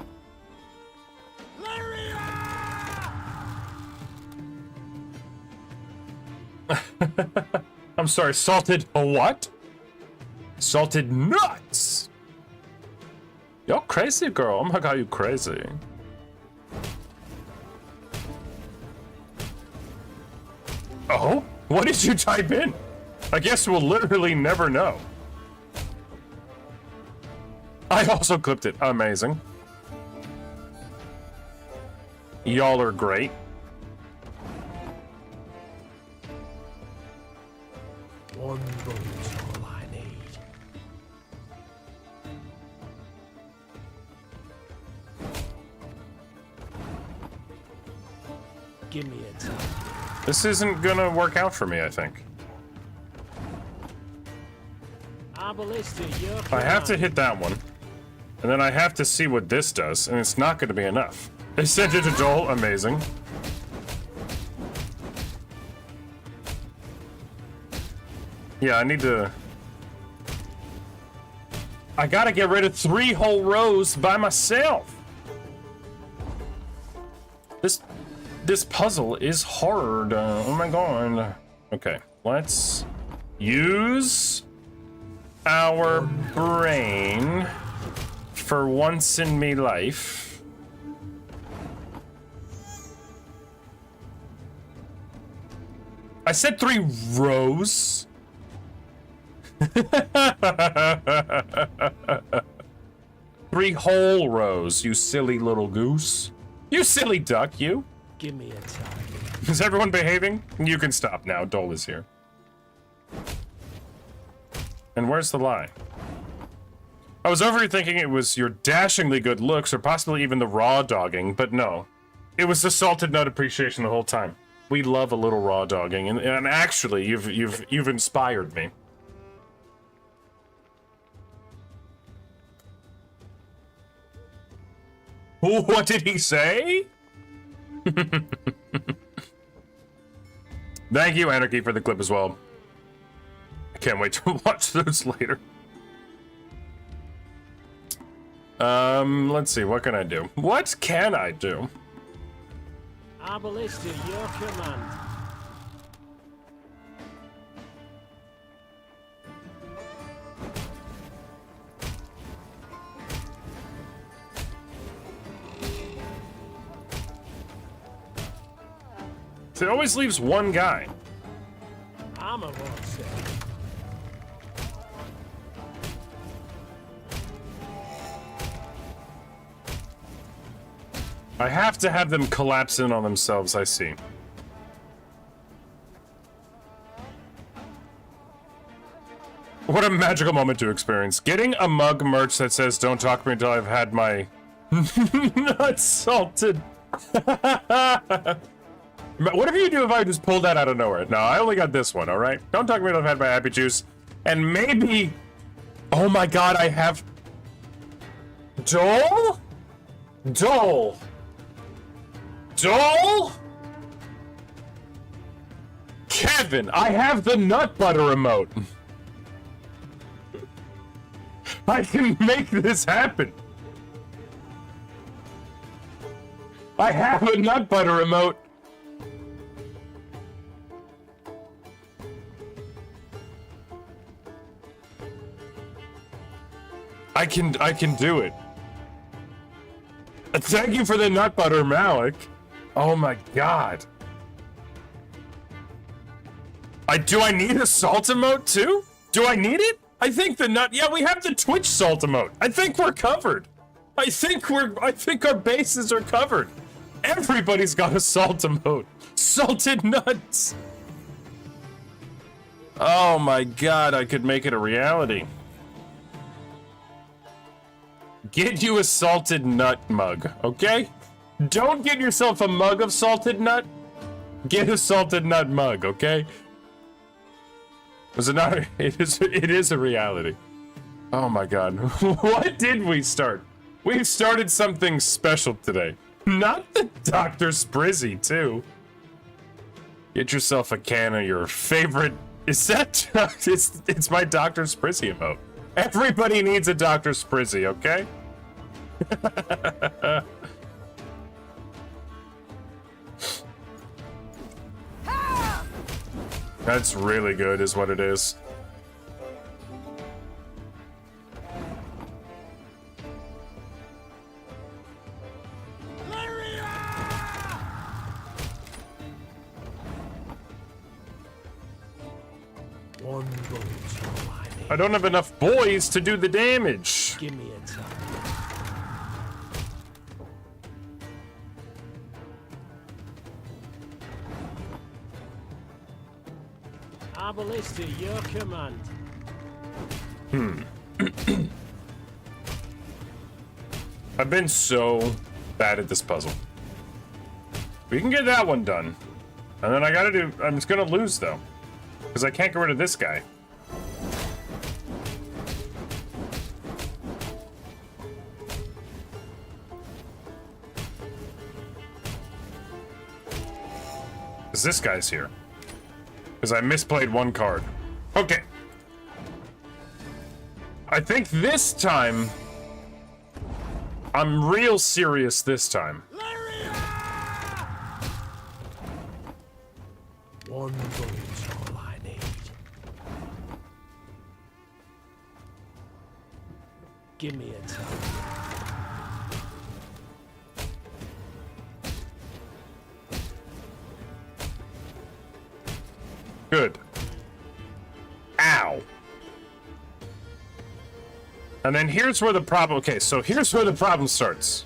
I'm sorry, salted what? Salted nuts! You're crazy, girl. Oh my god, you crazy. Oh? What did you type in? I guess we'll literally never know. I also clipped it. Amazing. Y'all are great. One vote's all I need. Give me a time. This isn't gonna work out for me, I think. I have to hit that one. And then I have to see what this does, and it's not gonna be enough. They sent it to Joel. Amazing. Yeah, I need to... I gotta get rid of 3 whole rows by myself. This puzzle is hard. Oh my god. Okay, let's use our brain for once in me life. I said 3 rows. 3 whole rows, you silly little goose. You silly duck, you. Give me a time. Is everyone behaving? You can stop now. Dole is here. And where's the lie? I was overthinking it was your dashingly good looks or possibly even the raw dogging, but no. It was the salted nut appreciation the whole time. We love a little raw dogging, and actually, you've inspired me. What did he say? Thank you, Anarchy, for the clip as well. I can't wait to watch those later. Let's see, what can I do? What can I do? Ballista, your command. It always leaves one guy. Armor won't say. I have to have them collapse in on themselves, I see. What a magical moment to experience. Getting a mug merch that says, "Don't talk to me until I've had my nuts salted." Whatever you do if I just pulled that out of nowhere. No, I only got this one, alright? Don't talk to me until I've had my happy juice. And maybe... Oh my god, I have... Dole? Dole? Dole? Kevin, I have the nut butter emote. I can make this happen. I have a nut butter emote. I can do it. Thank you for the nut butter, Malik. Oh my god. Do I need a salt emote too? Do I need it? I think the nut. Yeah, we have the Twitch salt emote. I think we're covered. I think our bases are covered. Everybody's got a salt emote. Salted nuts. Oh my god, I could make it a reality. Get you a salted nut mug, okay? Don't get yourself a mug of salted nut. Get a salted nut mug, okay? Was it not? It is a reality. Oh my god. What did we start? We started something special today. Not the Dr. Sprizzy, too. Get yourself a can of your favorite... Is that... It's my Dr. Sprizzy emote. Everybody needs a Dr. Sprizzy, okay? That's really good, is what it is. One bullet's all I need. I don't have enough boys to do the damage. Give me a time. Ballista, your command. I've been so bad at this puzzle. We can get that one done. And then I'm just gonna lose though. Because I can't get rid of this guy. Because this guy's here. Because I misplayed one card. Okay. I think this time... I'm real serious this time. One bullet's all I need. Give me a time. Good. Ow. And then here's where the problem... Okay, so here's where the problem starts.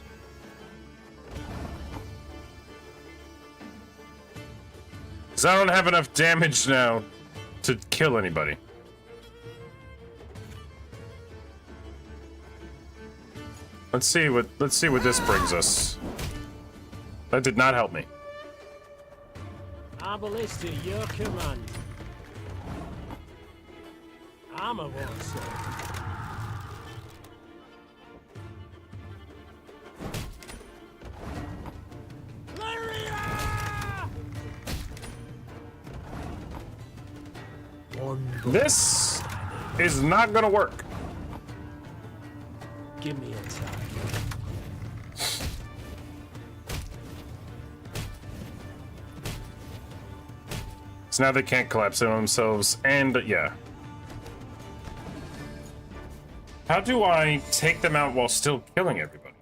Because I don't have enough damage now to kill anybody. Let's see what this brings us. That did not help me. Our ballista, your command. Armor won't save. This is not gonna work. Give me a time. So now they can't collapse in on themselves, and yeah. How do I take them out while still killing everybody?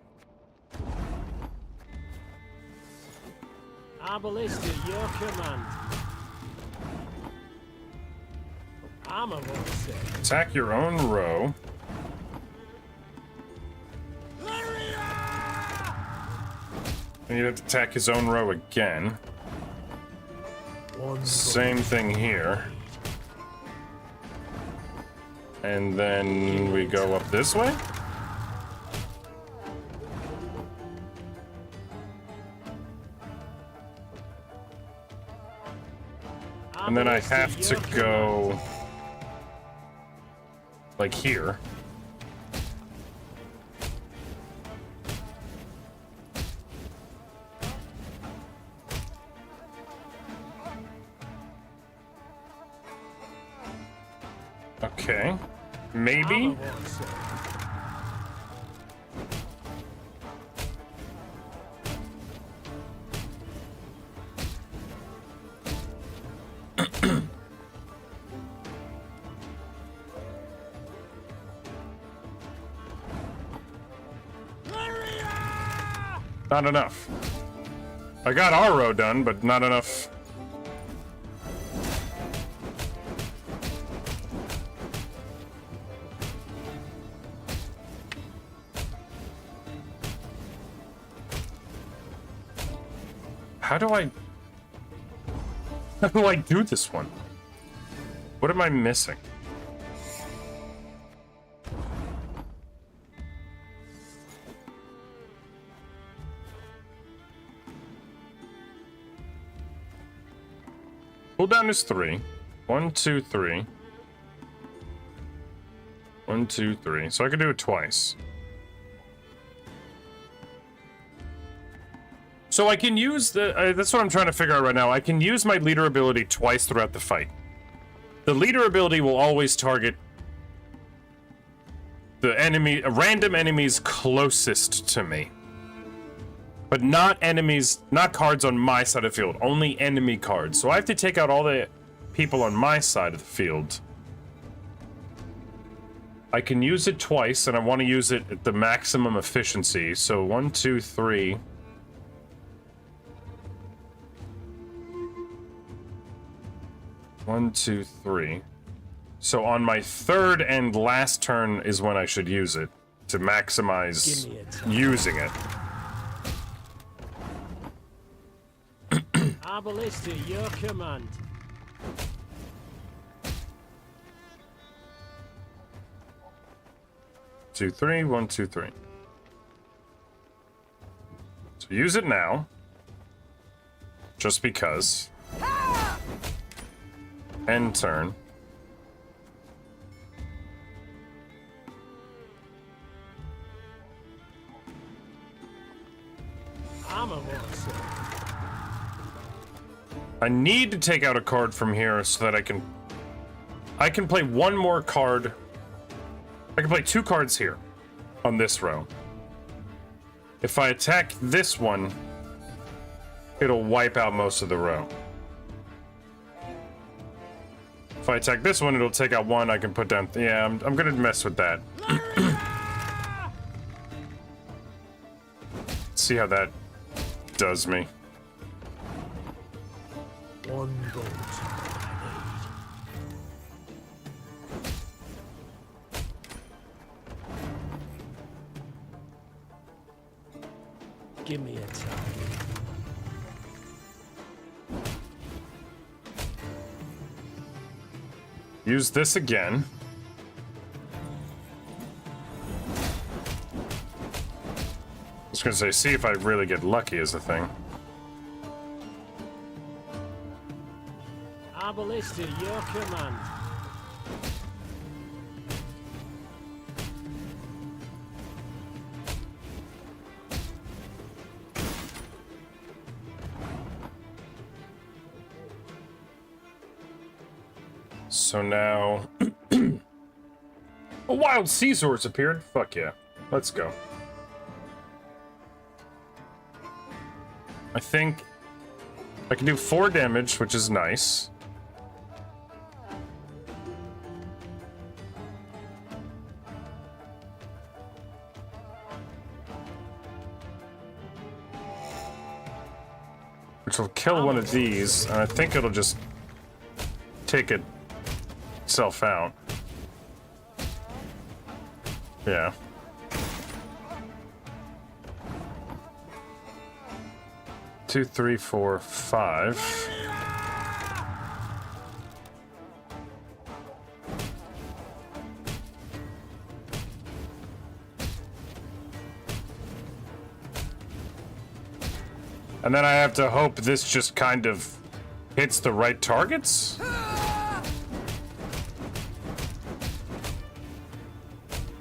Our ballista, your command. Armor won't save. Attack your own row. And you have to attack his own row again. Same thing here. And then we go up this way? And then I have to go... like here. Okay. Maybe? Not enough. I got our row done, but not enough. How do I do this one? What am I missing? Cooldown is 3. 1, 2, 3. 1, 2, 3. So I can do it twice. So I can use the... that's what I'm trying to figure out right now. I can use my leader ability twice throughout the fight. The leader ability will always target the enemy, random enemies closest to me. But not enemies, not cards on my side of the field. Only enemy cards. So I have to take out all the people on my side of the field. I can use it twice, and I want to use it at the maximum efficiency. So 1, 2, 3... 1, 2, 3. So on my third and last turn is when I should use it to maximize using it. Our ballista, your command. Two, 3, 1, 2, 3. So use it now. Just because. End turn. I need to take out a card from here so that I can play one more card. I can play 2 cards here on this row. If I attack this one, it'll wipe out most of the row. If I attack this one, it'll take out 1. I can put down... yeah, I'm gonna mess with that. See how that does me. One gold. Give me a target. Use this again. I was gonna say, see if I really get lucky is the thing. Ballista, your command. So now... a wild Caesar's appeared? Fuck yeah. Let's go. I think I can do 4 damage, which is nice. Which will kill one of these, and I think it'll just take itself out. Yeah. Two, 3, 4, 5. And then I have to hope this just kind of hits the right targets?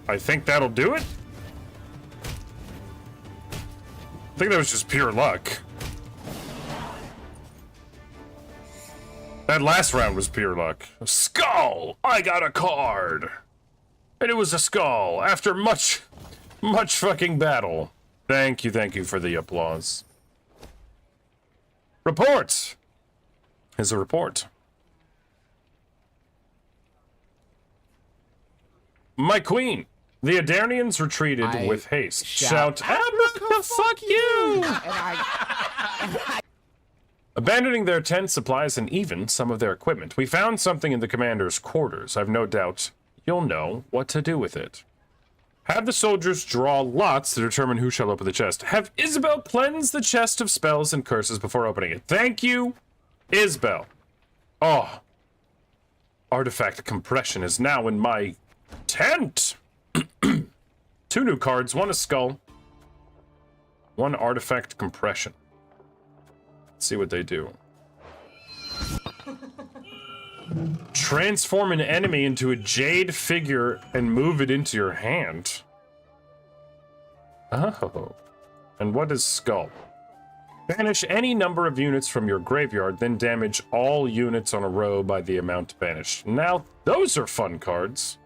I think that'll do it. I think that was just pure luck. That last round was pure luck. A skull! I got a card! And it was a skull after much fucking battle. Thank you for the applause. Report is a report. My queen, the Aedirnians retreated with haste. Shout, Africa, fuck you! Abandoning their tents, supplies, and even some of their equipment, we found something in the commander's quarters. I've no doubt you'll know what to do with it. Have the soldiers draw lots to determine who shall open the chest. Have Isabel cleanse the chest of spells and curses before opening it. Thank you, Isabel. Oh. Artifact compression is now in my tent. 2 new cards, 1 a skull, 1 artifact compression. Let's see what they do. Transform an enemy into a jade figure and move it into your hand. Oh. And what is skull? Banish any number of units from your graveyard, then damage all units on a row by the amount banished. Now, those are fun cards.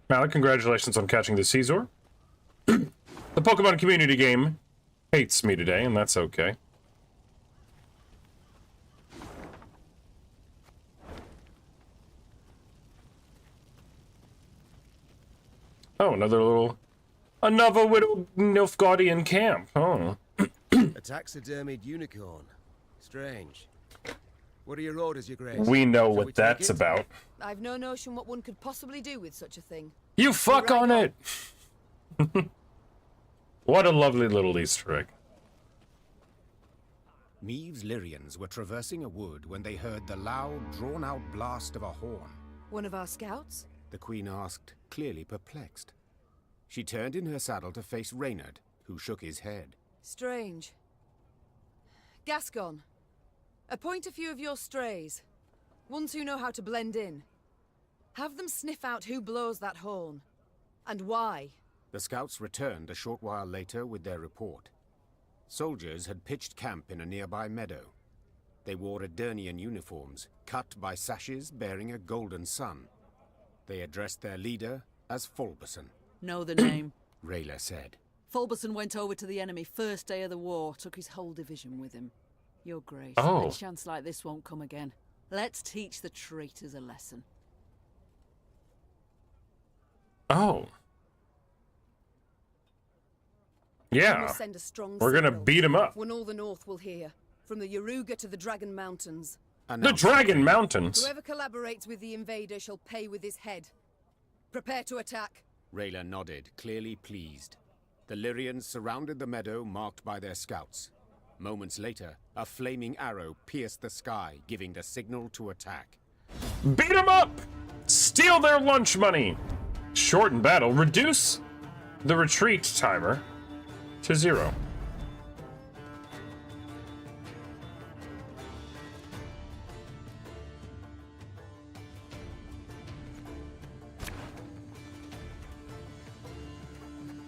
Malik, congratulations on catching the Caesar. The Pokemon community game hates me today, and that's okay. Oh, another little Nilfgaardian camp. Oh. A taxidermied unicorn. Strange. What are your orders, Your Grace? We know what that's about. I've no notion what one could possibly do with such a thing. You fuck on it! What a lovely little Easter egg. Meave's Lyrians were traversing a wood when they heard the loud, drawn-out blast of a horn. One of our scouts? The Queen asked, clearly perplexed. She turned in her saddle to face Reynard, who shook his head. Strange. Gascon, appoint a few of your strays. Ones who know how to blend in. Have them sniff out who blows that horn. And why. The scouts returned a short while later with their report. Soldiers had pitched camp in a nearby meadow. They wore Aedirnian uniforms, cut by sashes bearing a golden sun. They addressed their leader as Fulberson. Know the name? Rayla said. Fulberson went over to the enemy first day of the war, took his whole division with him. Your Grace, Oh. a chance like this won't come again. Let's teach the traitors a lesson. Oh. We Yeah. must send a strong We're gonna signal. beat him up. When all the North will hear. From the Yaruga to the Dragon Mountains. The Dragon Mountains. Whoever collaborates with the invader shall pay with his head. Prepare to attack. Rayla nodded, clearly pleased. The Lyrians surrounded the meadow marked by their scouts. Moments later, a flaming arrow pierced the sky, giving the signal to attack. Beat them up! Steal their lunch money! Shorten battle. Reduce the retreat timer to 0.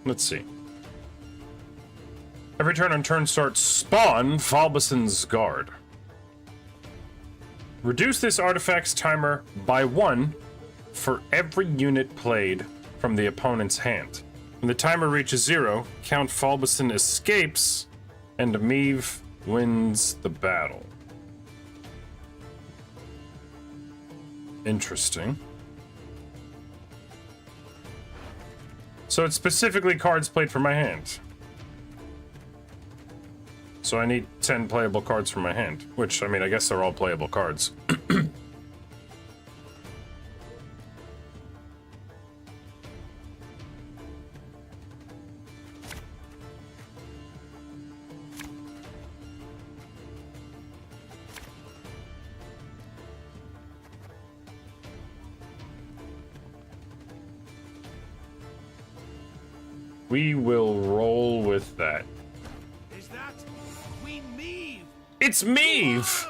Let's see. Every turn on turn start, spawn Falbason's Guard. Reduce this artifact's timer by 1 for every unit played from the opponent's hand. When the timer reaches 0, Count Falbason escapes, and Meve wins the battle. Interesting. So it's specifically cards played from my hand. So I need 10 playable cards from my hand, which, I mean, I guess they're all playable cards. We will roll with that. Is that Queen Meve? It's Meve!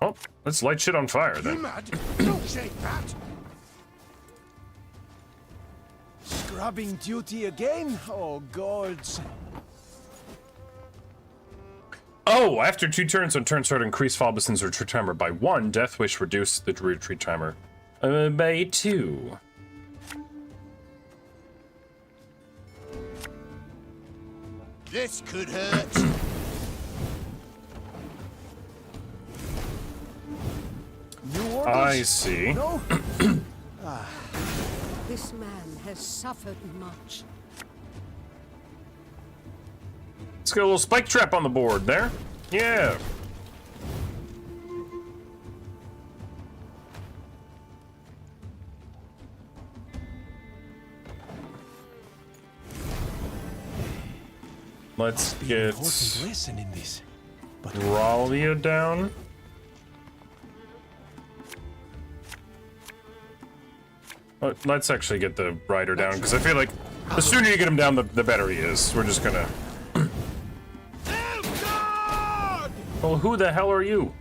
Oh, let's light shit on fire You then. mad? Don't shake that! Scrubbing duty again? Oh, gods. Oh, after 2 turns on turn start, increase Falbason's retreat timer by 1. Death Wish reduce the retreat timer by 2. This could hurt. I see. This man has suffered much. Let's get a little spike trap on the board there. Yeah. Let's get lesson in this. Ralia down. Let's actually get the rider down, because I feel like the sooner you get him down, the better he is. We're just gonna... Well, who the hell are you?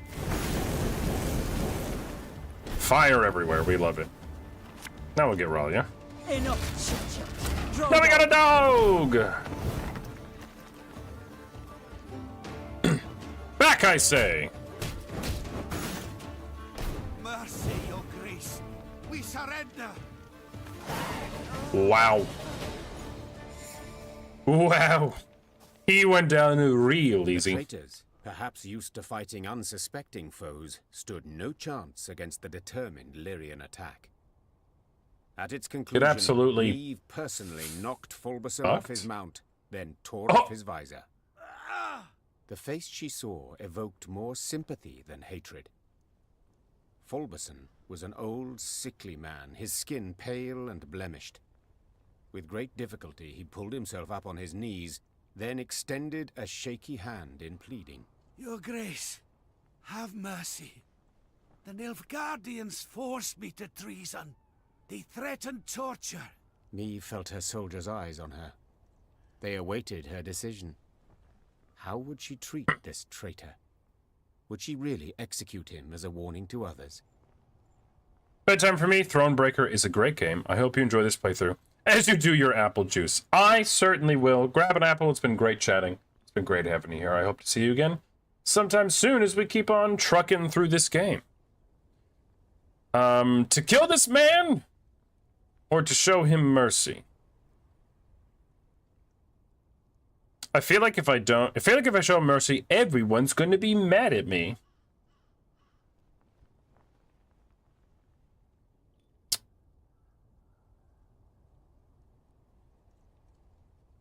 Fire everywhere. We love it. Now we'll get Ralia. Enough chit-chat. Now we got a dog! Back, I say! Mercy, your grace. We surrender. Wow. Wow. He went down real easy. The traitors, perhaps used to fighting unsuspecting foes, stood no chance against the determined Lyrian attack. At its conclusion, absolutely Meve personally knocked Fulberson off his mount, then tore off his visor. The face she saw evoked more sympathy than hatred. Fulberson was an old, sickly man, his skin pale and blemished. With great difficulty, he pulled himself up on his knees, then extended a shaky hand in pleading. Your grace, have mercy. The Nilfgaardians forced me to treason. They threatened torture. Meve felt her soldiers' eyes on her. They awaited her decision. How would she treat this traitor? Would she really execute him as a warning to others? Bedtime for me. Thronebreaker is a great game. I hope you enjoy this playthrough as you do your apple juice. I certainly will. Grab an apple. It's been great chatting. It's been great having you here. I hope to see you again sometime soon as we keep on trucking through this game. To kill this man or to show him mercy? I feel like if I show him mercy, everyone's going to be mad at me.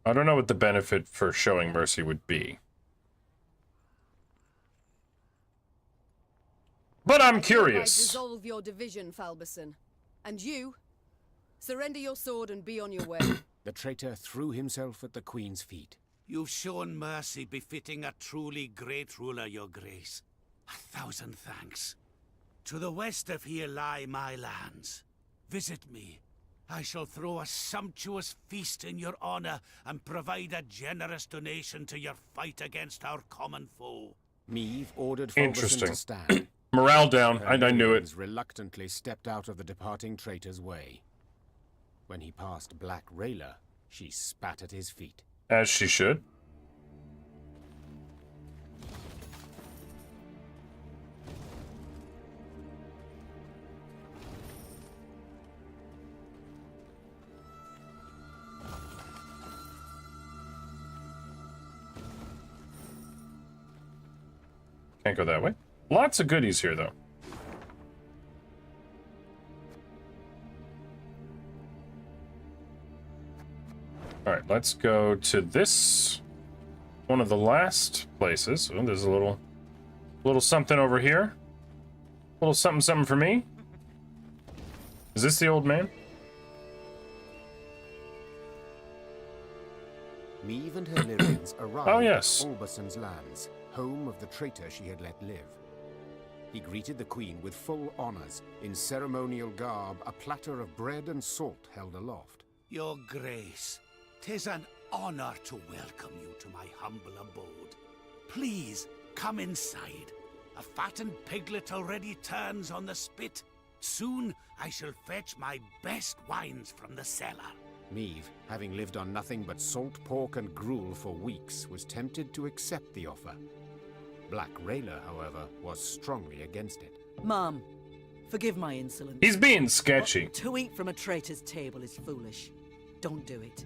I don't know what the benefit for showing mercy would be. But I'm I curious. dissolve your division, Falberson. And you, surrender your sword and be on your way. The traitor threw himself at the Queen's feet. You've shown mercy befitting a truly great ruler, your grace. 1,000 thanks. To the west of here lie my lands. Visit me. I shall throw a sumptuous feast in your honor and provide a generous donation to your fight against our common foe. Meave ordered Fulberson Interesting. to stand. Morale down. I knew it. Reluctantly stepped out of the departing traitor's way. When he passed Black Rayla, she spat at his feet. As she should. Can't go that way. Lots of goodies here, though. Alright, let's go to this. One of the last places. Oh, there's a little something over here. A little something for me. Is this the old man? Meave and her Lyrians arrived at Fulberson's lands, home of the traitor she had let live. He greeted the Queen with full honors. In ceremonial garb, a platter of bread and salt held aloft. Your grace, 'tis an honor to welcome you to my humble abode. Please, come inside. A fattened piglet already turns on the spit. Soon I shall fetch my best wines from the cellar. Meave, having lived on nothing but salt pork and gruel for weeks, was tempted to accept the offer. Black Rayla, however, was strongly against it. Mom, forgive my insolence. He's being sketchy. But to eat from a traitor's table is foolish. Don't do it.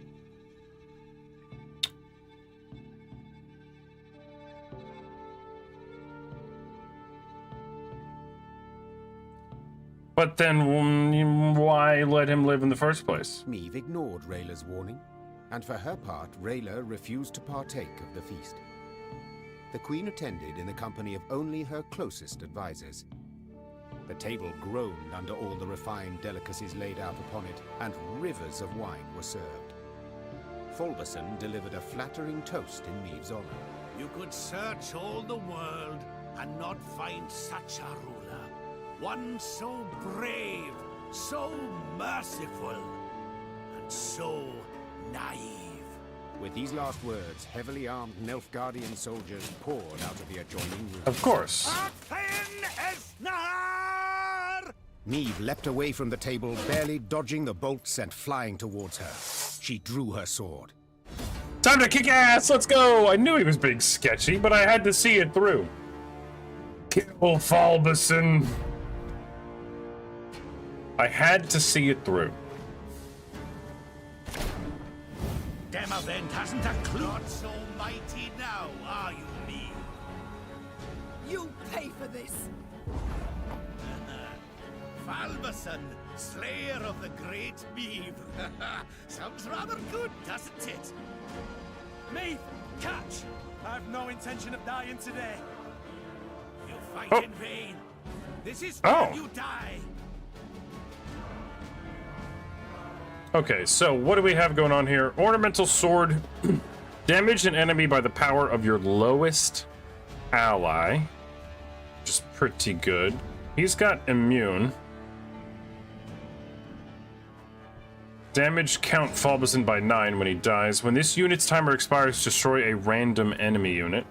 But then why let him live in the first place? Meave ignored Rayla's warning, and for her part, Rayla refused to partake of the feast. The Queen attended in the company of only her closest advisors. The table groaned under all the refined delicacies laid out upon it, and rivers of wine were served. Fulberson delivered a flattering toast in Meave's honor. You could search all the world and not find such a ruler. One so brave, so merciful, and so naive. With these last words, heavily armed Nilfgaardian soldiers poured out of the adjoining room. Of course. Meave leapt away from the table, barely dodging the bolt sent flying towards her. She drew her sword. Time to kick ass! Let's go! I knew he was being sketchy, but I had to see it through. Kill Fulberson. I had to see it through. Demavend hasn't a clue. Not so mighty now, are you, me? You pay for this! Fulberson, slayer of the great Meave. Sounds rather good, doesn't it? Me, catch! I've no intention of dying today. You fight in vain. This is where you die. Okay, so what do we have going on here? Ornamental sword. Damage an enemy by the power of your lowest ally. Which is pretty good. He's got immune. Damage count Fulberson by 9 when he dies. When this unit's timer expires, destroy a random enemy unit.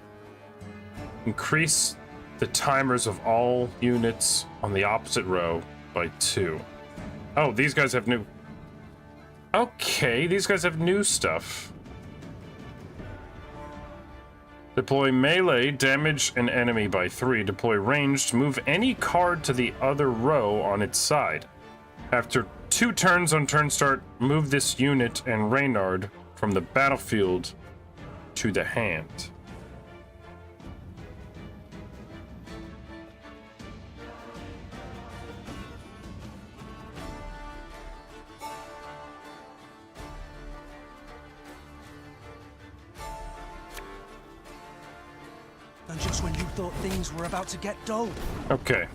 Increase the timers of all units on the opposite row by 2. Oh, these guys have new... Okay, these guys have new stuff. Deploy melee, damage an enemy by 3. Deploy ranged, move any card to the other row on its side. After 2 turns on turn start, move this unit and Reynard from the battlefield to the hand. And just when you thought things were about to get dull. Okay.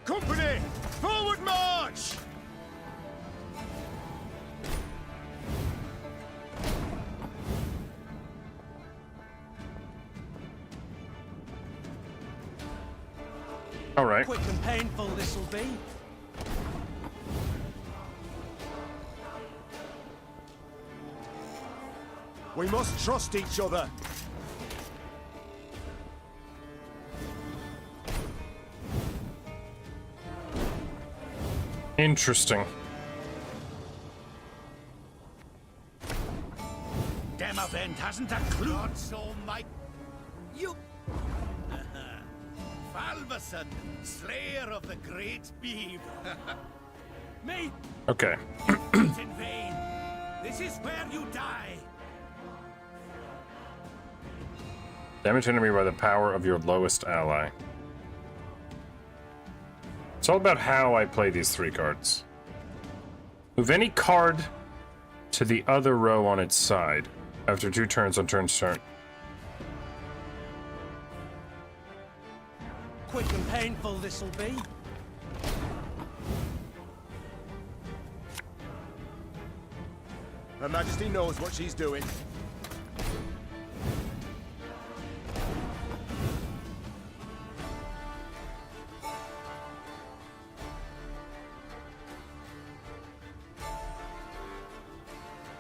Company, forward march! All right. Quick and painful this'll be. We must trust each other. Interesting. Demavent hasn't a clue. Not so, Mike. You... Falverson, slayer of the great beef. Me? Okay. Not in vain. This is where you die. Damage enemy by the power of your lowest ally. It's all about how I play these 3 cards. Move any card to the other row on its side after 2 turns on turn start. Quick and painful this'll be. Her Majesty knows what she's doing.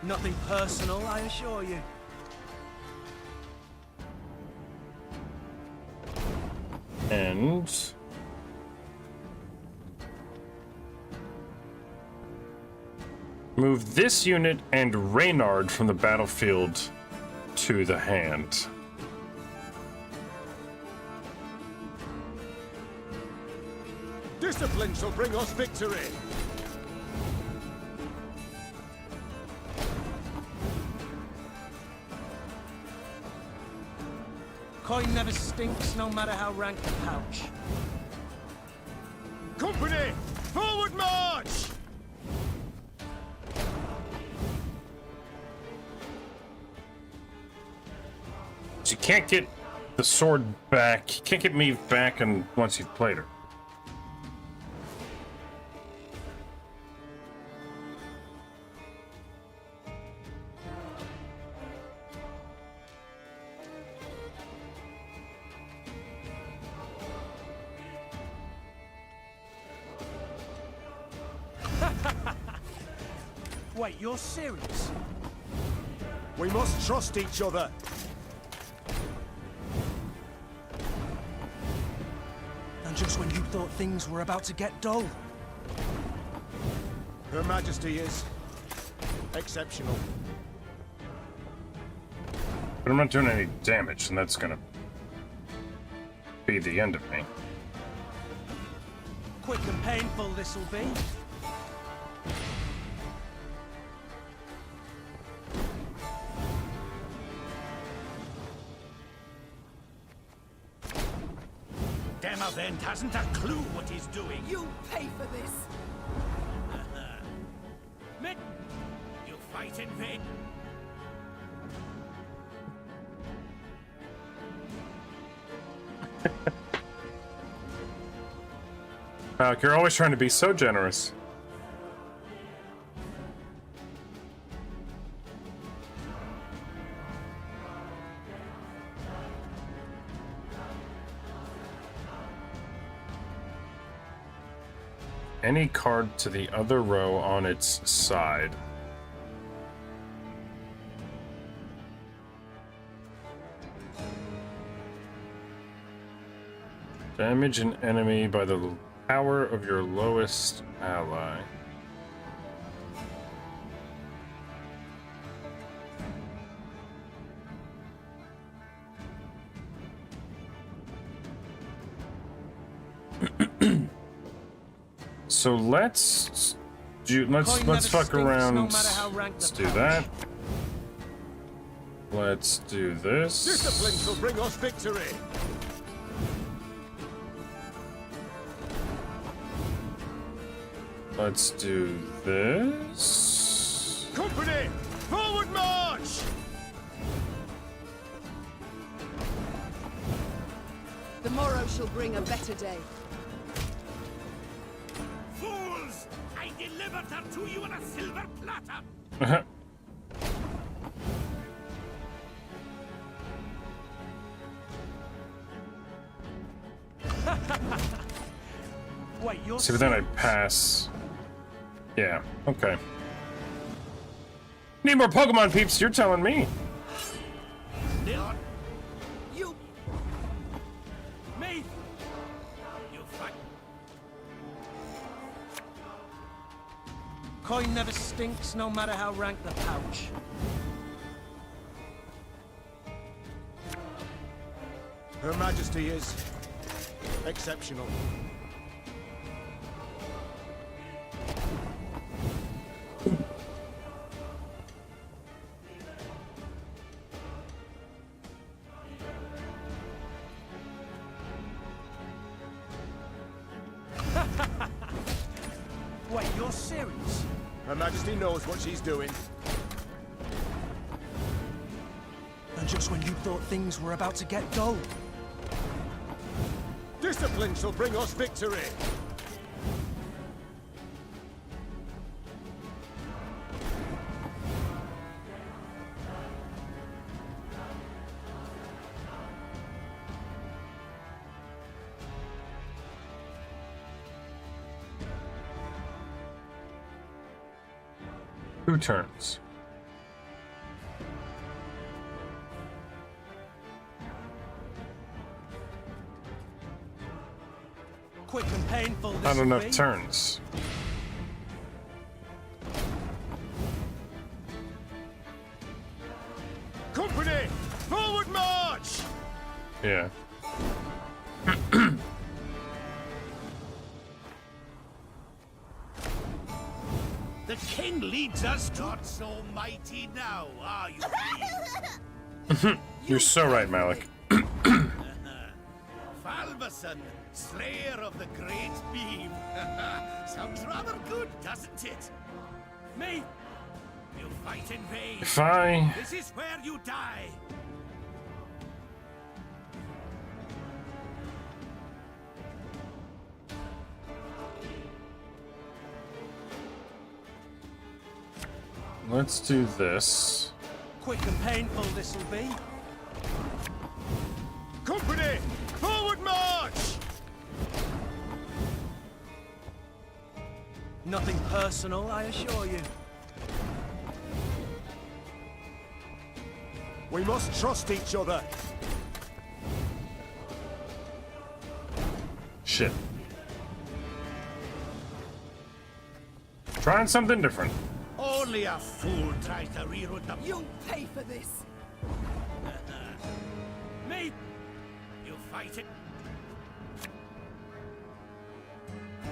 Nothing personal, I assure you. And move this unit and Reynard from the battlefield to the hand. Discipline shall bring us victory. Coin never stinks, no matter how rank the pouch. Company, forward march! So you can't get the sword back. You can't get me back and once you've played her. Wait, you're serious? We must trust each other. And just when you thought things were about to get dull. Her Majesty is exceptional. But I'm not doing any damage, and that's gonna be the end of me. Quick and painful this'll be. Demavent hasn't a clue what he's doing. You pay for this! Mitt, you fight in vain. Alec, you're always trying to be so generous. Any card to the other row on its side. Damage an enemy by the power of your lowest ally. So let's fuck around. Let's do that. Let's do this. Discipline will bring us victory. Let's do this. Company, forward march! The morrow shall bring a better day. Fools! I delivered her to you on a silver platter! Wait, you're See, but then I serious? pass. Yeah, okay. Need more Pokemon, peeps, you're telling me. Leon, You... Me! you fight. Coin never stinks, no matter how rank the pouch. Her Majesty is exceptional. Wait, you're serious? Her Majesty knows what she's doing. And just when you thought things were about to get dull. Discipline shall bring us victory. Two turns. Quick and painful this Not will enough be. turns. Company, forward march! Yeah. The king leads us to... Not so mighty now, are you, please? You're so right, Malik. Falberson, slayer of the great beam. Sounds rather good, doesn't it? Me? You fight in vain. If I... This is where you die. Let's do this. Quick and painful this'll be. Company, forward march! Nothing personal, I assure you. We must trust each other. Shit. Trying something different. Only a fool tries to reroute the... You'll pay for this. Me? You fight it.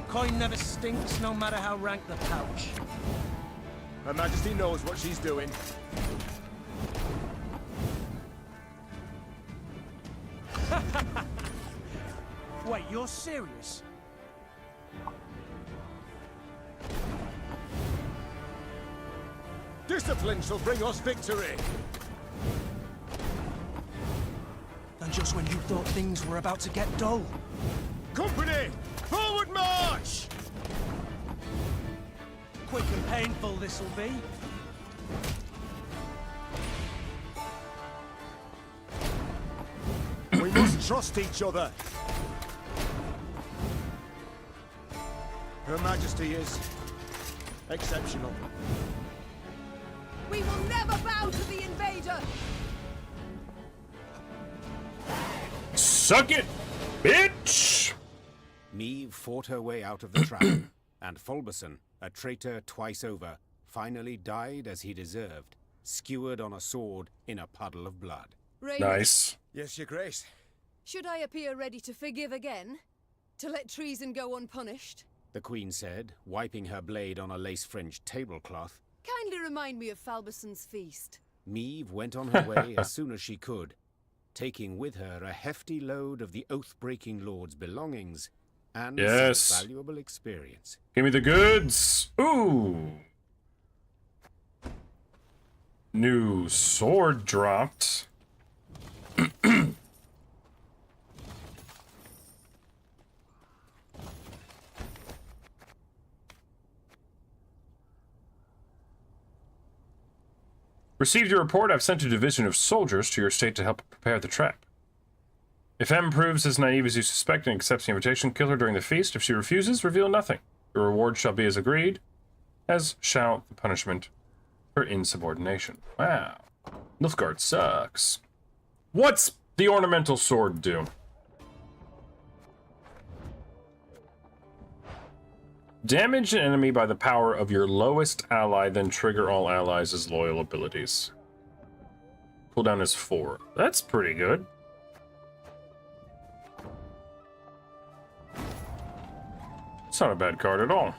Coin never stinks, no matter how rank the pouch. Her Majesty knows what she's doing. Wait, you're serious? Discipline shall bring us victory. And just when you thought things were about to get dull. Company, forward march! Quick and painful this'll be. We must trust each other. Her Majesty is exceptional. We will never bow to the invader. Suck it, bitch! Neve fought her way out of the trap, and Fulberson, a traitor twice over, finally died as he deserved, skewered on a sword in a puddle of blood. Raymond, Nice. Yes, Your Grace. should I appear ready to forgive again? To let treason go unpunished? The Queen said, wiping her blade on a lace-fringed tablecloth. Kindly remind me of Falberson's feast. Neve went on her way as soon as she could, taking with her a hefty load of the oath-breaking lord's belongings, And Yes. some valuable experience. Give me the goods. Ooh. New sword dropped. Received your report. I've sent a division of soldiers to your state to help prepare the trap. If M proves as naive as you suspect and accepts the invitation, kill her during the feast. If she refuses, reveal nothing. Your reward shall be as agreed, as shall the punishment for insubordination. Wow. Nilfgaard sucks. What's the ornamental sword do? Damage an enemy by the power of your lowest ally, then trigger all allies as loyal abilities. Cooldown is 4. That's pretty good. It's not a bad card at all.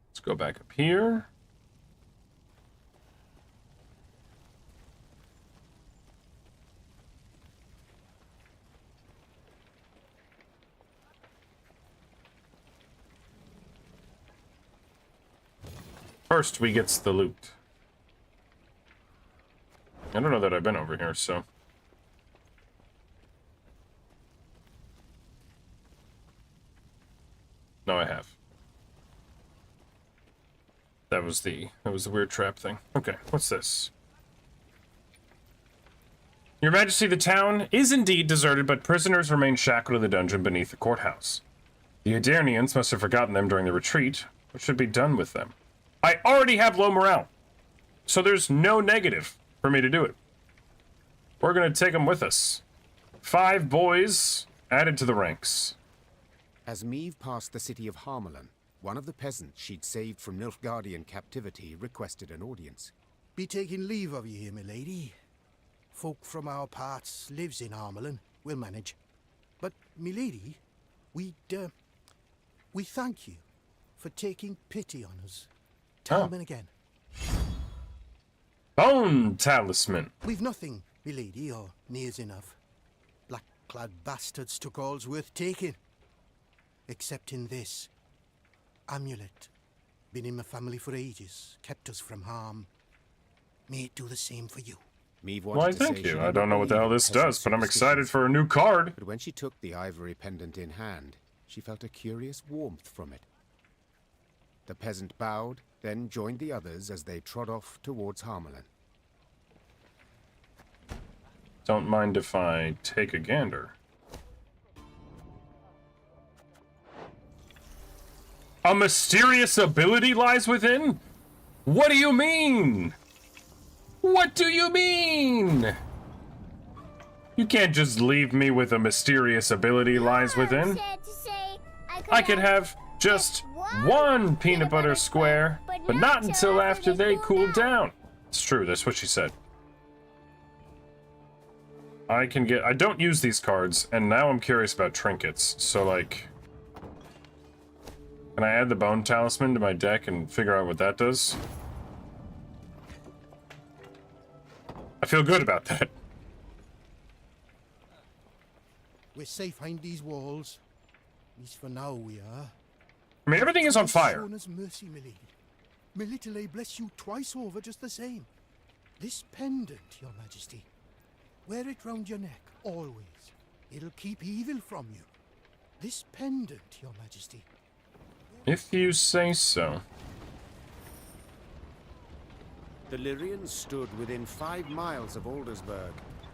Let's go back up here. First, we gets the loot. I don't know that I've been over here, so... No, I have. That was the weird trap thing. Okay, what's this? Your Majesty, the town is indeed deserted, but prisoners remain shackled in the dungeon beneath the courthouse. The Aedirnians must have forgotten them during the retreat. What should be done with them? I already have low morale, so there's no negative for me to do it. We're gonna take them with us. 5 boys added to the ranks. As Meve passed the city of Harmelin, one of the peasants she'd saved from Nilfgaardian captivity requested an audience. Be taking leave of you here, my lady. Folk from our parts lives in Harmelin. We'll manage. But, my lady, we thank you for taking pity on us. Time and again. Bone talisman. We've nothing, my lady, or nears enough. Black-clad bastards took all's worth taking. Except in this. Amulet. Been in my family for ages. Kept us from harm. May it do the same for you. Why, thank you. I don't know what the hell this does, but I'm excited for a new card. But when she took the ivory pendant in hand, she felt a curious warmth from it. The peasant bowed, then joined the others as they trod off towards Harmelin. Don't mind if I take a gander. A mysterious ability lies within? What do you mean? What do you mean? You can't just leave me with a mysterious ability lies within. I could have just one peanut butter square, but not until after they cool down. It's true, that's what she said. I don't use these cards, and now I'm curious about trinkets, so like... Can I add the bone talisman to my deck and figure out what that does? I feel good about that. We're safe behind these walls. At least for now we are. I mean, everything is on fire. Shown us mercy, my lady. May little A bless you twice over just the same. This pendant, your majesty. Wear it round your neck, always. It'll keep evil from you. This pendant, your majesty. If you say so. The Lyrians stood within 5 miles of Aldersburg,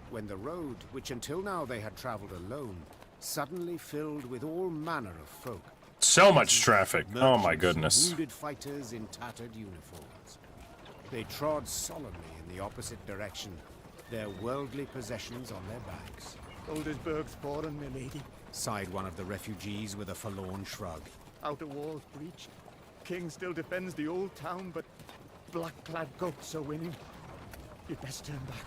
when the road, which until now they had traveled alone, suddenly filled with all manner of folk. So much traffic. Oh my goodness. Wounded fighters in tattered uniforms. They trod solemnly in the opposite direction, their worldly possessions on their backs. Aldersburg's fallen, my lady. Sighed one of the refugees with a forlorn shrug. Outer walls breached. King still defends the old town, but black-clad goats are winning. You'd best turn back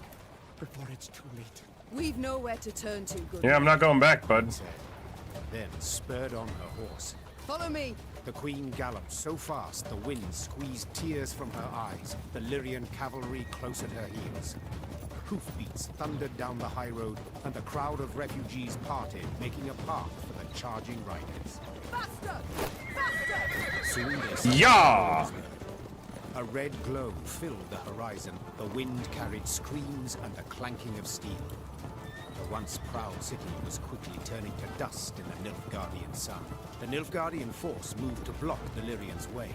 before it's too late. We've nowhere to turn to, good. Yeah, I'm not going back, bud. Then spurred on her horse. Follow me. The queen galloped so fast the wind squeezed tears from her eyes, the Lyrian cavalry close at her heels. Hoofbeats thundered down the high road, and the crowd of refugees parted, making a path for the charging riders. Faster! Faster! Soon they saw Yeah! a red glow filled the horizon. The wind carried screams and the clanking of steel. The once proud city was quickly turning to dust in the Nilfgaardian sun. The Nilfgaardian force moved to block the Lyrians' way.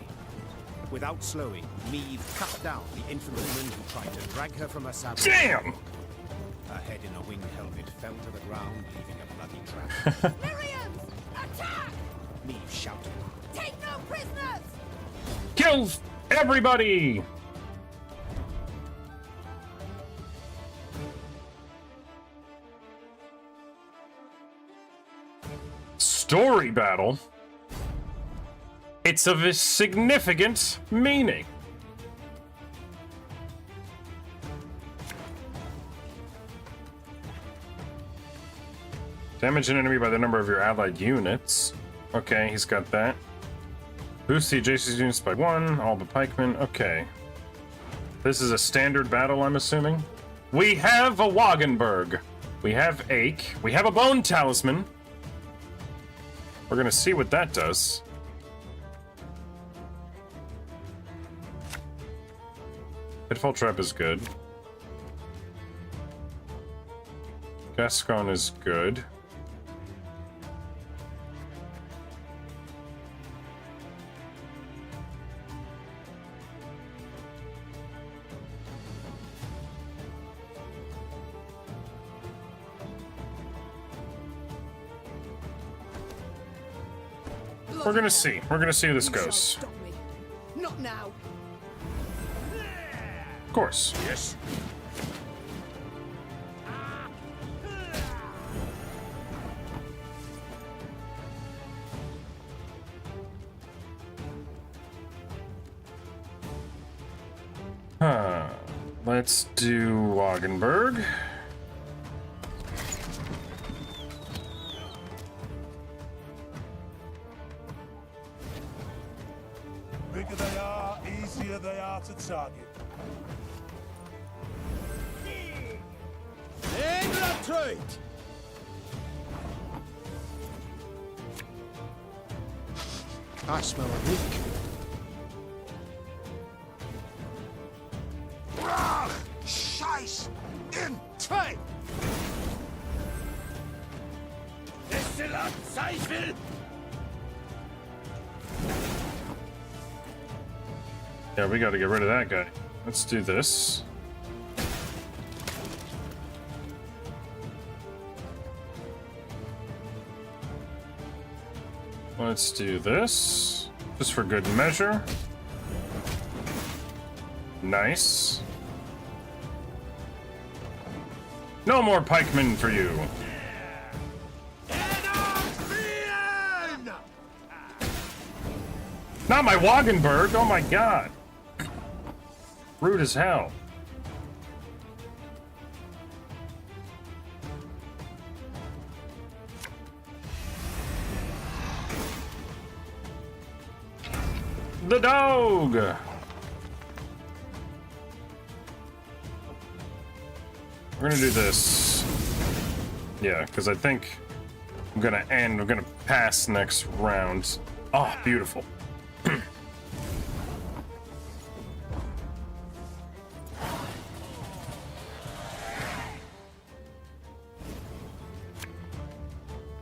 Without slowing, Meve cut down the infantryman who tried to drag her from her saddle. Damn! Her head in a winged helmet fell to the ground, leaving a bloody track. Lyrians! Attack! Meve shouted. Take no prisoners! Kill everybody! Story battle? It's of a significant meaning. Damage an enemy by the number of your allied units. Okay, he's got that. Boost the adjacent units by 1, all but pikemen. Okay. This is a standard battle, I'm assuming. We have a Wagenburg. We have Ache. We have a Bone Talisman. We're gonna see what that does. Pitfall Trap is good. Gascon is good. We're gonna see. We're gonna see how this You shall goes. stop me. Not now. Of course. Yes. Huh. Let's do Wagenburg. Bigger they are, easier they are to target. I smell a leak. Scheiß in zwei! Destillat Zweifel! Yeah, we gotta get rid of that guy. Let's do this. Let's do this. Just for good measure. Nice. No more pikemen for you. Not my Wagenburg! Oh my god! Rude as hell. The dog! We're gonna do this. Yeah, because I think I'm gonna pass next round. Oh, beautiful.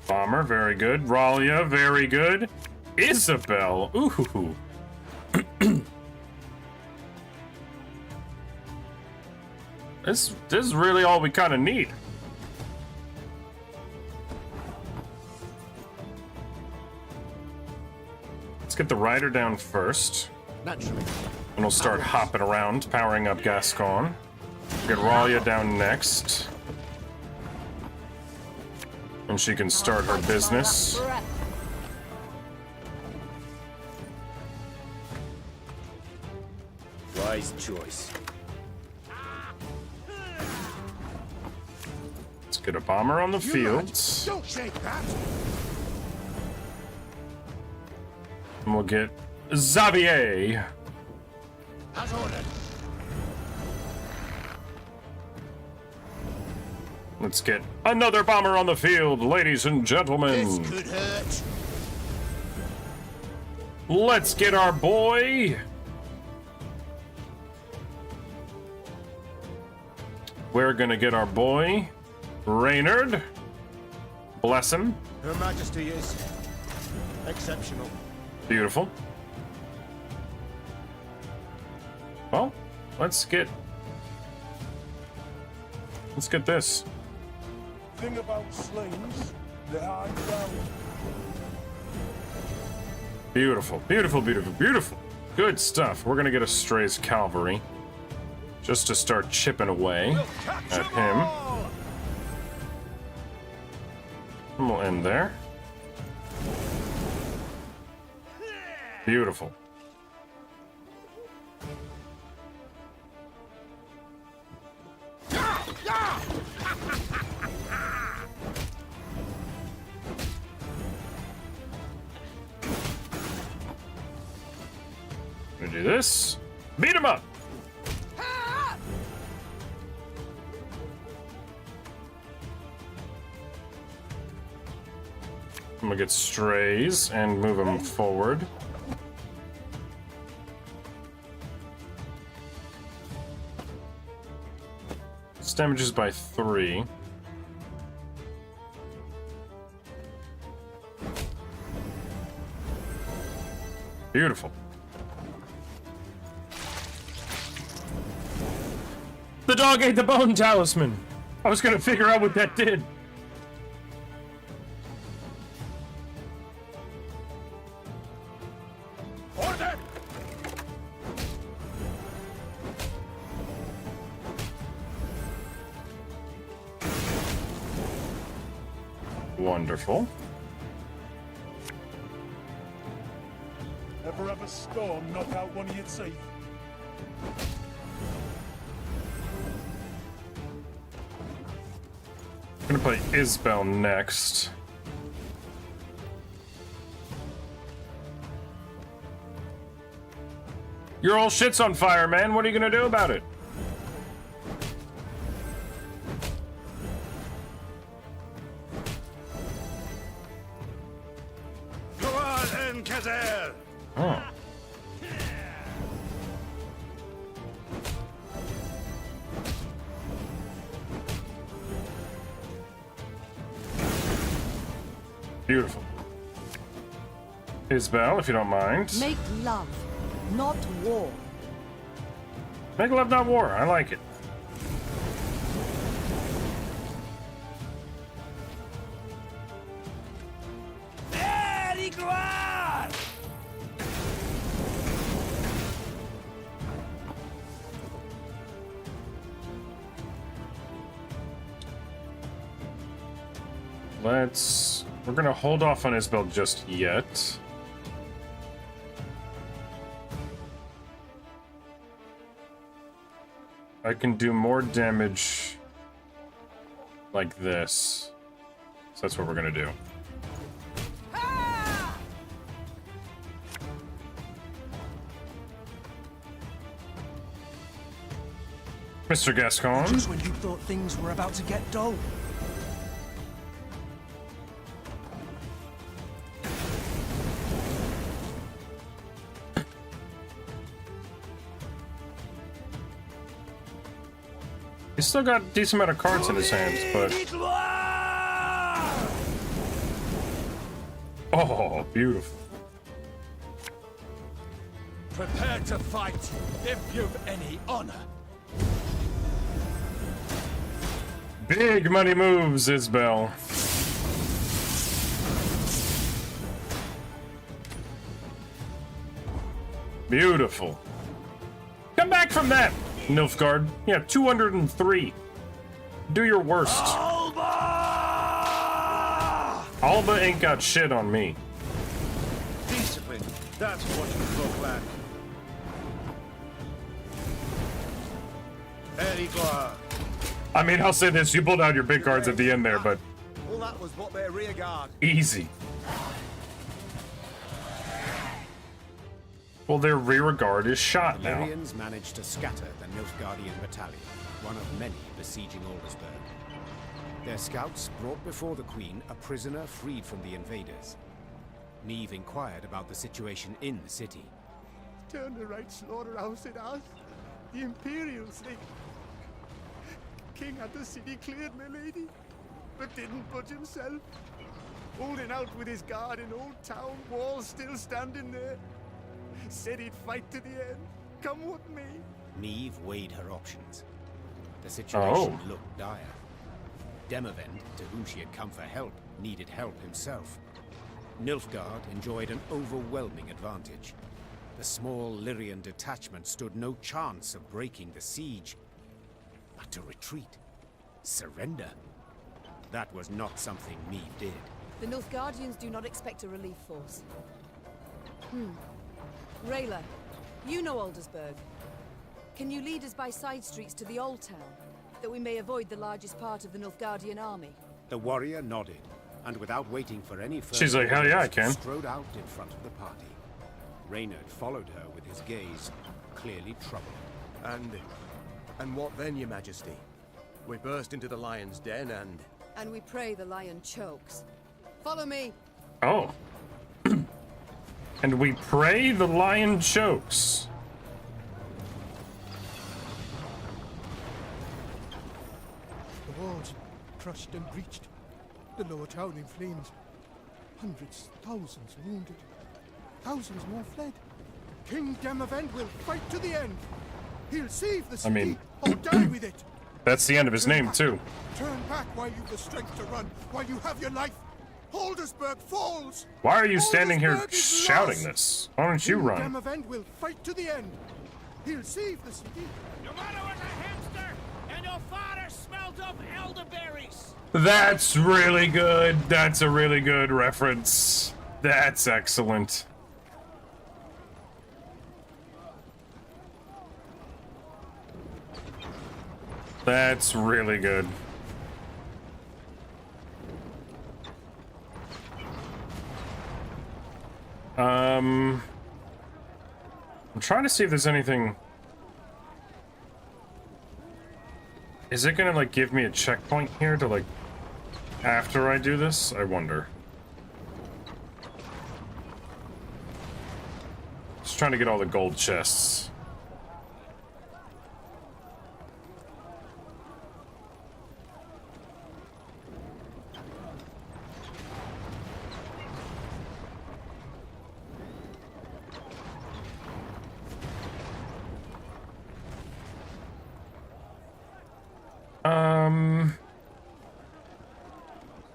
Bomber, very good. Ralia, very good. Isabel, ooh. This is really all we kind of need. Let's get the rider down first. Naturally. And we'll start hopping around, powering up Gascon. Get Ralia down next. And she can start her business. Wise choice. Let's get a bomber on the field. Don't shake that! And we'll get Xavier. As ordered. Let's get another bomber on the field, ladies and gentlemen. This could hurt. Let's get our boy. We're gonna get our boy, Reynard. Bless him. Her Majesty is exceptional. Beautiful. Well, let's get this. Thing about slings, they hide down. Beautiful, beautiful, beautiful, beautiful. Good stuff. We're gonna get a Stray's cavalry just to start chipping away at him. And we'll end there. Beautiful. Gonna do this. Beat him up. I'm gonna get Strays and move them forward. This damages by 3. Beautiful. The dog ate the bone talisman. I was gonna figure out what that did. Order! Wonderful. Ever have a storm knock out one of your teeth? I'm gonna play Isbel next. Your whole shit's on fire, man. What are you gonna do about it? Go on, Enkazer! Oh. Beautiful. Isbel, if you don't mind. Make love, not war. Make love, not war. I like it. We're gonna hold off on Isbel just yet. I can do more damage like this. So that's what we're gonna do. Mr. Gascon. Just when you thought things were about to get dull. He's still got a decent amount of cards in his hands, but... Oh, beautiful. Prepare to fight if you've any honor. Big money moves, Isbel. Beautiful. Come back from that, Nilfgaard. Yeah, 203. Do your worst. Alba ain't got shit on me. Discipline. That's what you look like. Aedirn. I mean, I'll say this. You pulled out your big cards at the end there, but... Well, that was what their rear guard. Easy. Well, their rear guard is shot The now. Lyrians managed to scatter the Nilfgaardian battalion, one of many besieging Aldersburg. Their scouts brought before the Queen a prisoner freed from the invaders. Neve inquired about the situation in the city. Turn the right slaughterhouse in us. The Imperials, they... King had the city cleared, my lady, but didn't budge himself. Holding out with his guard in Old Town, walls still standing there. Said he'd fight to the end. Come what may. Neve weighed her options. The situation Oh. looked dire. Demavend, to whom she had come for help, needed help himself. Nilfgaard enjoyed an overwhelming advantage. The small Lyrian detachment stood no chance of breaking the siege. But to retreat, surrender, that was not something Neve did. The Nilfgaardians do not expect a relief force. Rayla, you know Aldersburg. Can you lead us by side streets to the Old Town, that we may avoid the largest part of the Nilfgaardian army? The warrior nodded, and without waiting for any further She's like, hell yeah, I can. strode out in front of the party. Reynard followed her with his gaze, clearly troubled. And what then, Your Majesty? We burst into the lion's den and... And we pray the lion chokes. Follow me. Oh. And we pray the lion chokes. The walls crushed and breached. The lower town in flames. Hundreds, thousands wounded. Thousands more fled. King Demavend will fight to the end. He'll save the city mean, or die with it. That's the end of his name, too. Turn back while you've the strength to run, while you have your life. Aldersburg falls. Why are you standing here Aldersburg is shouting lost. this? Why don't you King run? Demavend will fight to the end. He'll save the city. Your mother was a hamster, and your father smelled of elderberries. That's really good. That's a really good reference. That's excellent. That's really good. I'm trying to see if there's anything. Is it gonna like give me a checkpoint here to like after I do this? I wonder. Just trying to get all the gold chests.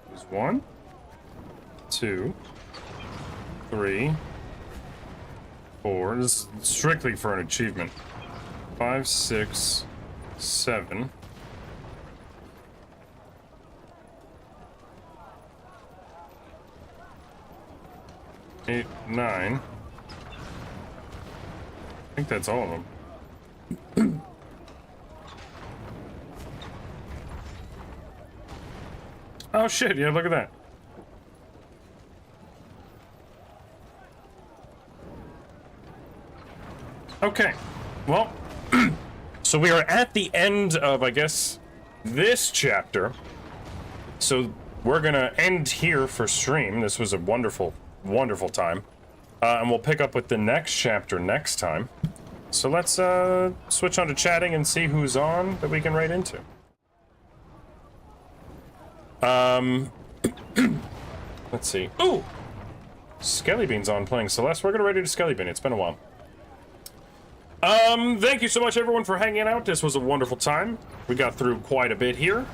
There's 1, 2, 3, 4. This is strictly for an achievement. 5, 6, 7. 8, 9. I think that's all of them. Oh shit, yeah, look at that. Okay, well, so we are at the end of, I guess, this chapter. So we're gonna end here for stream. This was a wonderful, wonderful time. And we'll pick up with the next chapter next time. So let's switch on to chatting and see who's on that we can write into. Let's see. Ooh! Skellybean's on playing Celeste. We're gonna ready to Skellybean. It's been a while. Thank you so much, everyone, for hanging out. This was a wonderful time. We got through quite a bit here.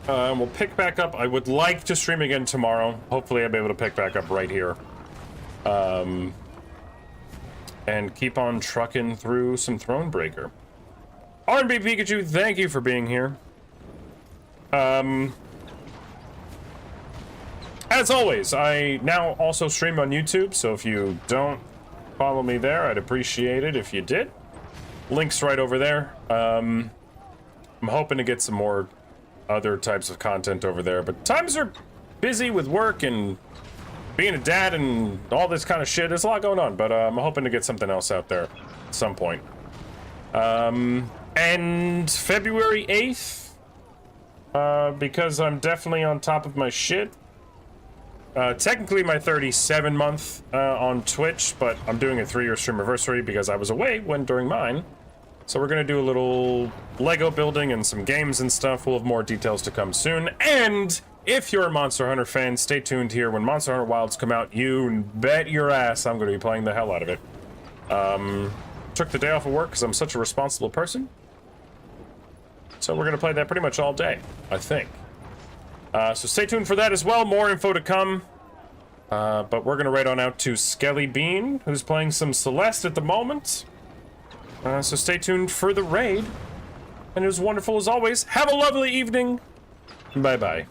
We'll pick back up. I would like to stream again tomorrow. Hopefully I'll be able to pick back up right here. And keep on trucking through some Thronebreaker. R&B Pikachu, thank you for being here. As always, I now also stream on YouTube, so if you don't follow me there, I'd appreciate it if you did. Link's right over there. I'm hoping to get some more other types of content over there, but times are busy with work and being a dad and all this kind of shit, there's a lot going on, but I'm hoping to get something else out there at some point. And February 8th, because I'm definitely on top of my shit. Technically my 37 month on Twitch, but I'm doing a 3-year stream anniversary because I was away during mine. So we're gonna do a little Lego building and some games and stuff. We'll have more details to come soon. And if you're a Monster Hunter fan, stay tuned here. When Monster Hunter Wilds come out, you bet your ass I'm gonna be playing the hell out of it. Took the day off of work because I'm such a responsible person. So we're gonna play that pretty much all day, I think. So stay tuned for that as well. More info to come. But we're gonna raid on out to Skelly Bean, who's playing some Celeste at the moment. So stay tuned for the raid. And it was wonderful as always. Have a lovely evening. Bye-bye.